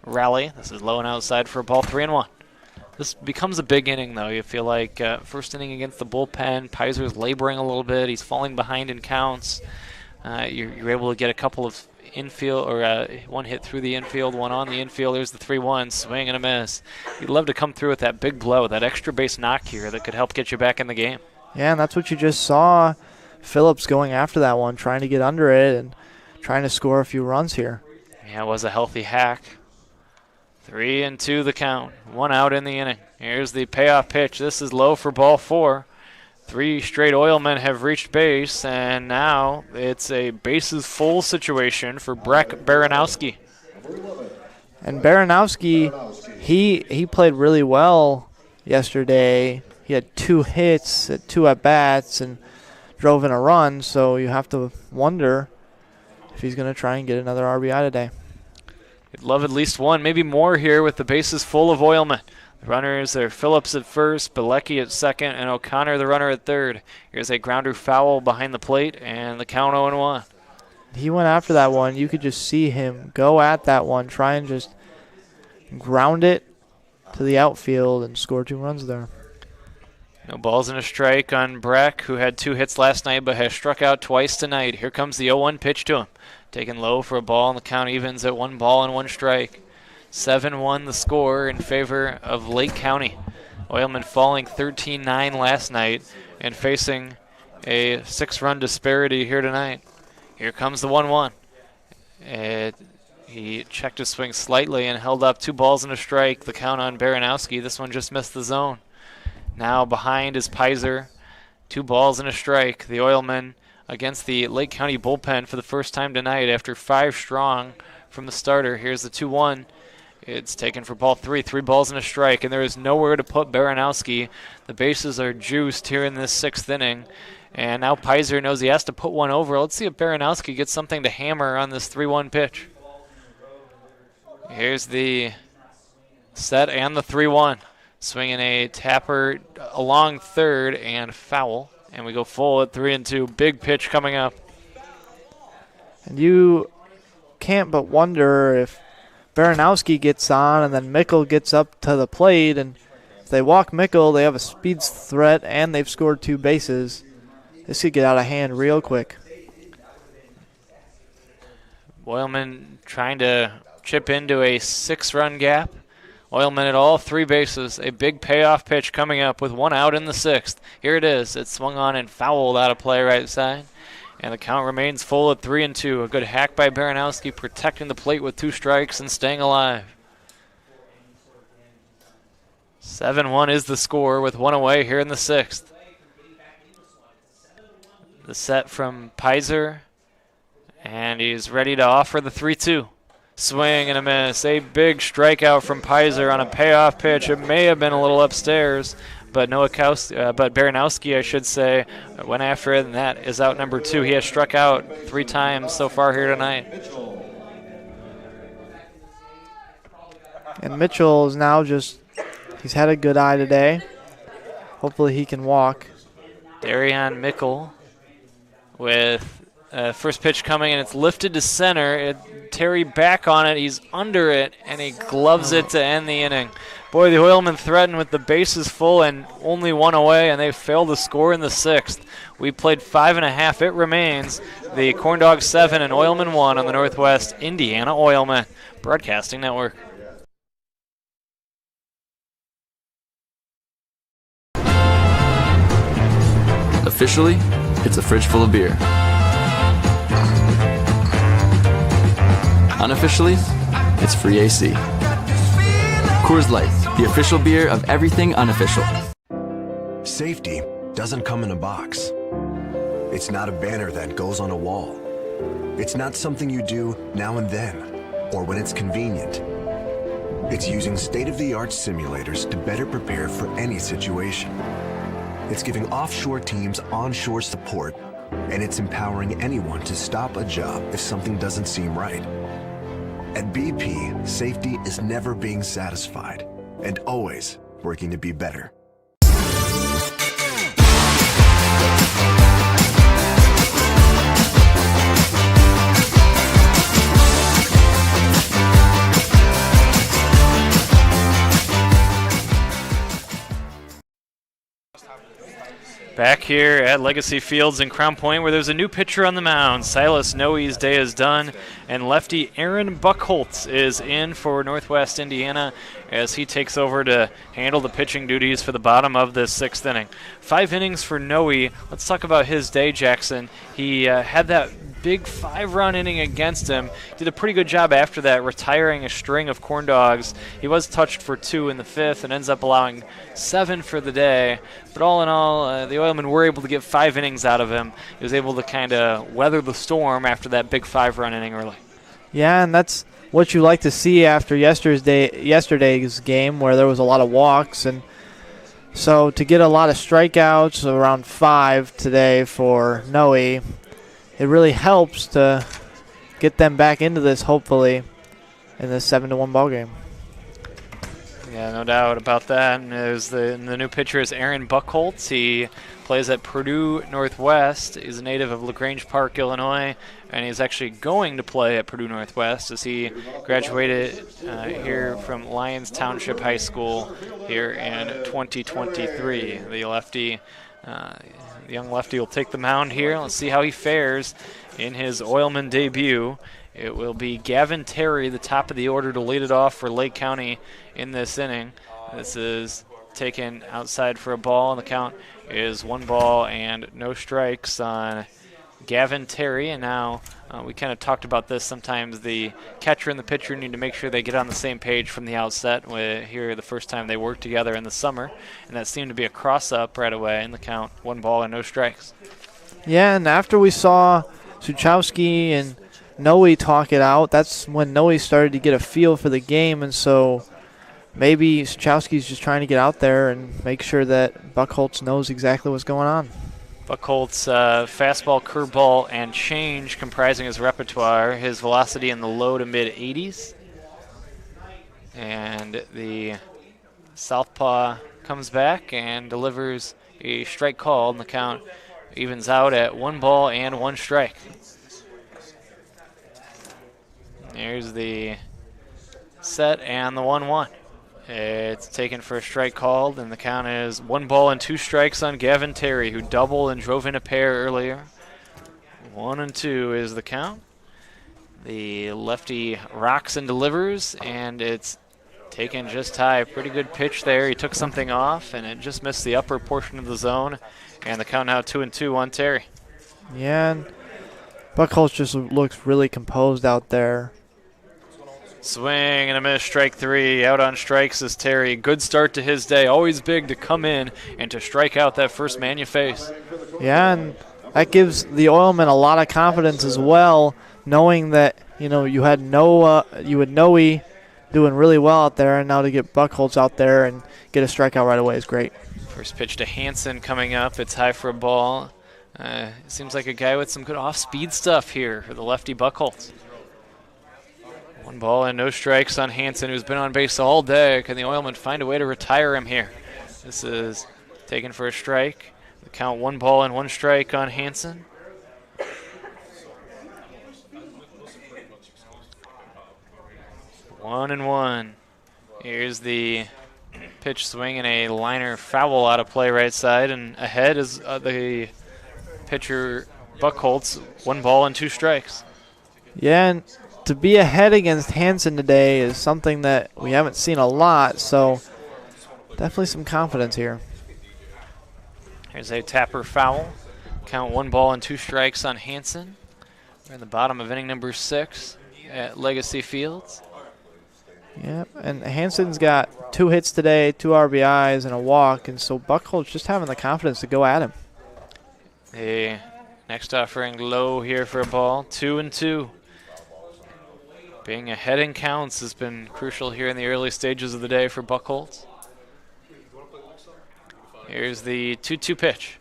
S1: rally. This is low and outside for a ball, 3-1. This becomes a big inning, though. You feel like first inning against the bullpen, Pizer's laboring a little bit. He's falling behind in counts. You're able to get a couple of infield, or 1 hit through the infield, 1 on the infield. There's the 3-1, swing and a miss. You'd love to come through with that big blow, that extra base knock here that could help get you back in the game.
S2: Yeah, and that's what you just saw. Phillips going after that one, trying to get under it and trying to score a few runs here.
S1: Yeah, it was a healthy hack. 3-2 the count. 1 out in the inning. Here's the payoff pitch. This is low for ball 4. 3 straight Oilmen have reached base, and now it's a bases full situation for Breck Baranowski.
S2: And Baranowski, he played really well yesterday. He had 2 hits at 2 at-bats and drove in a run, so you have to wonder if he's going to try and get another RBI today.
S1: You'd love at least 1, maybe more here with the bases full of Oilmen. The runners are Phillips at first, Bilecki at second, and O'Connor the runner at third. Here's a grounder foul behind the plate, and the count 0-1.
S2: He went after that one. You could just see him go at that one, try and just ground it to the outfield and score 2 runs there.
S1: No balls and a strike on Breck, who had 2 hits last night but has struck out twice tonight. Here comes the 0-1 pitch to him. Taken low for a ball, and the count evens at 1 ball and 1 strike. 7-1 the score in favor of Lake County. Oilmen falling 13-9 last night and facing a 6-run disparity here tonight. Here comes the 1-1. He checked his swing slightly and held up 2 balls and a strike. The count on Baranowski. This one just missed the zone. Now behind is Pizer. 2 balls and a strike. The Oilmen against the Lake County bullpen for the first time tonight after 5 strong from the starter. Here's the 2-1. It's taken for ball 3, 3 balls and a strike, and there is nowhere to put Baranowski. The bases are juiced here in this 6th inning, and now Pizer knows he has to put one over. Let's see if Baranowski gets something to hammer on this 3-1 pitch. Here's the set and the 3-1. Swinging a tapper along third and foul, and we go full at 3-2. Big pitch coming up.
S2: And you can't but wonder if Baranowski gets on and then Mickle gets up to the plate and If they walk Mickle, they have a speed threat, and they've scored 2 bases. This could get out of hand real quick.
S1: Oilmen trying to chip into a 6-run gap. Oilmen at all 3 bases. A big payoff pitch coming up with 1 out in the 6th. Here it is. It's swung on and fouled out of play right side. And the count remains full at 3-2. A good hack by Baranowski, protecting the plate with 2 strikes and staying alive. 7-1 is the score with 1 away here in the 6th. The set from Pizer, and he's ready to offer the 3-2. Swing and a miss. A big strikeout from Pizer on a payoff pitch. It may have been a little upstairs, but Baranowski, I should say, went after it, and that is out number 2. He has struck out 3 times so far here tonight.
S2: And Mitchell is now he's had a good eye today. Hopefully he can walk.
S1: Darian Mickle with first pitch coming, and it's lifted to center. Terry back on it. He's under it, and he gloves it to end the inning. Boy, the Oilmen threatened with the bases full and only 1 away, and they failed to score in the 6th. We played 5.5. It remains the CornDogs 7 and Oilmen 1 on the Northwest Indiana Oilmen Broadcasting Network.
S15: Officially, it's a fridge full of beer. Unofficially, it's free AC. Coors Light, the official beer of everything unofficial.
S9: Safety doesn't come in a box. It's not a banner that goes on a wall. It's not something you do now and then, or when it's convenient. It's using state-of-the-art simulators to better prepare for any situation. It's giving offshore teams onshore support, and it's empowering anyone to stop a job if something doesn't seem right. At BP, safety is never being satisfied and always working to be better.
S1: Back here at Legacy Fields in Crown Point, where there's a new pitcher on the mound. Silas Noe's day is done, and lefty Aaron Buckholtz is in for Northwest Indiana as he takes over to handle the pitching duties for the bottom of the 6th inning. 5 innings for Noe. Let's talk about his day, Jackson. He had that big 5-run inning against him. Did a pretty good job after that, retiring a string of CornDogs. He was touched for 2 in the 5th and ends up allowing 7 for the day. But all in all, the Oilmen were able to get 5 innings out of him. He was able to kind of weather the storm after that big 5-run inning early.
S2: Yeah, and that's what you like to see after yesterday's game, where there was a lot of walks. And so to get a lot of strikeouts, around 5 today for Noe, it really helps to get them back into this, hopefully, in this 7-1 ball game.
S1: Yeah, no doubt about that. And the new pitcher is Aaron Buckholtz. He plays at Purdue Northwest. He's a native of LaGrange Park, Illinois, and he's actually going to play at Purdue Northwest as he graduated here from Lyons Township High School here in 2023. The young lefty will take the mound here. Let's see how he fares in his Oilman debut. It will be Gavin Terry, the top of the order, to lead it off for Lake County in this inning. This is taken outside for a ball, and the count is 1 ball and no strikes on Gavin Terry. And now we kind of talked about this. Sometimes the catcher and the pitcher need to make sure they get on the same page from the outset. Here the first time they worked together in the summer, and that seemed to be a cross-up right away in the count, 1 ball and no strikes.
S2: Yeah, and after we saw Suchowski and Noe talk it out, that's when Noe started to get a feel for the game, and so maybe Suchowski's just trying to get out there and make sure that Buckholtz knows exactly what's going on.
S1: Buckholtz, fastball, curveball, and change comprising his repertoire. His velocity in the low to mid-80s. And the southpaw comes back and delivers a strike call, and the count evens out at 1 ball and 1 strike. There's the set and the 1-1. It's taken for a strike called, and the count is 1 ball and 2 strikes on Gavin Terry, who doubled and drove in a pair earlier. 1-2 is the count. The lefty rocks and delivers, and it's taken just high. Pretty good pitch there. He took something off, and it just missed the upper portion of the zone. And the count now 2-2 on Terry.
S2: Yeah, and Buckholz just looks really composed out there.
S1: Swing and a miss, strike 3. Out on strikes is Terry. Good start to his day. Always big to come in and to strike out that first man you face.
S2: Yeah, and that gives the Oilmen a lot of confidence as well, knowing that you had Noe doing really well out there, and now to get Buckholz out there and get a strikeout right away is great.
S1: First pitch to Hansen coming up. It's high for a ball. Seems like a guy with some good off-speed stuff here for the lefty Buckholz. 1 ball and no strikes on Hansen, who's been on base all day. Can the Oilmen find a way to retire him here? This is taken for a strike. The count 1 ball and 1 strike on Hansen. One and one. Here's the pitch swing and a liner foul out of play right side, and ahead is the pitcher Buckholz. 1 ball and 2 strikes.
S2: Yeah, and to be ahead against Hansen today is something that we haven't seen a lot, so definitely some confidence here.
S1: Here's a tapper foul. Count 1 ball and 2 strikes on Hansen. We're in the bottom of inning number 6 at Legacy Fields.
S2: Yep, and Hansen's got 2 hits today, 2 RBIs, and a walk, and so Buckholz just having the confidence to go at him.
S1: The next offering low here for a ball. 2-2. Being ahead in counts has been crucial here in the early stages of the day for Buckholz. Here's the 2-2 pitch.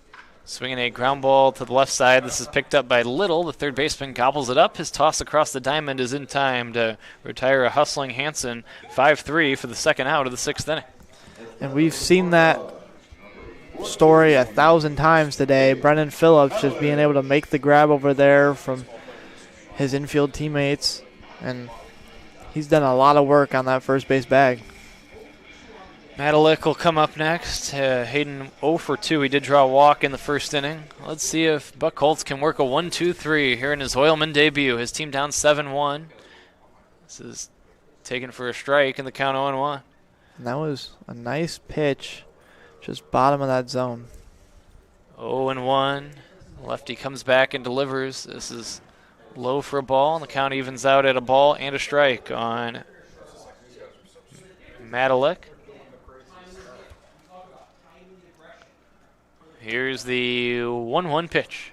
S1: Swinging a ground ball to the left side. This is picked up by Little. The third baseman gobbles it up. His toss across the diamond is in time to retire a hustling Hansen. 5-3 for the second out of the 6th inning.
S2: And we've seen that story 1,000 times today. Brennan Phillips just being able to make the grab over there from his infield teammates. And he's done a lot of work on that first base bag.
S1: Matalik will come up next. Hayden 0 for 2. He did draw a walk in the first inning. Let's see if Buckholz can work a 1-2-3 here in his Oilman debut. His team down 7-1. This is taken for a strike in the count 0-1.
S2: And that was a nice pitch, just bottom of that zone.
S1: 0-1. Lefty comes back and delivers. This is low for a ball, and the count evens out at a ball and a strike on Matalik. Here's the 1-1 pitch.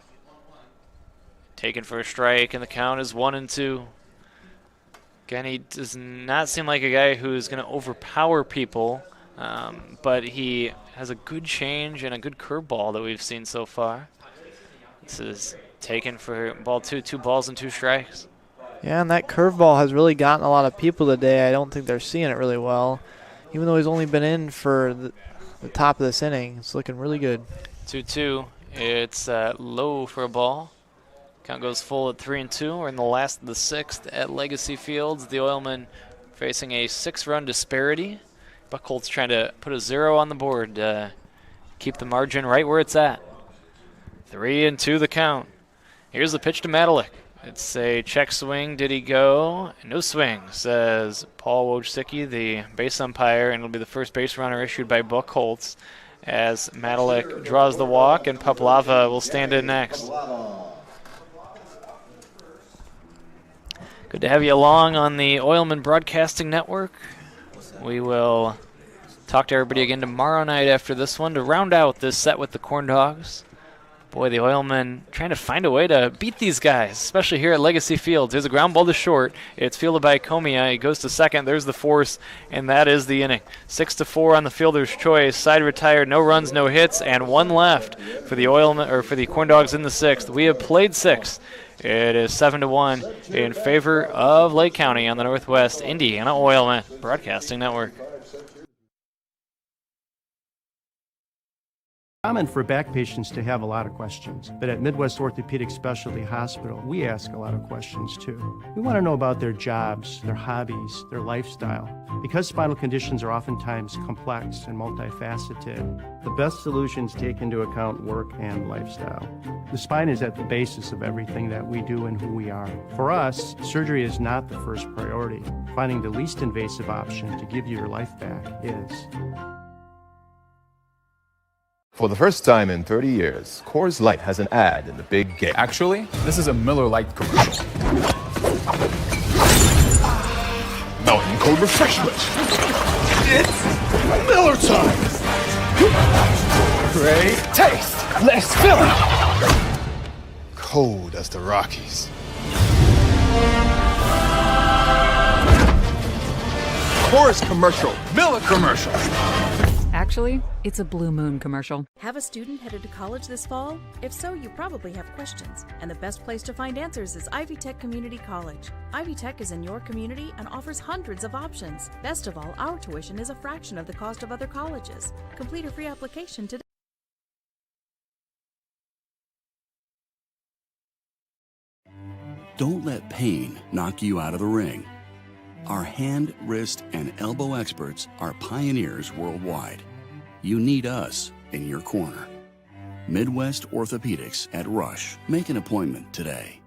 S1: Taken for a strike, and the count is 1-2. Again, he does not seem like a guy who's going to overpower people, but he has a good change and a good curveball that we've seen so far. This is taken for ball 2, 2 balls and 2 strikes.
S2: Yeah, and that curveball has really gotten a lot of people today. I don't think they're seeing it really well. Even though he's only been in for the top of this inning, it's looking really good.
S1: 2-2. It's low for a ball. Count goes full at 3-2. We're in the last of the 6th at Legacy Fields. The Oilmen facing a 6-run disparity. Buckholz trying to put a 0 on the board to keep the margin right where it's at. 3-2 the count. Here's the pitch to Matalik. It's a check swing. Did he go? No swing, says Paul Wojcicki, the base umpire, and it'll be the first base runner issued by Buckholz as Matalik draws the walk, and Paplava will stand in next. Good to have you along on the Oilman Broadcasting Network. We will talk to everybody again tomorrow night after this one to round out this set with the CornDogs. Boy, the Oilmen trying to find a way to beat these guys, especially here at Legacy Fields. Here's a ground ball to short. It's fielded by Comia. He goes to second. There's the force, and that is the inning. 6-4 on the fielder's choice. Side retired, no runs, no hits, and 1 left for the Oilmen or for the CornDogs in the 6th. We have played 6. It is 7-1 in favor of Lake County on the Northwest Indiana Oilmen Broadcasting Network.
S16: Common for back patients to have a lot of questions, but at Midwest Orthopedic Specialty Hospital, we ask a lot of questions too. We want to know about their jobs, their hobbies, their lifestyle. Because spinal conditions are oftentimes complex and multifaceted, the best solutions take into account work and lifestyle. The spine is at the basis of everything that we do and who we are. For us, surgery is not the first priority. Finding the least invasive option to give you your life back is.
S17: For the first time in 30 years, Coors Light has an ad in the big game.
S18: Actually, this is a Miller Lite commercial.
S17: Mountain Cold Refreshment. It's Miller time. Great taste. Less filling. Cold as the Rockies. Coors commercial. Miller commercial.
S12: Actually, it's a Blue Moon commercial.
S7: Have a student headed to college this fall? If so, you probably have questions, and the best place to find answers is Ivy Tech Community College. Ivy Tech is in your community and offers hundreds of options. Best of all, our tuition is a fraction of the cost of other colleges. Complete a free application today.
S24: Don't let pain knock you out of the ring. Our hand, wrist, and elbow experts are pioneers worldwide. You need us in your corner. Midwest Orthopedics at Rush. Make an appointment today.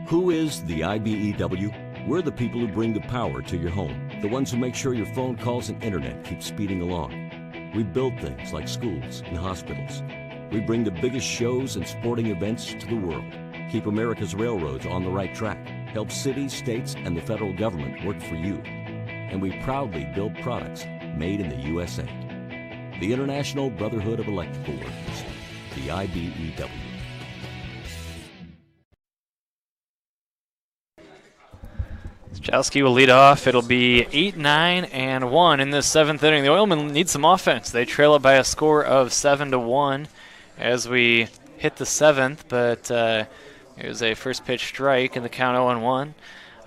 S25: Who is the IBEW? We're the people who bring the power to your home, the ones who make sure your phone calls and internet keep speeding along. We build things like schools and hospitals. We bring the biggest shows and sporting events to the world, keep America's railroads on the right track, help cities, states, and the federal government work for you. And we proudly build products made in the USA. The International Brotherhood of Electrical Workers, the IBEW.
S1: Chowski will lead off. It'll be 8-9-1 in this seventh inning. The Oilmen need some offense. They trail it by a score of 7-1 as we hit the seventh, but here's a first pitch strike in the count 0-1.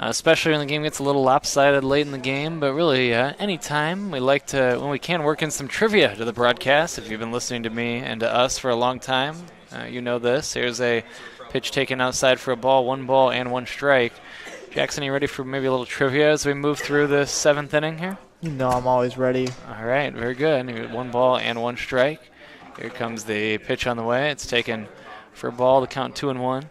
S1: Especially when the game gets a little lopsided late in the game, but really anytime we like to, when we can, work in some trivia to the broadcast. If you've been listening to me and to us for a long time, you know this. Here's a pitch taken outside for a ball, 1 ball and 1 strike. Jackson, are you ready for maybe a little trivia as we move through the seventh inning here?
S2: You know I'm always ready.
S1: All right, very good. 1 ball and 1 strike. Here comes the pitch on the way. It's taken for a ball, the count 2-1.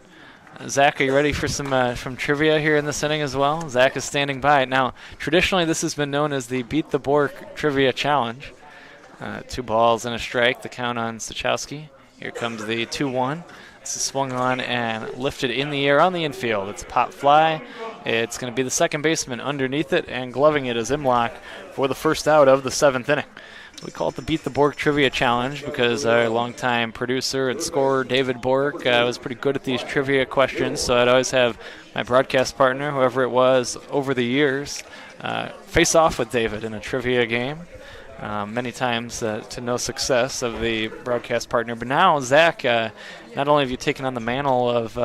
S1: Zach, are you ready for some trivia here in this inning as well? Zach is standing by. Now, traditionally this has been known as the Beat the Bork Trivia Challenge. 2 balls and a strike, the count on Stachowski. Here comes the 2-1. This is swung on and lifted in the air on the infield. It's a pop fly. It's going to be the second baseman underneath it, and gloving it is Imlock for the first out of the seventh inning. We call it the Beat the Bork Trivia Challenge because our longtime producer and scorer, David Bork, was pretty good at these trivia questions, so I'd always have my broadcast partner, whoever it was over the years, face off with David in a trivia game. Many times to no success of the broadcast partner. But now, Zach, not only have you taken on the mantle of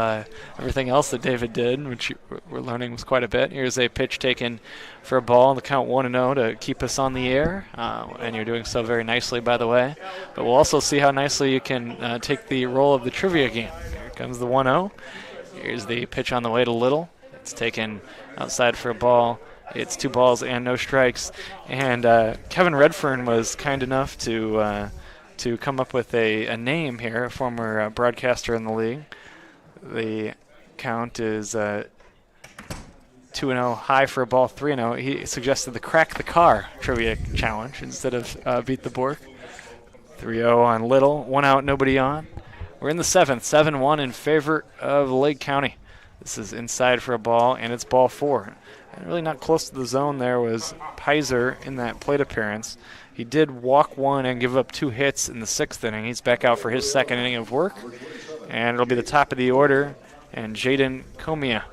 S1: everything else that David did, which we're learning was quite a bit. Here's a pitch taken for a ball on the count 1-0 to keep us on the air. And you're doing so very nicely, by the way. But we'll also see how nicely you can take the role of the trivia game. Here comes the 1-0. Here's the pitch on the way to Little. It's taken outside for a ball. It's 2 balls and no strikes. And Kevin Redfern was kind enough to come up with a name here, a former broadcaster in the league. The count is 2-0, high for a ball, 3-0. He suggested the Crack the Car Trivia Challenge instead of Beat the Bork. 3-0 on Little, 1 out, nobody on. We're in the seventh, 7-1 in favor of Lake County. This is inside for a ball, and it's ball 4. And really not close to the zone there was Pizer in that plate appearance. He did walk 1 and give up 2 hits in the 6th inning. He's back out for his second inning of work. And it'll be the top of the order, and Jaden Comia.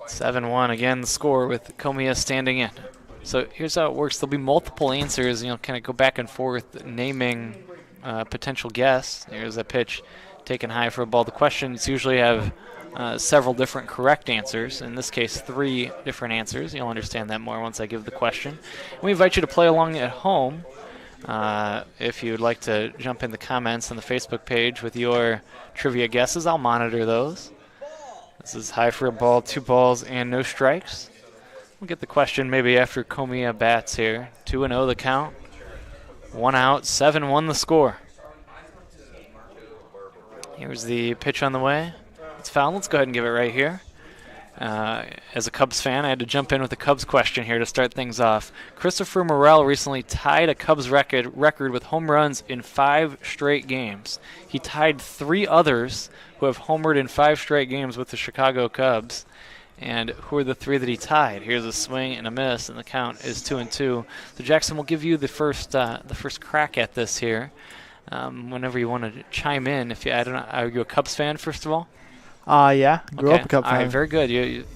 S1: 7-1 again, the score with Comia standing in. So here's how it works. There'll be multiple answers, kind of go back and forth naming potential guests. Here's a pitch taken high for a ball. The questions usually have several different correct answers. In this case, 3 different answers. You'll understand that more once I give the question. We invite you to play along at home. If you'd like to jump in the comments on the Facebook page with your trivia guesses, I'll monitor those. This is high for a ball, 2 balls, and no strikes. We'll get the question maybe after Komiya bats here. 2-0 the count. 1 out, 7-1 the score. Here's the pitch on the way. It's foul. Let's go ahead and give it right here. As a Cubs fan, I had to jump in with a Cubs question here to start things off. Christopher Morel recently tied a Cubs record with home runs in 5 straight games. He tied 3 others who have homered in 5 straight games with the Chicago Cubs. And who are the 3 that he tied? Here's a swing and a miss, and the count is 2-2. So Jackson, we'll give you the first crack at this here. Whenever you want to chime in, I don't know, are you a Cubs fan first of all?
S2: Yeah, grew up a Cubs fan.
S1: All right, very good.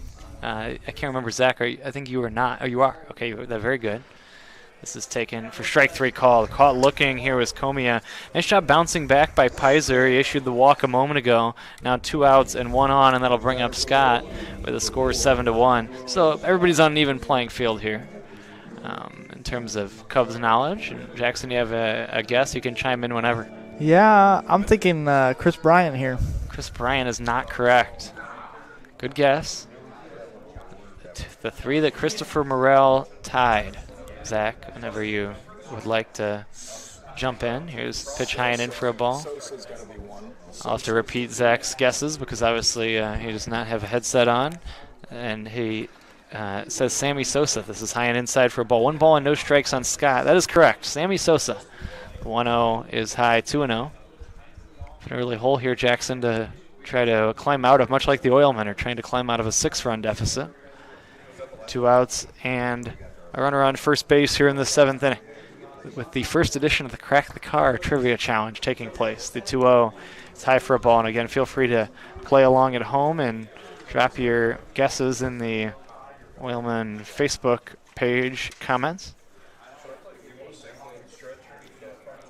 S1: I can't remember, Zach. I think you are not. Oh, you are. Okay, that's very good. This is taken for strike 3 call. Caught looking here was Komiya. Nice job bouncing back by Pizer. He issued the walk a moment ago. Now 2 outs and 1 on, and that'll bring up Scott with a score 7-1. So everybody's on an even playing field here in terms of Cubs knowledge. And Jackson, you have a guess? You can chime in whenever.
S2: Yeah, I'm thinking Chris Bryant here.
S1: Chris Bryant is not correct. Good guess. The 3 that Christopher Morel tied. Zach, whenever you would like to jump in. Here's pitch high and in for a ball. I'll have to repeat Zach's guesses because obviously he does not have a headset on. And he says Sammy Sosa. This is high and inside for a ball. 1 ball and no strikes on Scott. That is correct. Sammy Sosa. 1-0 is high, 2-0. An early hole here, Jackson, to try to climb out of, much like the Oilmen are trying to climb out of a 6-run deficit. 2 outs and a runner on first base here in the 7th inning with the first edition of the Crack the Car Trivia Challenge taking place. The 2-0 is high for a ball. And again, feel free to play along at home and drop your guesses in the Oilman Facebook page comments.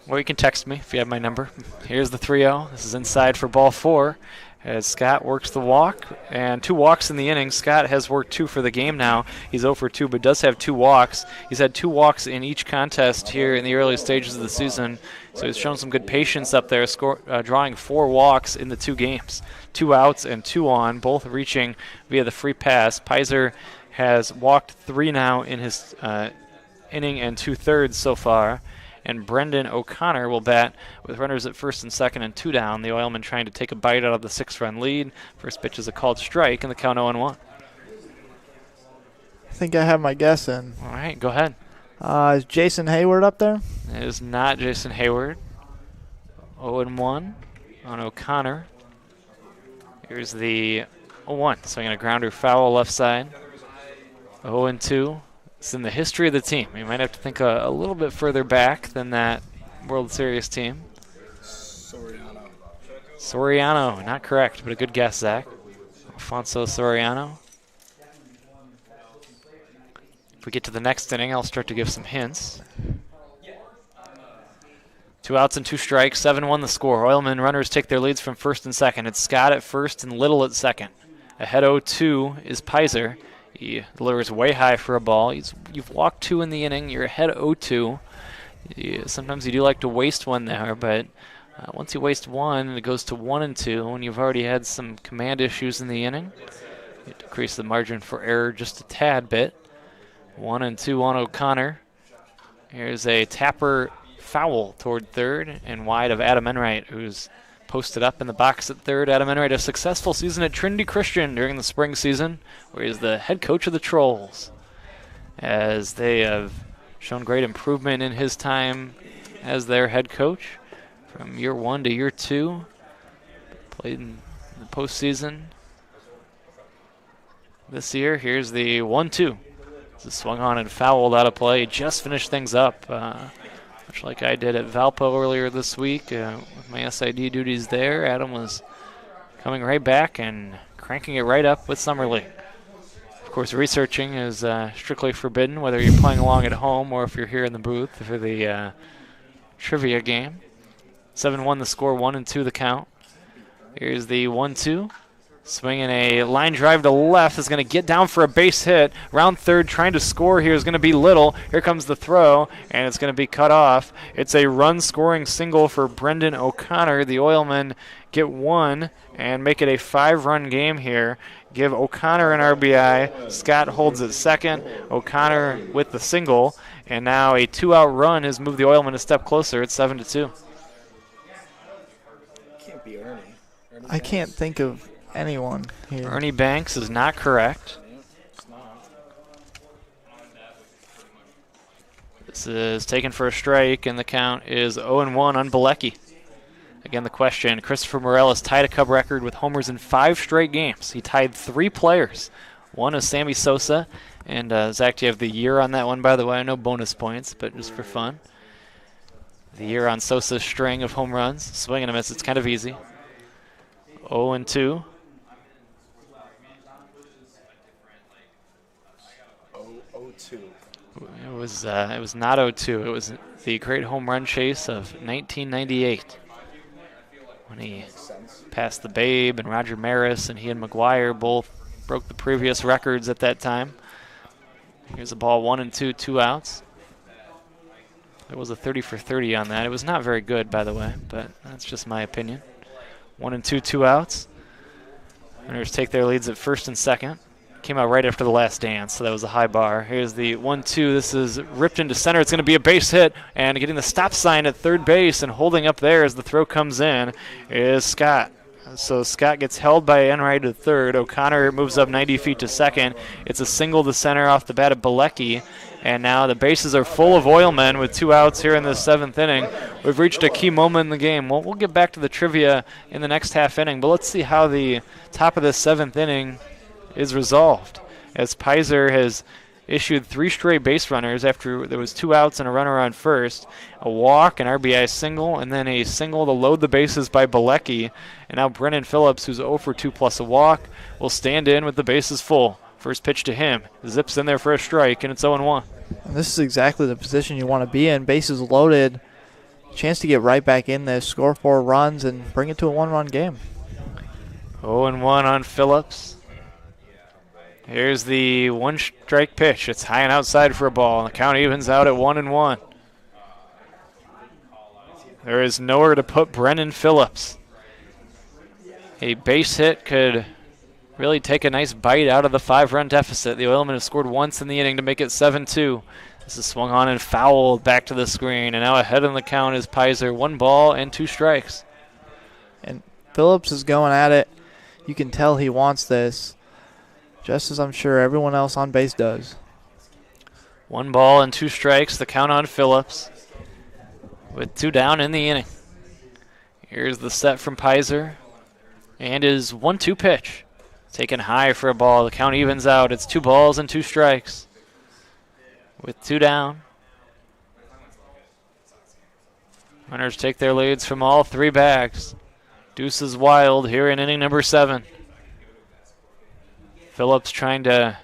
S1: Or you can text me if you have my number. Here's the 3-0. This is inside for ball 4 as Scott works the walk. And 2 walks in the inning. Scott has worked 2 for the game now. He's 0 for 2, but does have 2 walks. He's had 2 walks in each contest here in the early stages of the season. So he's shown some good patience up there, drawing 4 walks in the 2 games. 2 outs and 2 on, both reaching via the free pass. Pizer has walked 3 now in his inning and 2/3 so far. And Brendan O'Connor will bat with runners at first and second and 2 down. The Oilmen trying to take a bite out of the 6-run lead. First pitch is a called strike, and the count 0-1.
S2: I think I have my guess in.
S1: All right, go ahead.
S2: Is Jason Hayward up there?
S1: It is not Jason Hayward. 0-1 on O'Connor. Here's the 0-1. Swinging a grounder foul left side. 0-2. It's in the history of the team. You might have to think a little bit further back than that World Series team. Soriano, not correct, but a good guess, Zach. Alfonso Soriano. If we get to the next inning, I'll start to give some hints. 2 outs and 2 strikes, 7-1 the score. Oilmen runners take their leads from first and second. It's Scott at first and Little at second. Ahead 0-2 is Pizer. He delivers way high for a ball. You've walked 2 in the inning. You're ahead 0-2. Sometimes you do like to waste one there, but once you waste one and it goes to 1-2, and you've already had some command issues in the inning, you decrease the margin for error just a tad bit. 1-2 on O'Connor. Here's a tapper foul toward third and wide of Adam Enright, who's posted up in the box at third. Adam Enright, a successful season at Trinity Christian during the spring season, where he's the head coach of the Trolls, as they have shown great improvement in his time as their head coach from year 1 to year 2. Played in the postseason this year. Here's the 1-2. This is swung on and fouled out of play. Just finished things up, much like I did at Valpo earlier this week with my SID duties there. Adam was coming right back and cranking it right up with Summer League. Of course, researching is strictly forbidden, whether you're playing along at home or if you're here in the booth for the trivia game. 7-1 the score, 1-2 the count. Here's the 1-2. Swinging a line drive to left, is going to get down for a base hit. Round third, trying to score here is going to be Little. Here comes the throw, and it's going to be cut off. It's a run-scoring single for Brendan O'Connor. The Oilmen get one and make it a 5-run game here. Give O'Connor an RBI. Scott holds it second. O'Connor with the single, and now a 2-out run has moved the Oilmen a step closer. It's 7-2.
S3: Can't be Ernie.
S2: I can't think of anyone here.
S1: Ernie Banks is not correct. This is taken for a strike, and the count is 0-1 on Bilecki. Again, the question, Christopher Morales tied a Cub record with homers in 5 straight games. He tied 3 players. One is Sammy Sosa, and Zach, do you have the year on that one, by the way? I know bonus points, but just for fun. The year on Sosa's string of home runs. Swing and a miss, it's kind of easy. 0-2. It was not 0-2. It was the great home run chase of 1998 when he passed the Babe and Roger Maris, and he and McGuire both broke the previous records at that time. Here's a ball, 1-2, 2 outs. It was a 30 for 30 on that. It was not very good, by the way, but that's just my opinion. 1-2, 2 outs. Runners take their leads at first and second. Came out right after the last dance, so that was a high bar. Here's the 1-2. This is ripped into center. It's going to be a base hit, and getting the stop sign at third base and holding up there as the throw comes in is Scott. So Scott gets held by Enright to third. O'Connor moves up 90 feet to second. It's a single to center off the bat of Bilecki, and now the bases are full of Oilmen with 2 outs here in the 7th inning. We've reached a key moment in the game. We'll get back to the trivia in the next half inning, but let's see how the top of the 7th inning is resolved, as Pizer has issued 3 straight base runners after there was 2 outs and a runner on first, a walk, an RBI single, and then a single to load the bases by Bilecki. And now Brennan Phillips, who's 0 for 2 plus a walk, will stand in with the bases full. First pitch to him, zips in there for a strike, and it's 0-1.
S2: And this is exactly the position you want to be in. Bases loaded, chance to get right back in this, score 4 runs, and bring it to a 1-run game.
S1: 0-1 on Phillips. Here's the 1-strike pitch. It's high and outside for a ball, and the count evens out at 1-1. There is nowhere to put Brennan Phillips. A base hit could really take a nice bite out of the 5-run deficit. The Oilmen have scored once in the inning to make it 7-2. This is swung on and fouled back to the screen, and now ahead in the count is Pizer. 1 ball and 2 strikes.
S2: And Phillips is going at it. You can tell he wants this, just as I'm sure everyone else on base does.
S1: 1 ball and 2 strikes, the count on Phillips, with 2 down in the inning. Here's the set from Pizer, and his 1-2 pitch. Taken high for a ball, the count evens out. It's 2 balls and 2 strikes, with 2 down. Runners take their leads from all 3 bags. Deuce is wild here in inning number 7. Phillips trying to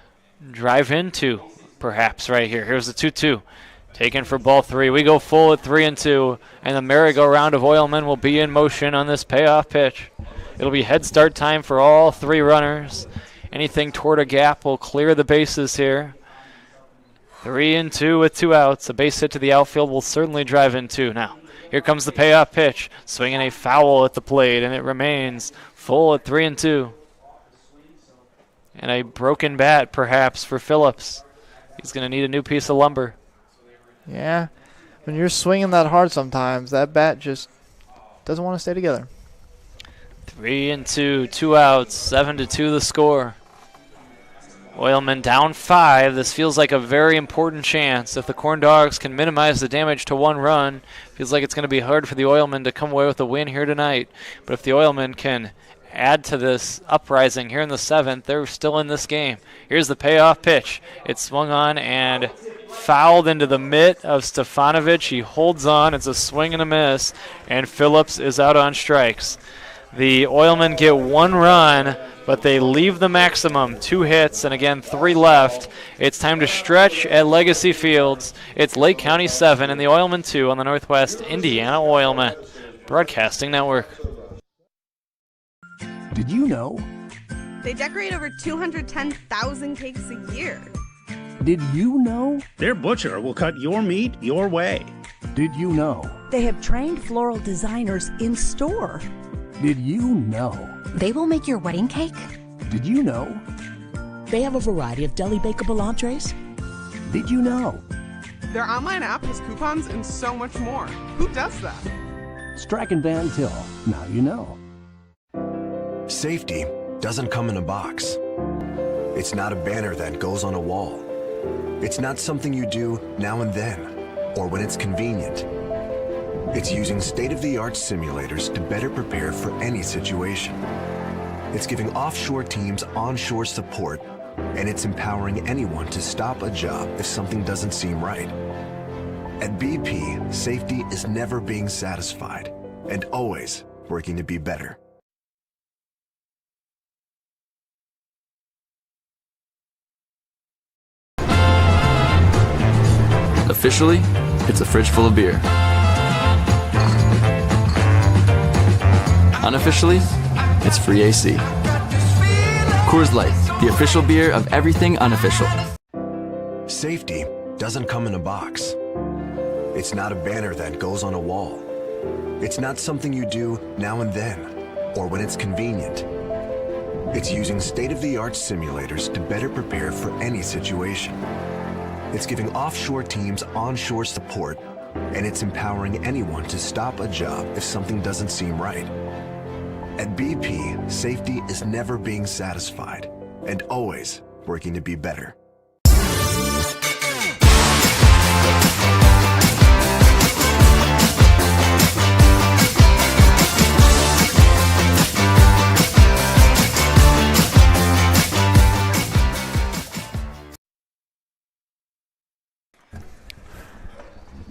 S1: drive into, perhaps, right here. Here's the 2-2. Taken for ball 3. We go full at 3-2, and the merry-go-round of Oilmen will be in motion on this payoff pitch. It'll be head start time for all 3 runners. Anything toward a gap will clear the bases here. 3-2 with 2 outs. A base hit to the outfield will certainly drive in 2. Now, here comes the payoff pitch. Swinging a foul at the plate, and it remains full at 3-2. And a broken bat, perhaps, for Phillips. He's going to need a new piece of lumber.
S2: Yeah, when you're swinging that hard sometimes, that bat just doesn't want to stay together.
S1: 3-2, 2 outs, 7-2 the score. Oilmen down 5. This feels like a very important chance. If the CornDogs can minimize the damage to 1 run, feels like it's going to be hard for the Oilmen to come away with a win here tonight. But if the Oilmen can add to this uprising here in the 7th, they're still in this game. Here's the payoff pitch. It's swung on and fouled into the mitt of Stefanovic. He holds on. It's a swing and a miss, and Phillips is out on strikes. The Oilmen get 1 run, but they leave the maximum. 2 hits, and again, 3 left. It's time to stretch at Legacy Fields. It's Lake County 7 and the Oilmen 2 on the Northwest Indiana Oilmen Broadcasting Network.
S4: Did you know?
S8: They decorate over 210,000 cakes a year.
S3: Did you know?
S4: Their butcher will cut your meat your way.
S3: Did you know?
S5: They have trained floral designers in store.
S3: Did you know?
S6: They will make your wedding cake.
S3: Did you know?
S5: They have a variety of deli bakeable entrees.
S3: Did you know?
S8: Their online app has coupons and so much more. Who does that?
S3: Strachan Van Til. Now you know.
S9: Safety doesn't come in a box. It's not a banner that goes on a wall. It's not something you do now and then, or when it's convenient. It's using state-of-the-art simulators to better prepare for any situation. It's giving offshore teams onshore support, and it's empowering anyone to stop a job if something doesn't seem right. At BP, safety is never being satisfied and always working to be better.
S15: Officially, it's a fridge full of beer. Unofficially, it's free AC. Coors Light, the official beer of everything unofficial.
S9: Safety doesn't come in a box. It's not a banner that goes on a wall. It's not something you do now and then, or when it's convenient. It's using state-of-the-art simulators to better prepare for any situation. It's giving offshore teams onshore support, and it's empowering anyone to stop a job if something doesn't seem right. At BP, safety is never being satisfied and always working to be better.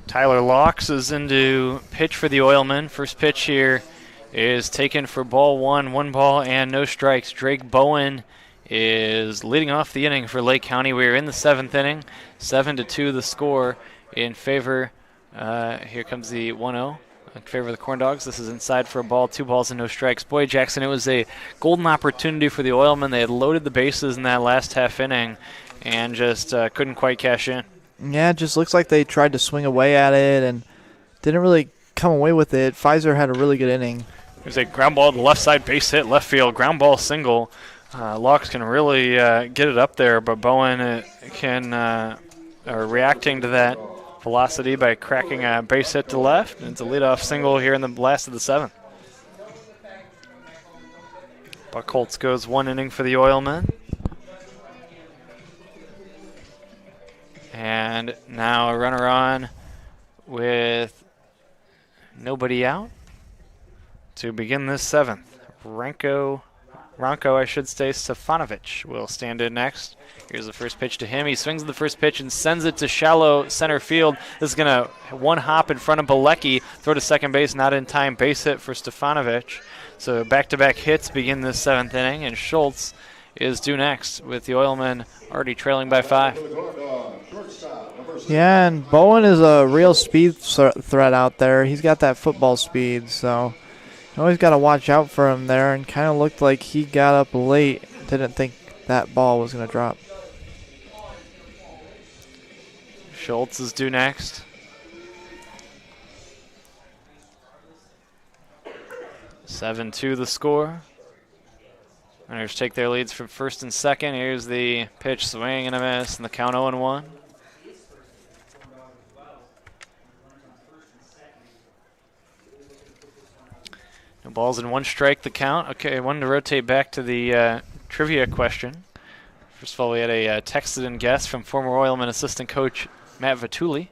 S1: Tyler Locks is into pitch for the Oilmen. First pitch here is taken for ball one ball and no strikes. Drake Bowen is leading off the inning for Lake County. We're in the 7th inning. 7-2 the score in favor. Here comes the 1-0 in favor of the CornDogs. This is inside for a ball, 2 balls and no strikes. Boy, Jackson, it was a golden opportunity for the Oilmen. They had loaded the bases in that last half inning and just couldn't quite cash in.
S2: Yeah, it just looks like they tried to swing away at it and didn't really come away with it. Pfizer had a really good inning.
S1: There's a ground ball to the left side, base hit, left field, ground ball single. Locks can really get it up there, but Bowen can reacting to that velocity by cracking a base hit to left. And it's a leadoff single here in the last of the 7th. Buckholz goes 1 inning for the Oilmen. And now a runner on with nobody out to begin this 7th. Ranko, I should say, Stefanovic will stand in next. Here's the first pitch to him. He swings the first pitch and sends it to shallow center field. This is going to one hop in front of Bilecki, throw to second base, not in time. Base hit for Stefanovic. So back-to-back hits begin this 7th inning, and Schultz is due next with the Oilmen already trailing by 5.
S2: Yeah, and Bowen is a real speed threat out there. He's got that football speed, so you always got to watch out for him there, and kind of looked like he got up late. Didn't think that ball was going to drop.
S1: Schultz is due next. 7-2 the score. Runners take their leads from first and second. Here's the pitch, swing and a miss, and the count 0-1. No balls and 1 strike, the count. Okay, I wanted to rotate back to the trivia question. First of all, we had a texted in guest from former Oilman assistant coach Matt Vituli.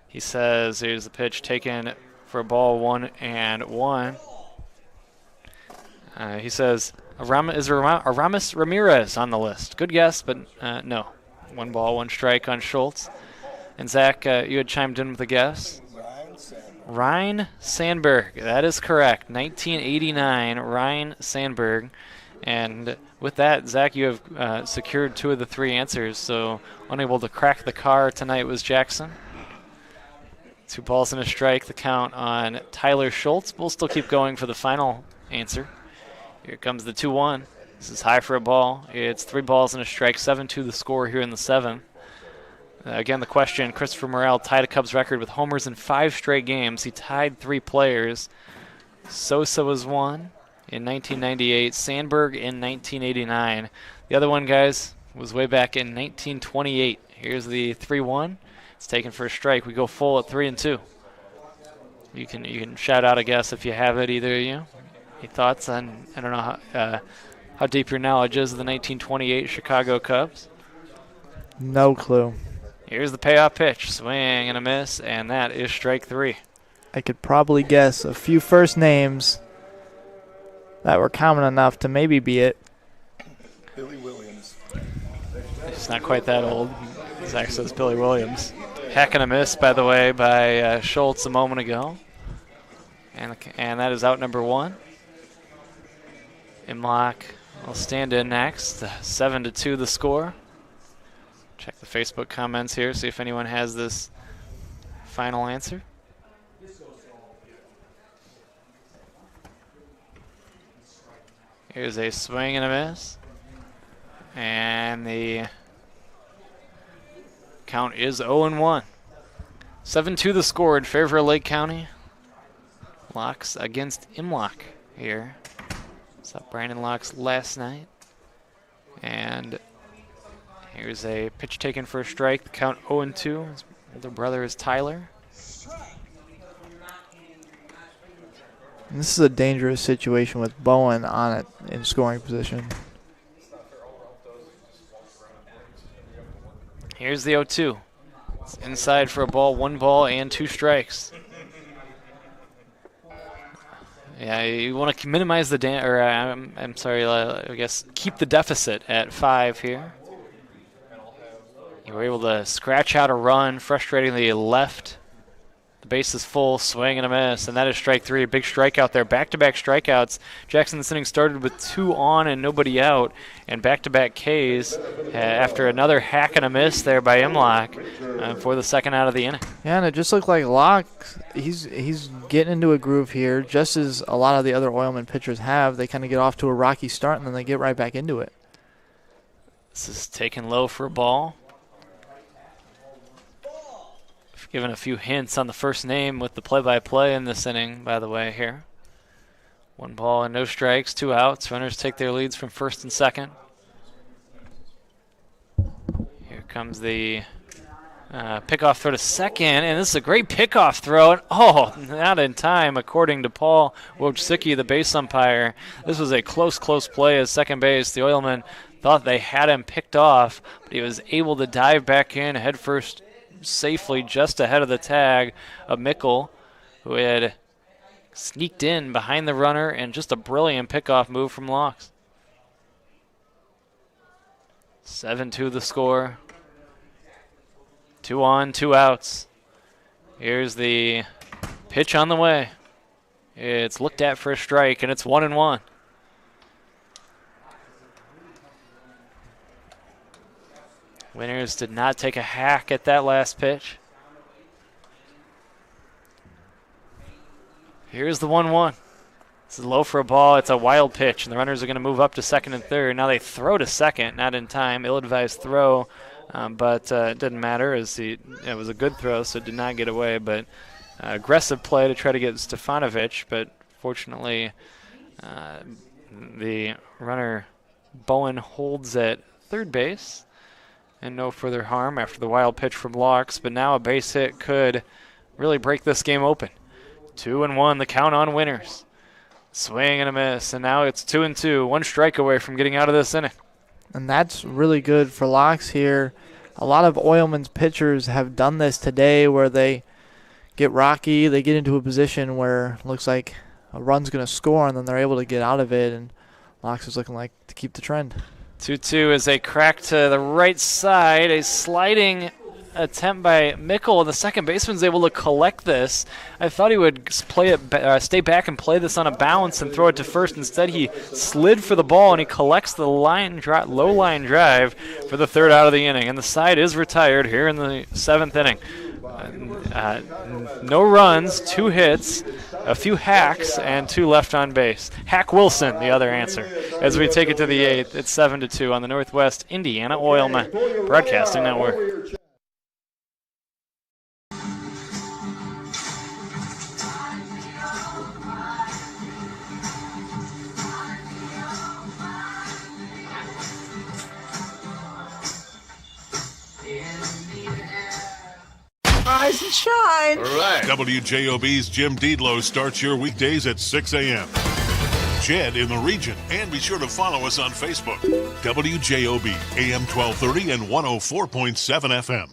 S1: He says, here's the pitch taken for a ball 1-1. He says, is Aramis Ramirez on the list? Good guess, but no. 1 ball, 1 strike on Schultz. And Zach, you had chimed in with a guess. Ryan Sandberg. That is correct. 1989, Ryan Sandberg. And with that, Zach, you have secured 2 of the 3 answers. So unable to crack the car tonight was Jackson. 2 balls and a strike, the count on Tyler Schultz. We'll still keep going for the final answer. Here comes the 2-1. This is high for a ball. It's 3 balls and a strike, 7-2 the score here in the 7th. Again, the question, Christopher Morel tied a Cubs record with homers in 5 straight games. He tied 3 players. Sosa was one in 1998, Sandberg in 1989. The other one, guys, was way back in 1928. Here's the 3-1. It's taken for a strike. We go full at 3-2. You can shout out a guess if you have it, either of you. Any thoughts on, I don't know how deep your knowledge is of the 1928 Chicago Cubs?
S2: No clue.
S1: Here's the payoff pitch. Swing and a miss, and that is strike 3.
S2: I could probably guess a few first names that were common enough to maybe be it.
S18: Billy Williams.
S1: He's not quite that old. Zach says Billy Williams. Heck and a miss, by the way, by Schultz a moment ago. And that is out number 1. Imlach will stand in next. 7-2 the score. Check the Facebook comments here, see if anyone has this final answer. Here's a swing and a miss. And the count is 0-1. 7-2 the score in favor of Lake County. Locks against Imlach here. Saw Brandon Locks last night. And here's a pitch taken for a strike. The count 0-2. His older brother is Tyler.
S2: And this is a dangerous situation with Bowen on it in scoring position.
S1: Here's the 0-2. It's inside for a ball, 1 ball and 2 strikes. Yeah, you want to minimize the I guess keep the deficit at 5 here. You were able to scratch out a run, frustratingly left. The base is full, swing and a miss, and that is strike 3. A big strikeout there. Back-to-back strikeouts. Jackson this inning started with 2 on and nobody out, and back-to-back Ks after another hack and a miss there by Imlach for the second out of the inning.
S2: Yeah, and it just looked like Locke, he's getting into a groove here, just as a lot of the other Oilmen pitchers have. They kind of get off to a rocky start, and then they get right back into it.
S1: This is taken low for a ball. Given a few hints on the first name with the play-by-play in this inning, by the way, here. 1 ball and no strikes, 2 outs. Runners take their leads from first and second. Here comes the pickoff throw to second, and this is a great pickoff throw. And, not in time, according to Paul Wojcicki, the base umpire. This was a close play at second base. The Oilmen thought they had him picked off, but he was able to dive back in head first safely just ahead of the tag of Mickle, who had sneaked in behind the runner, and just a brilliant pickoff move from Locks. 7-2 the score. 2 on, 2 outs. Here's the pitch on the way. It's looked at for a strike, and it's 1-1. Winners did not take a hack at that last pitch. Here's the 1-1. This is low for a ball. It's a wild pitch, and the runners are going to move up to second and third. Now they throw to second, not in time. Ill-advised throw, but it didn't matter as it was a good throw, so it did not get away. But aggressive play to try to get Stefanovic, but fortunately the runner Bowen holds at third base. And no further harm after the wild pitch from Locks, but now a base hit could really break this game open. 2-1, the count on Winners. Swing and a miss, and now it's 2-2, 1 strike away from getting out of this inning.
S2: And that's really good for Locks here. A lot of Oilmen's pitchers have done this today where they get rocky, they get into a position where it looks like a run's going to score, and then they're able to get out of it, and Locks is looking like to keep the trend.
S1: 2-2 is a crack to the right side, a sliding attempt by Mickle. The second baseman's able to collect this. I thought he would play it, stay back and play this on a bounce and throw it to first. Instead, he slid for the ball, and he collects the low line drive for the 3rd out of the inning. And the side is retired here in the 7th inning. No runs, 2 hits, a few hacks and 2 left on base. Hack Wilson, the other answer. As we take it to the 8th, it's 7-2 on the Northwest Indiana Oilmen Broadcasting Network.
S11: Rise and shine.
S13: All right. WJOB's Jim Deedlow starts your weekdays at 6 a.m. Jed in the region. And be sure to follow us on Facebook. WJOB, AM 1230 and 104.7 FM.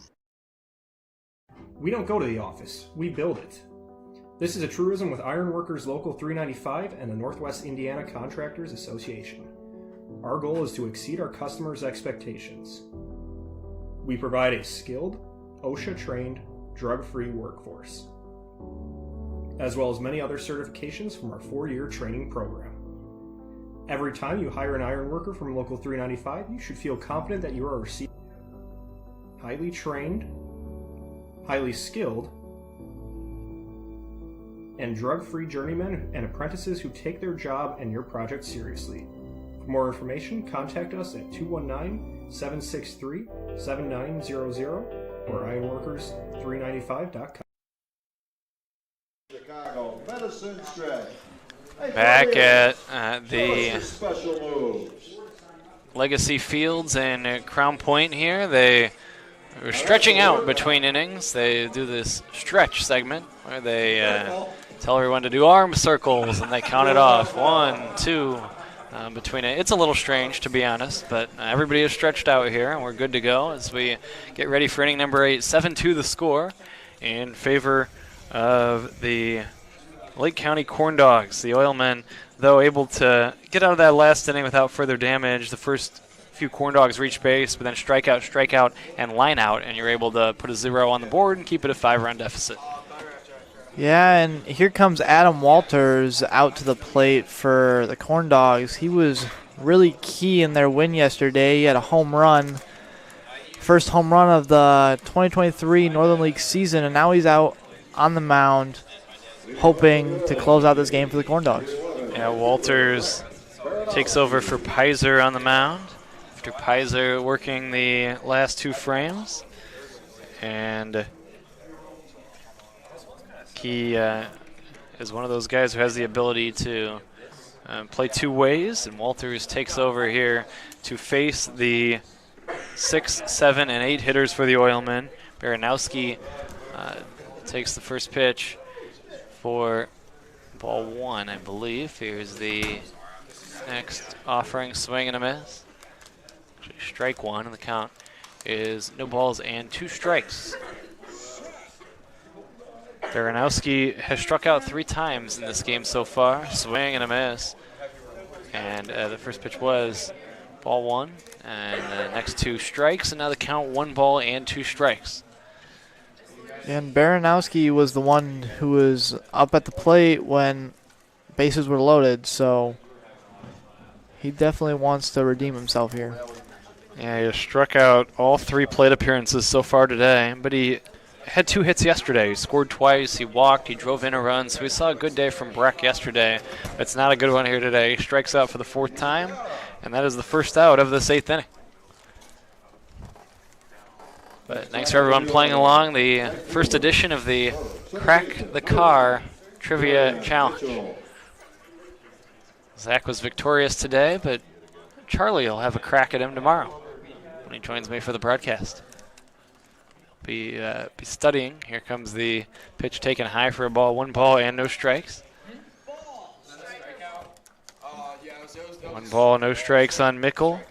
S19: We don't go to the office. We build it. This is a truism with Ironworkers Local 395 and the Northwest Indiana Contractors Association. Our goal is to exceed our customers' expectations. We provide a skilled, OSHA-trained, drug-free workforce, as well as many other certifications from our 4-year training program. Every time you hire an iron worker from Local 395, you should feel confident that you are receiving highly trained, highly skilled, and drug-free journeymen and apprentices who take their job and your project seriously. For more information, contact us at 219-763-7900 or ironworkers395.com.
S20: Chicago Medicine Stretch.
S1: Back at the Legacy Fields in Crown Point here. They are stretching out between innings. They do this stretch segment where they tell everyone to do arm circles and they count it off. 1, 2, between it. It's a little strange, to be honest, but everybody is stretched out here, and we're good to go as we get ready for inning number 8. 7-2 the score in favor of the Lake County CornDogs. The Oilmen, though, able to get out of that last inning without further damage. The first few CornDogs reach base, but then strikeout, and line out, and you're able to put a 0 on the board and keep it a 5-run deficit.
S2: Yeah, and here comes Adam Walters out to the plate for the CornDogs. He was really key in their win yesterday. He had a home run, first home run of the 2023 Northern League season, and now he's out on the mound hoping to close out this game for the CornDogs.
S1: Yeah, Walters takes over for Pizer on the mound after Pizer working the last 2 frames. And he is one of those guys who has the ability to play 2 ways, and Walters takes over here to face the 6, 7, and 8 hitters for the Oilmen. Baranowski takes the first pitch for ball 1, I believe. Here's the next offering, swing and a miss. Actually, strike 1, and the count is no balls and 2 strikes. Baranowski has struck out 3 times in this game so far. Swing and a miss. And the first pitch was ball 1. And the next 2 strikes. And now the count 1 ball and 2 strikes.
S2: And Baranowski was the one who was up at the plate when bases were loaded. So he definitely wants to redeem himself here.
S1: Yeah, he has struck out all 3 plate appearances so far today. But he had 2 hits yesterday. He scored twice, he walked, he drove in a run. So we saw a good day from Breck yesterday. It's not a good one here today. He strikes out for the 4th time, and that is the first out of this 8th inning. But thanks for everyone playing along. The first edition of the Crack the Car Trivia Challenge. Zach was victorious today, but Charlie will have a crack at him tomorrow when he joins me for the broadcast. Be studying. Here comes the pitch taken high for a ball. 1 ball and no strikes. 1 ball, no strikes on Mickle,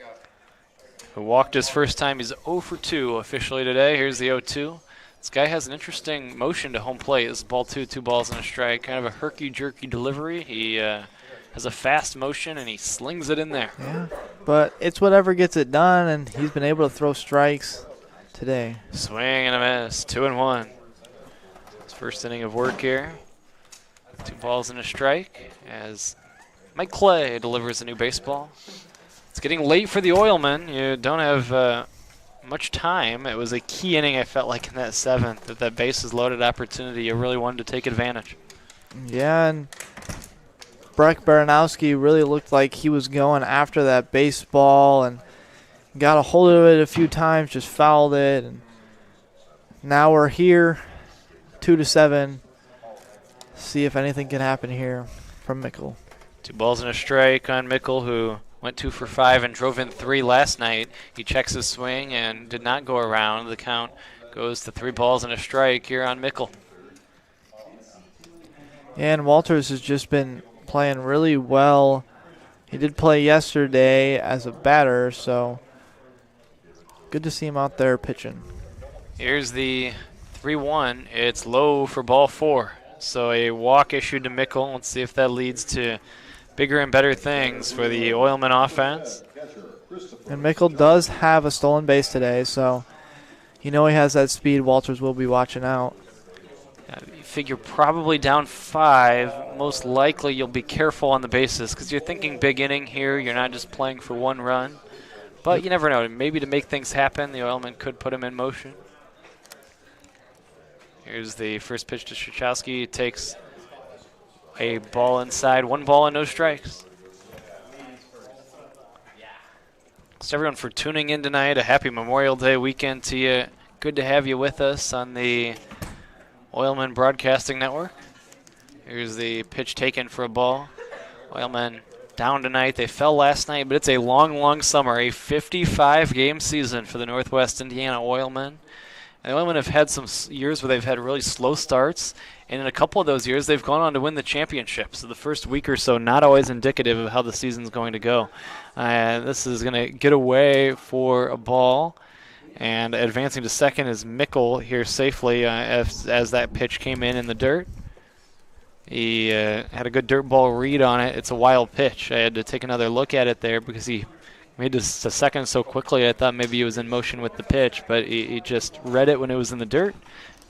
S1: who walked his first time. He's 0 for 2 officially today. Here's the 0-2. This guy has an interesting motion to home plate. This is ball 2, 2 balls and a strike. Kind of a herky-jerky delivery. He has a fast motion, and he slings it in there.
S2: Yeah, but it's whatever gets it done, and he's been able to throw strikes today.
S1: Swing and a miss, 2-1. His first inning of work here. 2 balls and a strike as Mike Clay delivers a new baseball. It's getting late for the Oilmen. You don't have much time. It was a key inning, I felt like, in that 7th. That base is loaded opportunity, you really wanted to take advantage.
S2: Yeah, and Breck Baranowski really looked like he was going after that baseball and got a hold of it a few times, just fouled it. And now we're here, 2-7. See if anything can happen here from Mickle.
S1: 2 balls and a strike on Mickle, who went 2 for 5 and drove in 3 last night. He checks his swing and did not go around. The count goes to 3 balls and a strike here on Mickle.
S2: And Walters has just been playing really well. He did play yesterday as a batter, so good to see him out there pitching.
S1: Here's the 3-1. It's low for ball 4. So a walk issued to Mickle. Let's see if that leads to bigger and better things for the Oilmen offense.
S2: And Mickle does have a stolen base today, so you know he has that speed. Walters will be watching out.
S1: You figure probably down 5. Most likely you'll be careful on the bases because you're thinking big inning here. You're not just playing for 1 run. But you never know. Maybe to make things happen, the Oilmen could put him in motion. Here's the first pitch to Strzalski. Takes a ball inside. 1 ball and no strikes. Thanks everyone for tuning in tonight. A happy Memorial Day weekend to you. Good to have you with us on the Oilmen Broadcasting Network. Here's the pitch taken for a ball. Oilmen down tonight. They fell last night, but it's a long, long summer. A 55-game season for the Northwest Indiana Oilmen. And the Oilmen have had some years where they've had really slow starts, and in a couple of those years, they've gone on to win the championship. So the first week or so, not always indicative of how the season's going to go. This is going to get away for a ball, and advancing to second is Mickle here safely as that pitch came in the dirt. He had a good dirt ball read on it. It's a wild pitch. I had to take another look at it there because he made this to second so quickly I thought maybe he was in motion with the pitch, but he just read it when it was in the dirt,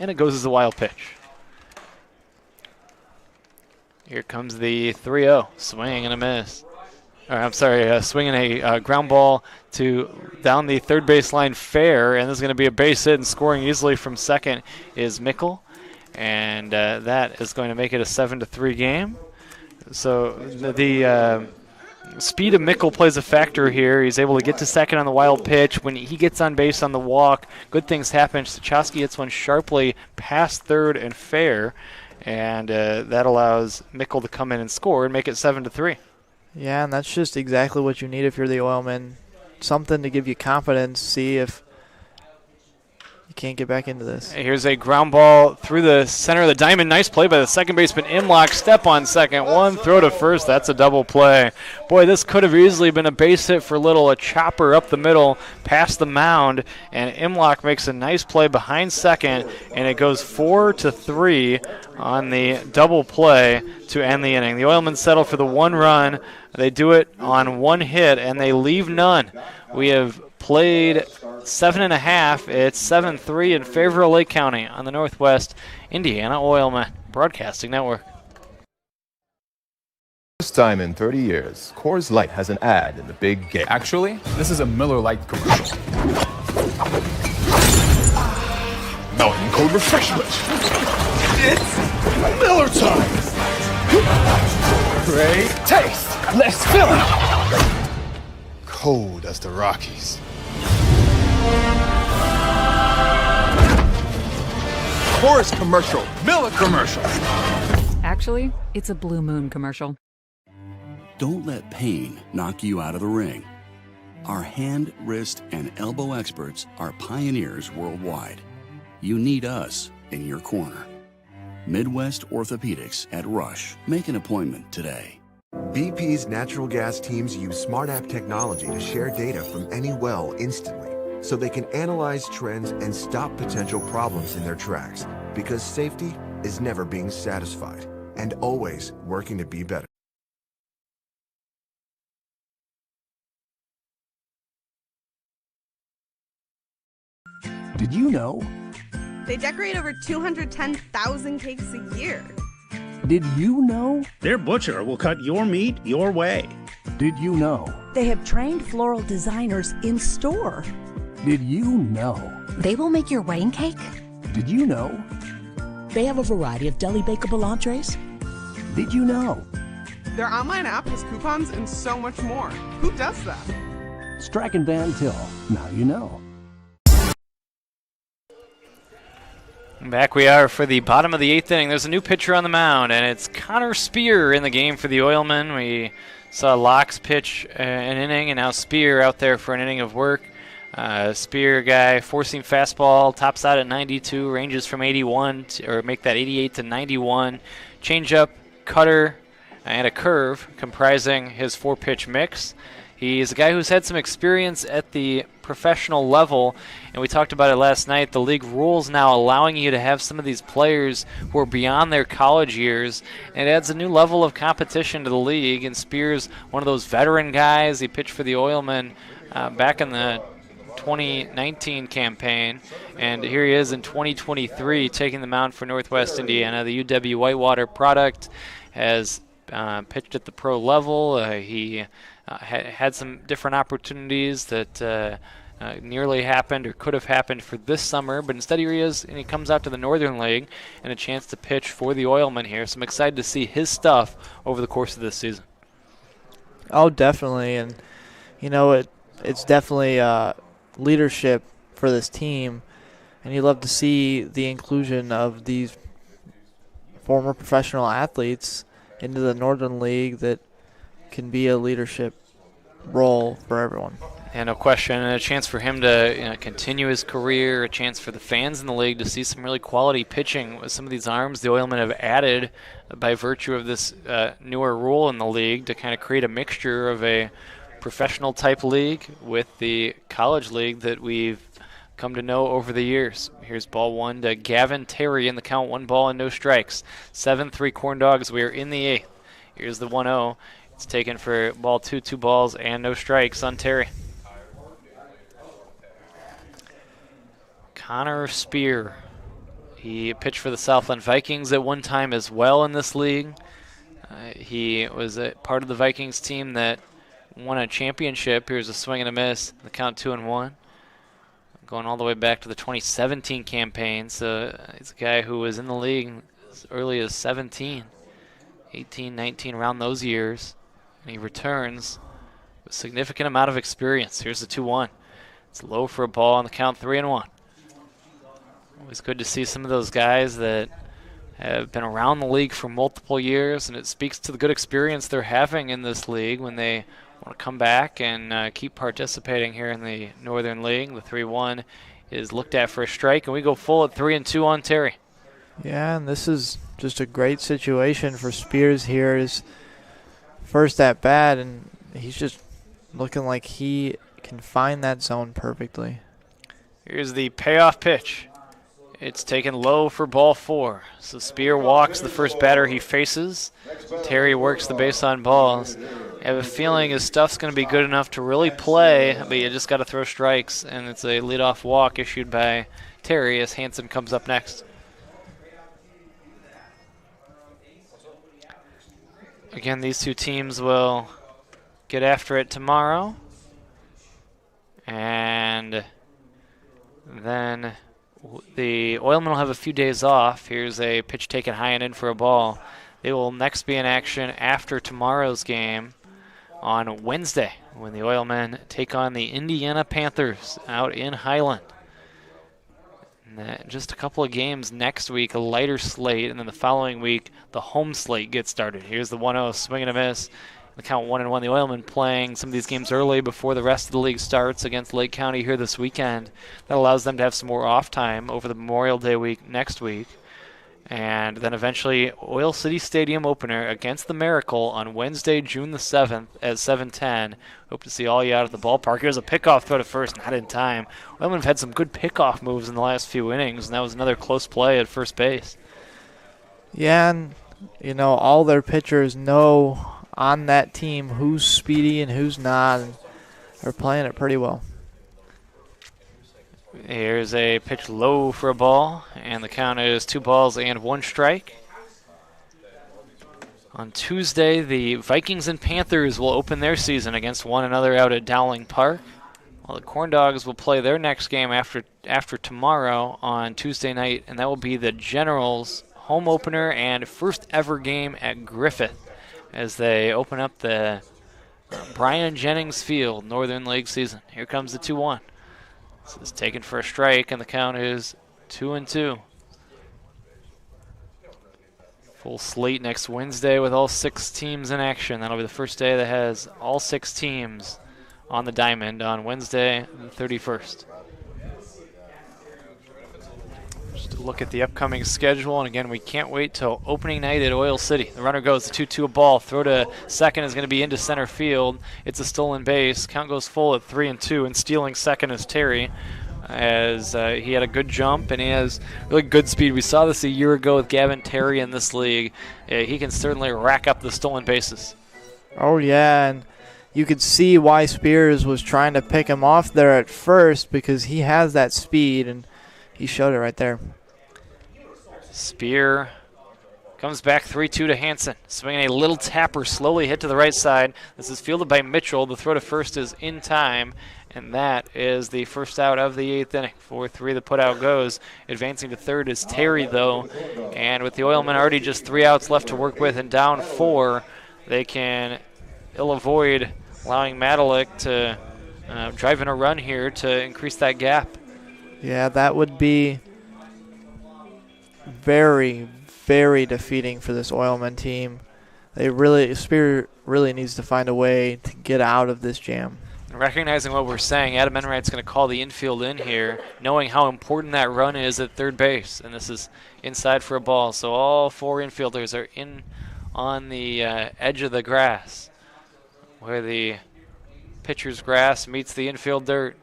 S1: and it goes as a wild pitch. Here comes the 3-0, swing and a miss. Swinging a ground ball to down the third baseline fair, and this is going to be a base hit, and scoring easily from second is Mickle, and that is going to make it a 7-3 game. So the speed of Mickle plays a factor here. He's able to get to second on the wild pitch. When he gets on base on the walk, good things happen. Strzalski hits one sharply past third and fair, and that allows Mickle to come in and score and make it 7-3.
S2: Yeah, and that's just exactly what you need if you're the Oilmen. Something to give you confidence, see if you can't get back into this.
S1: Here's a ground ball through the center of the diamond. Nice play by the second baseman, Imlock. Step on second, 1 throw to first. That's a double play. Boy, this could have easily been a base hit for Little. A chopper up the middle past the mound, and Imlock makes a nice play behind second, and it goes 4-3 on the double play to end the inning. The Oilmen settle for the 1 run. They do it on 1 hit, and they leave none. We have played 7.5. It's 7-3 in favor of Lake County on the Northwest Indiana Oilmen Broadcasting Network.
S17: First time in 30 years, Coors Light has an ad in the big game.
S10: Actually, this is a Miller Lite commercial.
S17: Mountain Cold Refreshment. It's Miller time. Great taste. Let's fill it. Cold as the Rockies. Coors commercial. Miller commercial.
S12: Actually, it's a Blue Moon commercial.
S24: Don't let pain knock you out of the ring. Our hand, wrist, and elbow experts are pioneers worldwide. You need us in your corner. Midwest Orthopedics at Rush. Make an appointment today.
S9: BP's natural gas teams use smart app technology to share data from any well instantly, so they can analyze trends and stop potential problems in their tracks, because safety is never being satisfied and always working to be better.
S3: Did you know?
S8: They decorate over 210,000 cakes a year.
S3: Did you know?
S4: Their butcher will cut your meat your way.
S3: Did you know?
S5: They have trained floral designers in store.
S3: Did you know?
S6: They will make your wedding cake.
S3: Did you know?
S5: They have a variety of deli bakeable entrees,
S3: Did you know?
S8: Their online app has coupons and so much more. Who does that?
S3: Strike and Van Til. Now you know.
S1: Back we are for the bottom of the 8th inning. There's a new pitcher on the mound, and it's Connor Spear in the game for the Oilmen. We saw Locks pitch an inning, and now Spear out there for an inning of work. Spear guy, four-seam fastball, tops out at 92, ranges from 81 or make that 88 to 91. Changeup, cutter, and a curve comprising his 4-pitch mix. He's a guy who's had some experience at the professional level, and we talked about it last night. The league rules now allowing you to have some of these players who are beyond their college years, and it adds a new level of competition to the league. And Spears, one of those veteran guys, he pitched for the Oilmen back in the 2019 campaign, and here he is in 2023 taking the mound for Northwest Indiana. The UW Whitewater product has pitched at the pro level. He had some different opportunities that nearly happened or could have happened for this summer, but instead here he is, and he comes out to the Northern League and a chance to pitch for the Oilmen here. So I'm excited to see his stuff over the course of this season.
S2: Oh, definitely, and you know it's definitely leadership for this team, and you love to see the inclusion of these former professional athletes into the Northern League that can be a leadership role for everyone.
S1: And no question, and a chance for him to continue his career, a chance for the fans in the league to see some really quality pitching with some of these arms the Oilmen have added by virtue of this newer rule in the league to kind of create a mixture of a professional type league with the college league that we've come to know over the years. Here's ball one to Gavin Terry in the count, 1 ball and no strikes. 7-3 CornDogs. We are in the 8th. Here's the 1-0. It's taken for ball 2, 2 balls and no strikes on Terry. Connor Spear. He pitched for the Southland Vikings at one time as well in this league. He was a part of the Vikings team that won a championship. Here's a swing and a miss. The count 2-1. Going all the way back to the 2017 campaign. So he's a guy who was in the league as early as 17, 18, 19, around those years. And he returns with a significant amount of experience. Here's the 2-1. It's low for a ball on the count, 3-1. Always good to see some of those guys that have been around the league for multiple years, and it speaks to the good experience they're having in this league when they want to come back and keep participating here in the Northern League. The 3-1 is looked at for a strike, and we go full at 3-2 on Terry.
S2: Yeah, and this is just a great situation for Spears here. His first at bat, and he's just looking like he can find that zone perfectly.
S1: Here's the payoff pitch. It's taken low for ball 4. So Spear walks the first batter he faces. Terry works the base on balls. I have a feeling his stuff's going to be good enough to really play, but you just got to throw strikes, and it's a leadoff walk issued by Terry as Hansen comes up next. Again, these two teams will get after it tomorrow. And then the Oilmen will have a few days off. Here's a pitch taken high and in for a ball. They will next be in action after tomorrow's game on Wednesday when the Oilmen take on the Indiana Panthers out in Highland. And just a couple of games next week, a lighter slate, and then the following week, the home slate gets started. Here's the 1-0, swing and a miss. The count 1-1. The Oilmen playing some of these games early before the rest of the league starts against Lake County here this weekend. That allows them to have some more off time over the Memorial Day week next week. And then eventually Oil City Stadium opener against the Miracle on Wednesday, June the 7th at 7:10. Hope to see all you out at the ballpark. Here's a pickoff throw to first, not in time. Oilmen have had some good pickoff moves in the last few innings, and that was another close play at first base.
S2: Yeah, and you know, all their pitchers know on that team who's speedy and who's not, and they're playing it pretty well.
S1: Here's a pitch low for a ball, and the count is 2 balls and 1 strike. On Tuesday, the Vikings and Panthers will open their season against one another out at Dowling Park, while the CornDogs will play their next game after tomorrow on Tuesday night, and that will be the Generals home opener and first ever game at Griffith as they open up the Brian Jennings Field Northern League season. Here comes the 2-1. This is taken for a strike, and the count is 2-2. Full slate next Wednesday with all 6 teams in action. That'll be the first day that has all 6 teams on the diamond on Wednesday, the 31st. Just to look at the upcoming schedule, and again, we can't wait till opening night at Oil City. The runner goes the 2-2 ball. Throw to second is going to be into center field. It's a stolen base. Count goes full at 3-2, and stealing second is Terry, as he had a good jump and he has really good speed. We saw this a year ago with Gavin Terry in this league. He can certainly rack up the stolen bases.
S2: Oh, yeah, and you could see why Spears was trying to pick him off there at first, because he has that speed, and he showed it right there.
S1: Spear comes back 3-2 to Hansen. Swinging a little tapper, slowly hit to the right side. This is fielded by Mitchell. The throw to first is in time, and that is the first out of the 8th inning. 4-3 the putout goes. Advancing to third is Terry, though, and with the Oilmen already just 3 outs left to work with and down 4, they can ill avoid allowing Madalik to drive in a run here to increase that gap.
S2: Yeah, that would be very, very defeating for this Oilman team. Spear really needs to find a way to get out of this jam.
S1: Recognizing what we're saying, Adam Enright's going to call the infield in here, knowing how important that run is at third base. And this is inside for a ball. So all 4 infielders are in on the edge of the grass, where the pitcher's grass meets the infield dirt.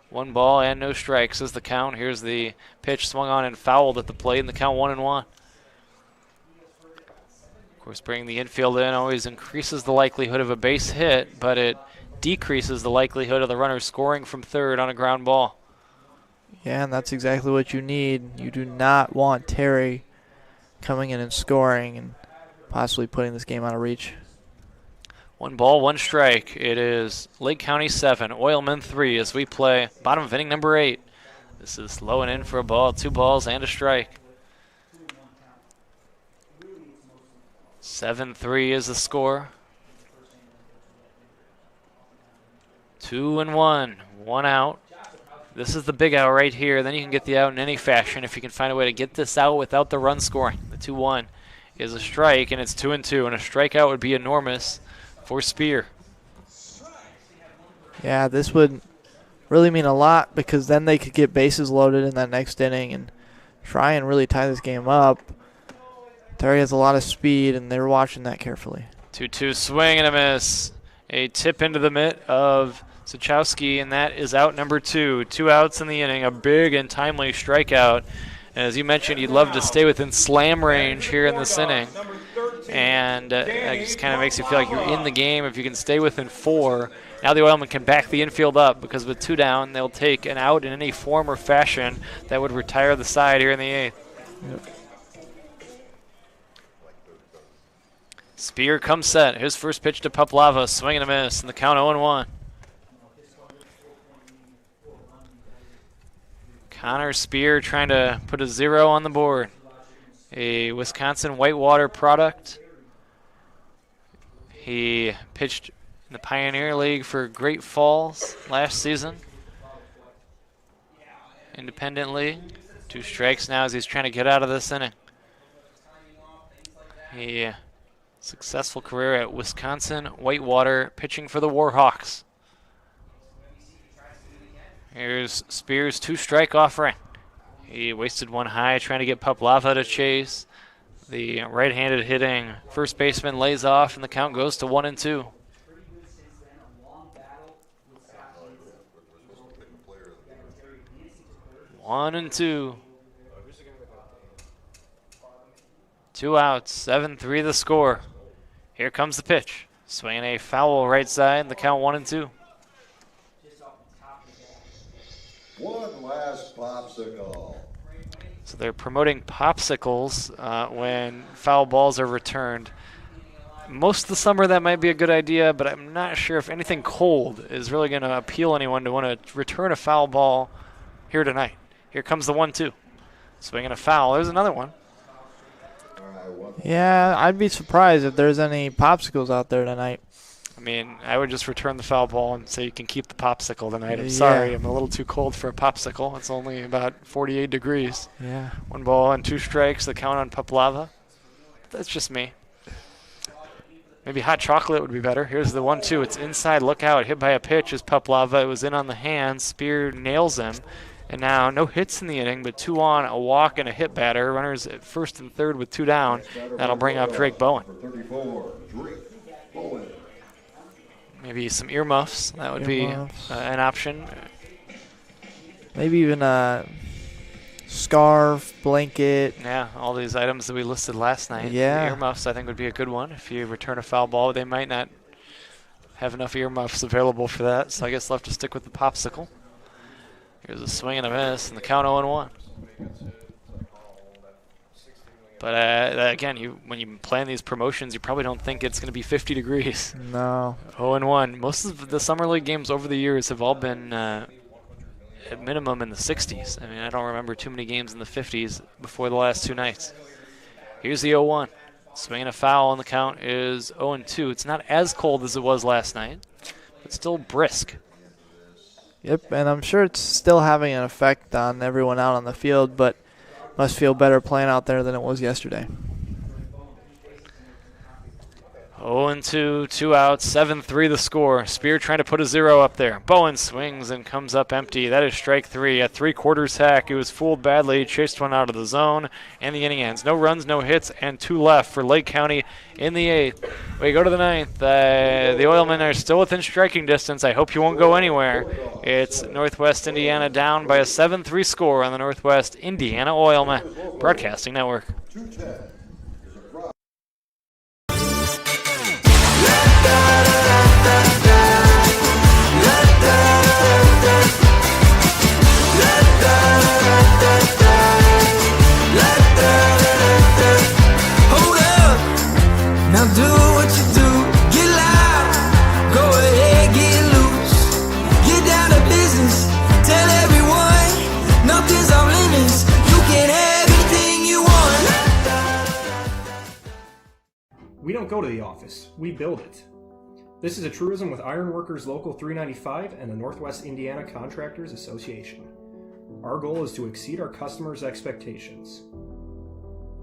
S1: 1 ball and no strikes is the count. Here's the pitch swung on and fouled at the plate, and the count 1-1. Of course, bringing the infield in always increases the likelihood of a base hit, but it decreases the likelihood of the runner scoring from third on a ground ball.
S2: Yeah, and that's exactly what you need. You do not want Terry coming in and scoring and possibly putting this game out of reach.
S1: 1 ball, 1 strike. It is Lake County 7, Oilmen 3 as we play bottom of inning number 8. This is low and in for a ball, 2 balls and a strike. 7-3 is the score. 2-1, 1 out. This is the big out right here. Then you can get the out in any fashion if you can find a way to get this out without the run scoring. The 2-1 is a strike, and it's 2-2, and a strikeout would be enormous for Spear.
S2: Yeah, this would really mean a lot, because then they could get bases loaded in that next inning and try and really tie this game up. Terry has a lot of speed, and they're watching that carefully.
S1: 2-2 swing and a miss. A tip into the mitt of Sachowski, and that is out number 2. 2 outs in the inning, a big and timely strikeout. And as you mentioned, you'd love to stay within slam range here in this inning. And that just kind of makes you feel like you're in the game if you can stay within 4. Now the Oilmen can back the infield up, because with 2 down, they'll take an out in any form or fashion that would retire the side here in the 8th.
S2: Yep.
S1: Spear comes set. His first pitch to Puplava, swing and a miss, and the count 0-1. Connor Spear trying to put a 0 on the board. A Wisconsin Whitewater product. He pitched in the Pioneer League for Great Falls last season. Independent League. 2 strikes now as he's trying to get out of this inning. A successful career at Wisconsin Whitewater, pitching for the Warhawks. Here's Spears' 2-strike offering. He wasted 1 high trying to get Puplava to chase. The right-handed hitting first baseman lays off, and the count goes to 1-2. One and 2. 2 outs, 7-3 the score. Here comes the pitch. Swinging a foul right side, the count 1-2.
S20: One last popsicle.
S1: So they're promoting popsicles when foul balls are returned. Most of the summer that might be a good idea, but I'm not sure if anything cold is really going to appeal anyone to want to return a foul ball here tonight. Here comes the 1-2. Swinging a foul. There's another one.
S2: Yeah, I'd be surprised if there's any popsicles out there tonight.
S1: I mean, I would just return the foul ball and say you can keep the popsicle tonight. I'm
S2: Yeah.
S1: sorry, I'm a little too cold for a popsicle. It's only about 48 degrees.
S2: Yeah.
S1: 1 ball and 2 strikes, the count on Paplava. That's just me. Maybe hot chocolate would be better. Here's the 1-2. It's inside. Look out. Hit by a pitch is Paplava. It was in on the hand. Spear nails him. And now no hits in the inning, but 2 on, a walk, and a hit batter. Runners at first and third with 2 down. That'll bring up Drake Bowen. Maybe some earmuffs. That would be an option.
S2: Maybe even a scarf, blanket.
S1: Yeah, all these items that we listed last night.
S2: Yeah.
S1: The earmuffs, I think, would be a good one. If you return a foul ball, they might not have enough earmuffs available for that, so I guess they'll have to stick with the popsicle. Here's a swing and a miss, and the count 0-1. But again, when you plan these promotions, you probably don't think it's going to be 50 degrees.
S2: No.
S1: 0-1. Most of the summer league games over the years have all been at minimum in the 60s. I mean, I don't remember too many games in the 50s before the last 2 nights. Here's the 0-1. Swing and a foul, and the count is 0-2. It's not as cold as it was last night, but still brisk.
S2: Yep, and I'm sure it's still having an effect on everyone out on the field, but must feel better playing out there than it was yesterday.
S1: 0-2, 2 outs, 7-3 the score. Spear trying to put a 0 up there. Bowen swings and comes up empty. That is strike 3. A 3/4 hack. He was fooled badly, chased one out of the zone, and the inning ends. No runs, no hits, and 2 left for Lake County in the 8th. We go to the 9th. The Oilmen are still within striking distance. I hope you won't go anywhere. It's Northwest Indiana down by a 7-3 score on the Northwest Indiana Oilmen Broadcasting Network.
S14: Now do what you do, get loud, go ahead, get loose, get down to business, tell everyone, nothing's off limits, you can have anything you want.
S19: We don't go to the office, we build it. This is a truism with Ironworkers Local 395 and the Northwest Indiana Contractors Association. Our goal is to exceed our customers' expectations.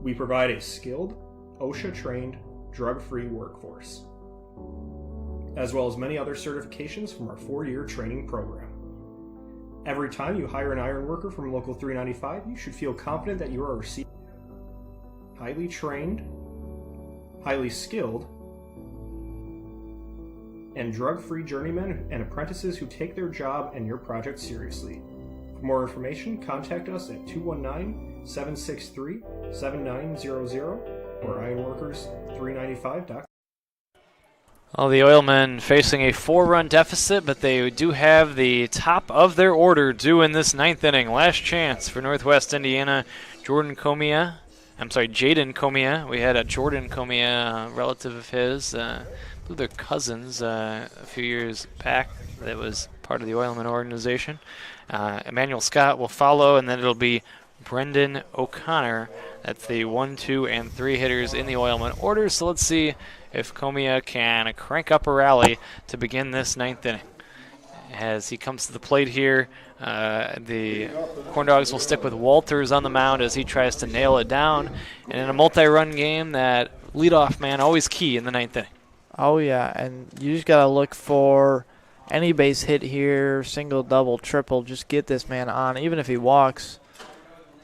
S19: We provide a skilled, OSHA-trained, drug-free workforce, as well as many other certifications from our 4-year training program. Every time you hire an iron worker from Local 395, you should feel confident that you are receiving highly trained, highly skilled, and drug-free journeymen and apprentices who take their job and your project seriously. For more information, contact us at 219-763-7900 or ironworkers395.com.
S1: Well, the Oilmen facing a 4-run deficit, but they do have the top of their order due in this 9th inning. Last chance for Northwest Indiana. Jaden Comia. We had a Jordan Comia, relative of his. I believe they're cousins a few years back. That was part of the Oilmen organization. Emmanuel Scott will follow, and then it'll be Brendan O'Connor. That's the 1, 2, and 3 hitters in the Oilmen order. So let's see if Comia can crank up a rally to begin this 9th inning. As he comes to the plate here, the CornDogs will stick with Walters on the mound as he tries to nail it down. And in a multi-run game, that leadoff man always key in the 9th inning.
S2: Oh, yeah, and you just got to look for any base hit here, single, double, triple. Just get this man on. Even if he walks,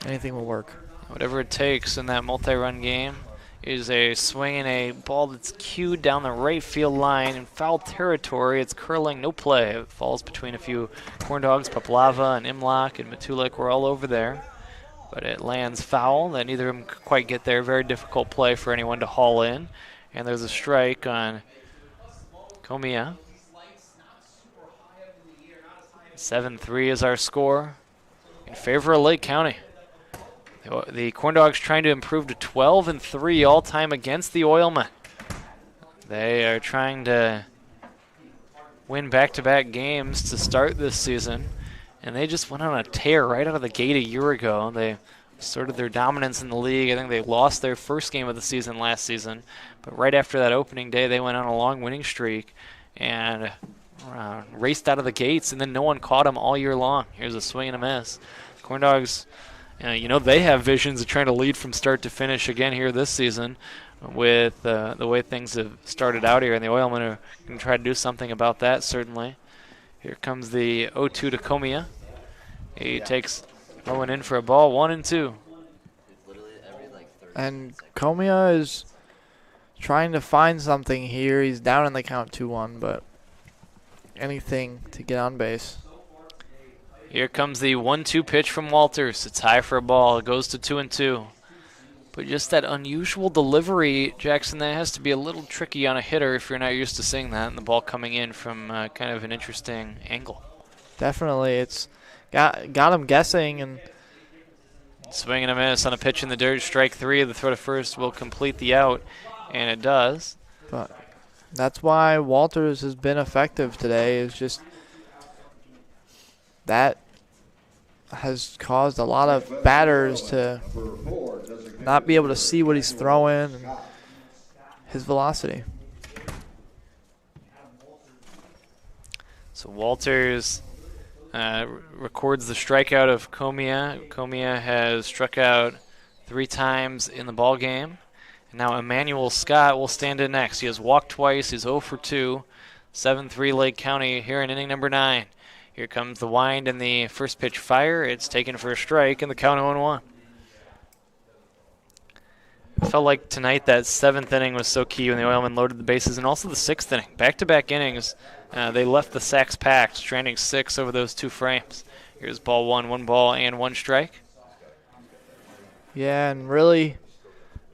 S2: anything will work.
S1: Whatever it takes in that multi-run game is a swing and a ball that's cued down the right field line in foul territory. It's curling, no play. It falls between a few CornDogs. Paplava and Imlach and Matulek were all over there. But it lands foul. That neither of them could quite get there. Very difficult play for anyone to haul in. And there's a strike on Comia. 7-3 is our score in favor of Lake County. The CornDogs trying to improve to 12-3 all-time against the Oilmen. They are trying to win back-to-back games to start this season, and they just went on a tear right out of the gate a year ago. They asserted their dominance in the league. I think they lost their first game of the season last season, but right after that opening day, they went on a long winning streak and raced out of the gates, and then no one caught them all year long. Here's a swing and a miss. CornDogs, they have visions of trying to lead from start to finish again here this season with the way things have started out here, and the Oilmen are going to try to do something about that, certainly. Here comes the 0-2 to Comia. He takes Owen in for a ball, 1-2.
S2: And Comia is trying to find something here. He's down in the count 2-1, but anything to get on base.
S1: Here comes the 1-2 pitch from Walters. It's high for a ball. It goes to 2-2. But just that unusual delivery, Jackson, that has to be a little tricky on a hitter if you're not used to seeing that, and the ball coming in from kind of an interesting angle.
S2: Definitely. It's got him guessing. And
S1: swing and a miss on a pitch in the dirt. Strike 3. The throw to first will complete the out, and it does.
S2: But that's why Walters has been effective today, is just that has caused a lot of batters to not be able to see what he's throwing and his velocity.
S1: So Walters records the strikeout of Comia. Comia has struck out 3 times in the ball game. And now Emmanuel Scott will stand in next. He has walked twice. He's 0 for 2. 7-3 Lake County here in inning number 9. Here comes the wind and the first pitch fire. It's taken for a strike, and the count 0-1. It felt like tonight that 7th inning was so key when the Oilmen loaded the bases, and also the 6th inning. Back-to-back innings, they left the sacks packed, stranding 6 over those 2 frames. Here's ball 1, 1 ball, and 1 strike.
S2: Yeah, and really,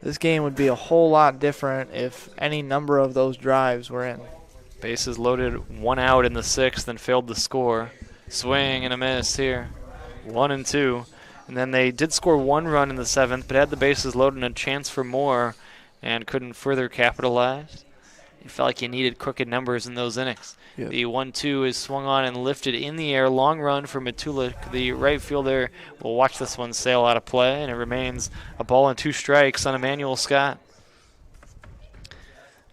S2: this game would be a whole lot different if any number of those drives were in.
S1: Bases loaded, 1 out in the 6th and failed to score. Swing and a miss here. 1-2. And then they did score 1 run in the 7th, but had the bases loaded and a chance for more and couldn't further capitalize. It felt like you needed crooked numbers in those innings. Yep. The 1-2 is swung on and lifted in the air. Long run for Matulik. The right fielder will watch this one sail out of play, and it remains a ball and 2 strikes on Emmanuel Scott.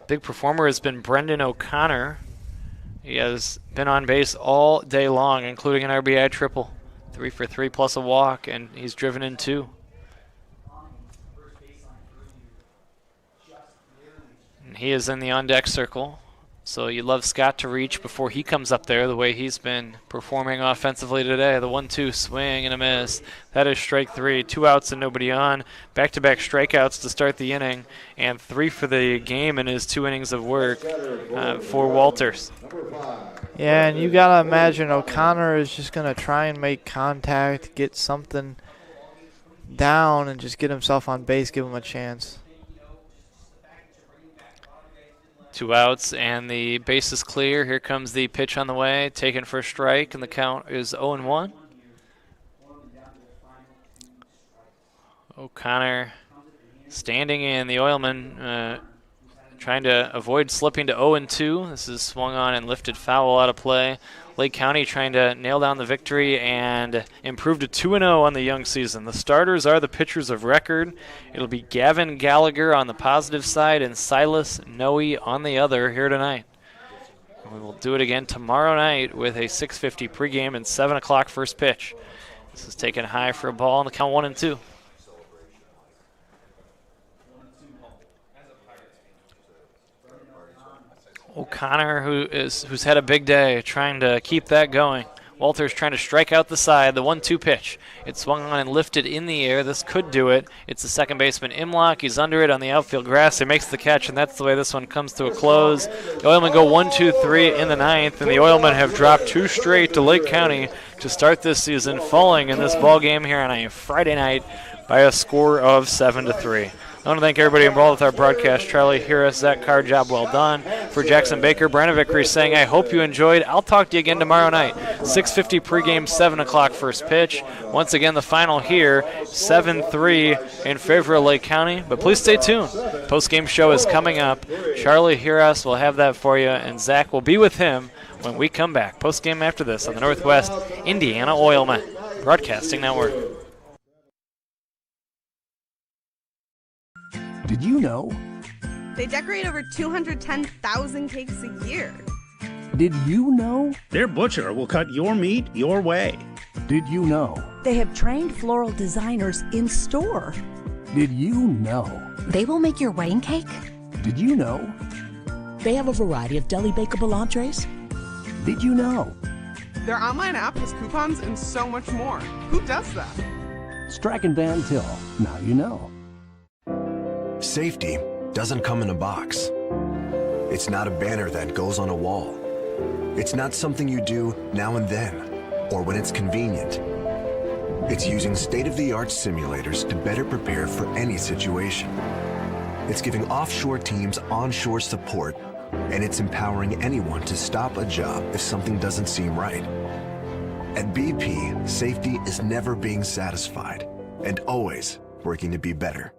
S1: Big performer has been Brendan O'Connor. He has been on base all day long, including an RBI triple. 3 for 3 plus a walk, and he's driven in 2. And he is in the on-deck circle. So you love Scott to reach before he comes up there, the way he's been performing offensively today. The 1-2 swing and a miss. That is strike 3. 2 outs and nobody on. Back-to-back strikeouts to start the inning, and 3 for the game in his 2 innings of work for Walters.
S2: Yeah, and you got to imagine O'Connor is just going to try and make contact, get something down, and just get himself on base, give him a chance.
S1: 2 outs, and the base is clear. Here comes the pitch on the way, taken for a strike, and the count is 0-1. O'Connor standing in. The Oilmen trying to avoid slipping to 0-2. This is swung on and lifted foul out of play. Lake County trying to nail down the victory and improve to 2-0 on the young season. The starters are the pitchers of record. It'll be Gavin Gallagher on the positive side and Silas Noe on the other here tonight. We will do it again tomorrow night with a 6:50 pregame and 7 o'clock first pitch. This is taken high for a ball on the count 1-2. O'Connor, who's had a big day, trying to keep that going. Walters trying to strike out the side. The 1-2 pitch. It swung on and lifted in the air. This could do it. It's the second baseman, Imlock. He's under it on the outfield grass. He makes the catch, and that's the way this one comes to a close. The Oilmen go 1-2-3 in the 9th, and the Oilmen have dropped 2 straight to Lake County to start this season, falling in this ball game here on a Friday night by a score of 7-3. I want to thank everybody involved with our broadcast. Charlie Harris, Zach Carr, job well done. For Jackson Baker, Brandon Vickery saying, I hope you enjoyed. I'll talk to you again tomorrow night. 6:50 pregame, 7 o'clock first pitch. Once again, the final here, 7-3 in favor of Lake County. But please stay tuned. Postgame show is coming up. Charlie Harris will have that for you, and Zach will be with him when we come back. Postgame after this on the Northwest Indiana Oilmen Broadcasting Network.
S3: Did you know?
S8: They decorate over 210,000 cakes a year.
S3: Did you know?
S4: Their butcher will cut your meat your way.
S3: Did you know?
S5: They have trained floral designers in store.
S3: Did you know?
S6: They will make your wedding cake.
S3: Did you know?
S5: They have a variety of deli bakeable entrees.
S3: Did you know?
S8: Their online app has coupons and so much more. Who does that?
S3: Strachan Van Til. Now you know.
S9: Safety doesn't come in a box. It's not a banner that goes on a wall. It's not something you do now and then, or when it's convenient. It's using state-of-the-art simulators to better prepare for any situation. It's giving offshore teams onshore support, and it's empowering anyone to stop a job if something doesn't seem right. At BP, safety is never being satisfied and always working to be better.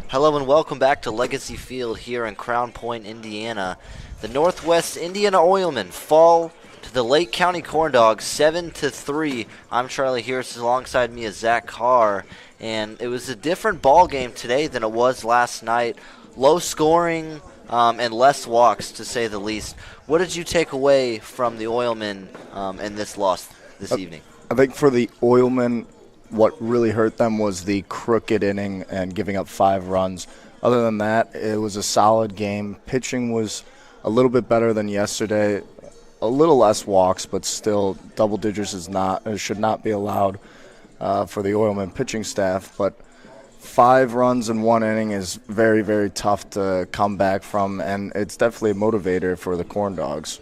S7: Hello and welcome back to Legacy Field here in Crown Point, Indiana. The Northwest Indiana Oilmen fall to the Lake County CornDogs 7-3. I'm Charlie Hirsch, alongside me is Zach Carr, and it was a different ball game today than it was last night. Low scoring and less walks, to say the least. What did you take away from the Oilmen in this loss this evening?
S16: I think for the Oilmen, what really hurt them was the crooked inning and giving up 5 runs. Other than that, it was a solid game. Pitching was a little bit better than yesterday. A little less walks, but still double digits should not be allowed for the Oilmen pitching staff. But 5 runs in 1 inning is very, very tough to come back from, and it's definitely a motivator for the CornDogs.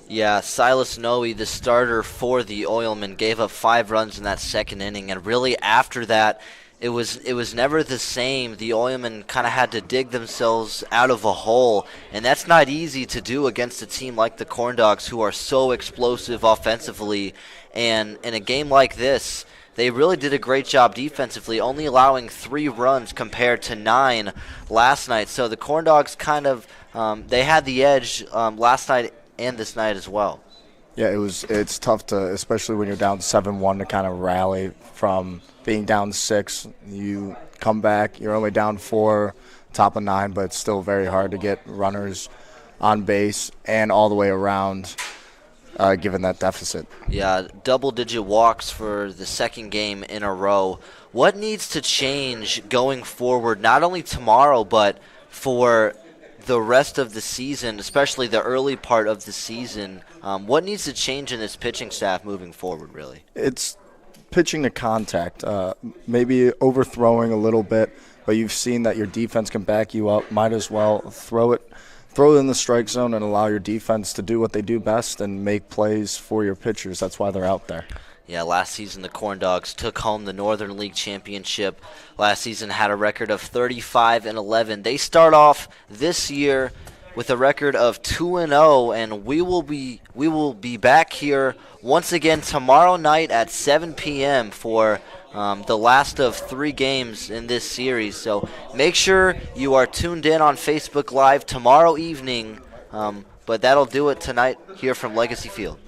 S7: Yeah, Silas Noe, the starter for the Oilmen, gave up 5 runs in that second inning, and really after that, it was never the same. The Oilmen kind of had to dig themselves out of a hole, and that's not easy to do against a team like the CornDogs, who are so explosive offensively. And in a game like this, they really did a great job defensively, only allowing 3 runs compared to 9 last night. So the CornDogs kind of they had the edge last night and this night as well.
S16: Yeah, it's tough to, especially when you're down 7-1, to kind of rally from being down 6. You come back, you're only down 4, top of 9, but it's still very hard to get runners on base and all the way around given that deficit.
S7: Yeah, double-digit walks for the second game in a row. What needs to change going forward, not only tomorrow, but for the rest of the season, especially the early part of the season? What needs to change in this pitching staff moving forward, really?
S16: It's pitching to contact, maybe overthrowing a little bit, but you've seen that your defense can back you up. Might as well throw it in the strike zone and allow your defense to do what they do best and make plays for your pitchers. That's why they're out there.
S7: Yeah, last season the CornDogs took home the Northern League Championship. Last season had a record of 35-11. They start off this year with a record of 2-0, and we will be back here once again tomorrow night at 7 p.m. for the last of 3 games in this series. So make sure you are tuned in on Facebook Live tomorrow evening. But that'll do it tonight here from Legacy Field.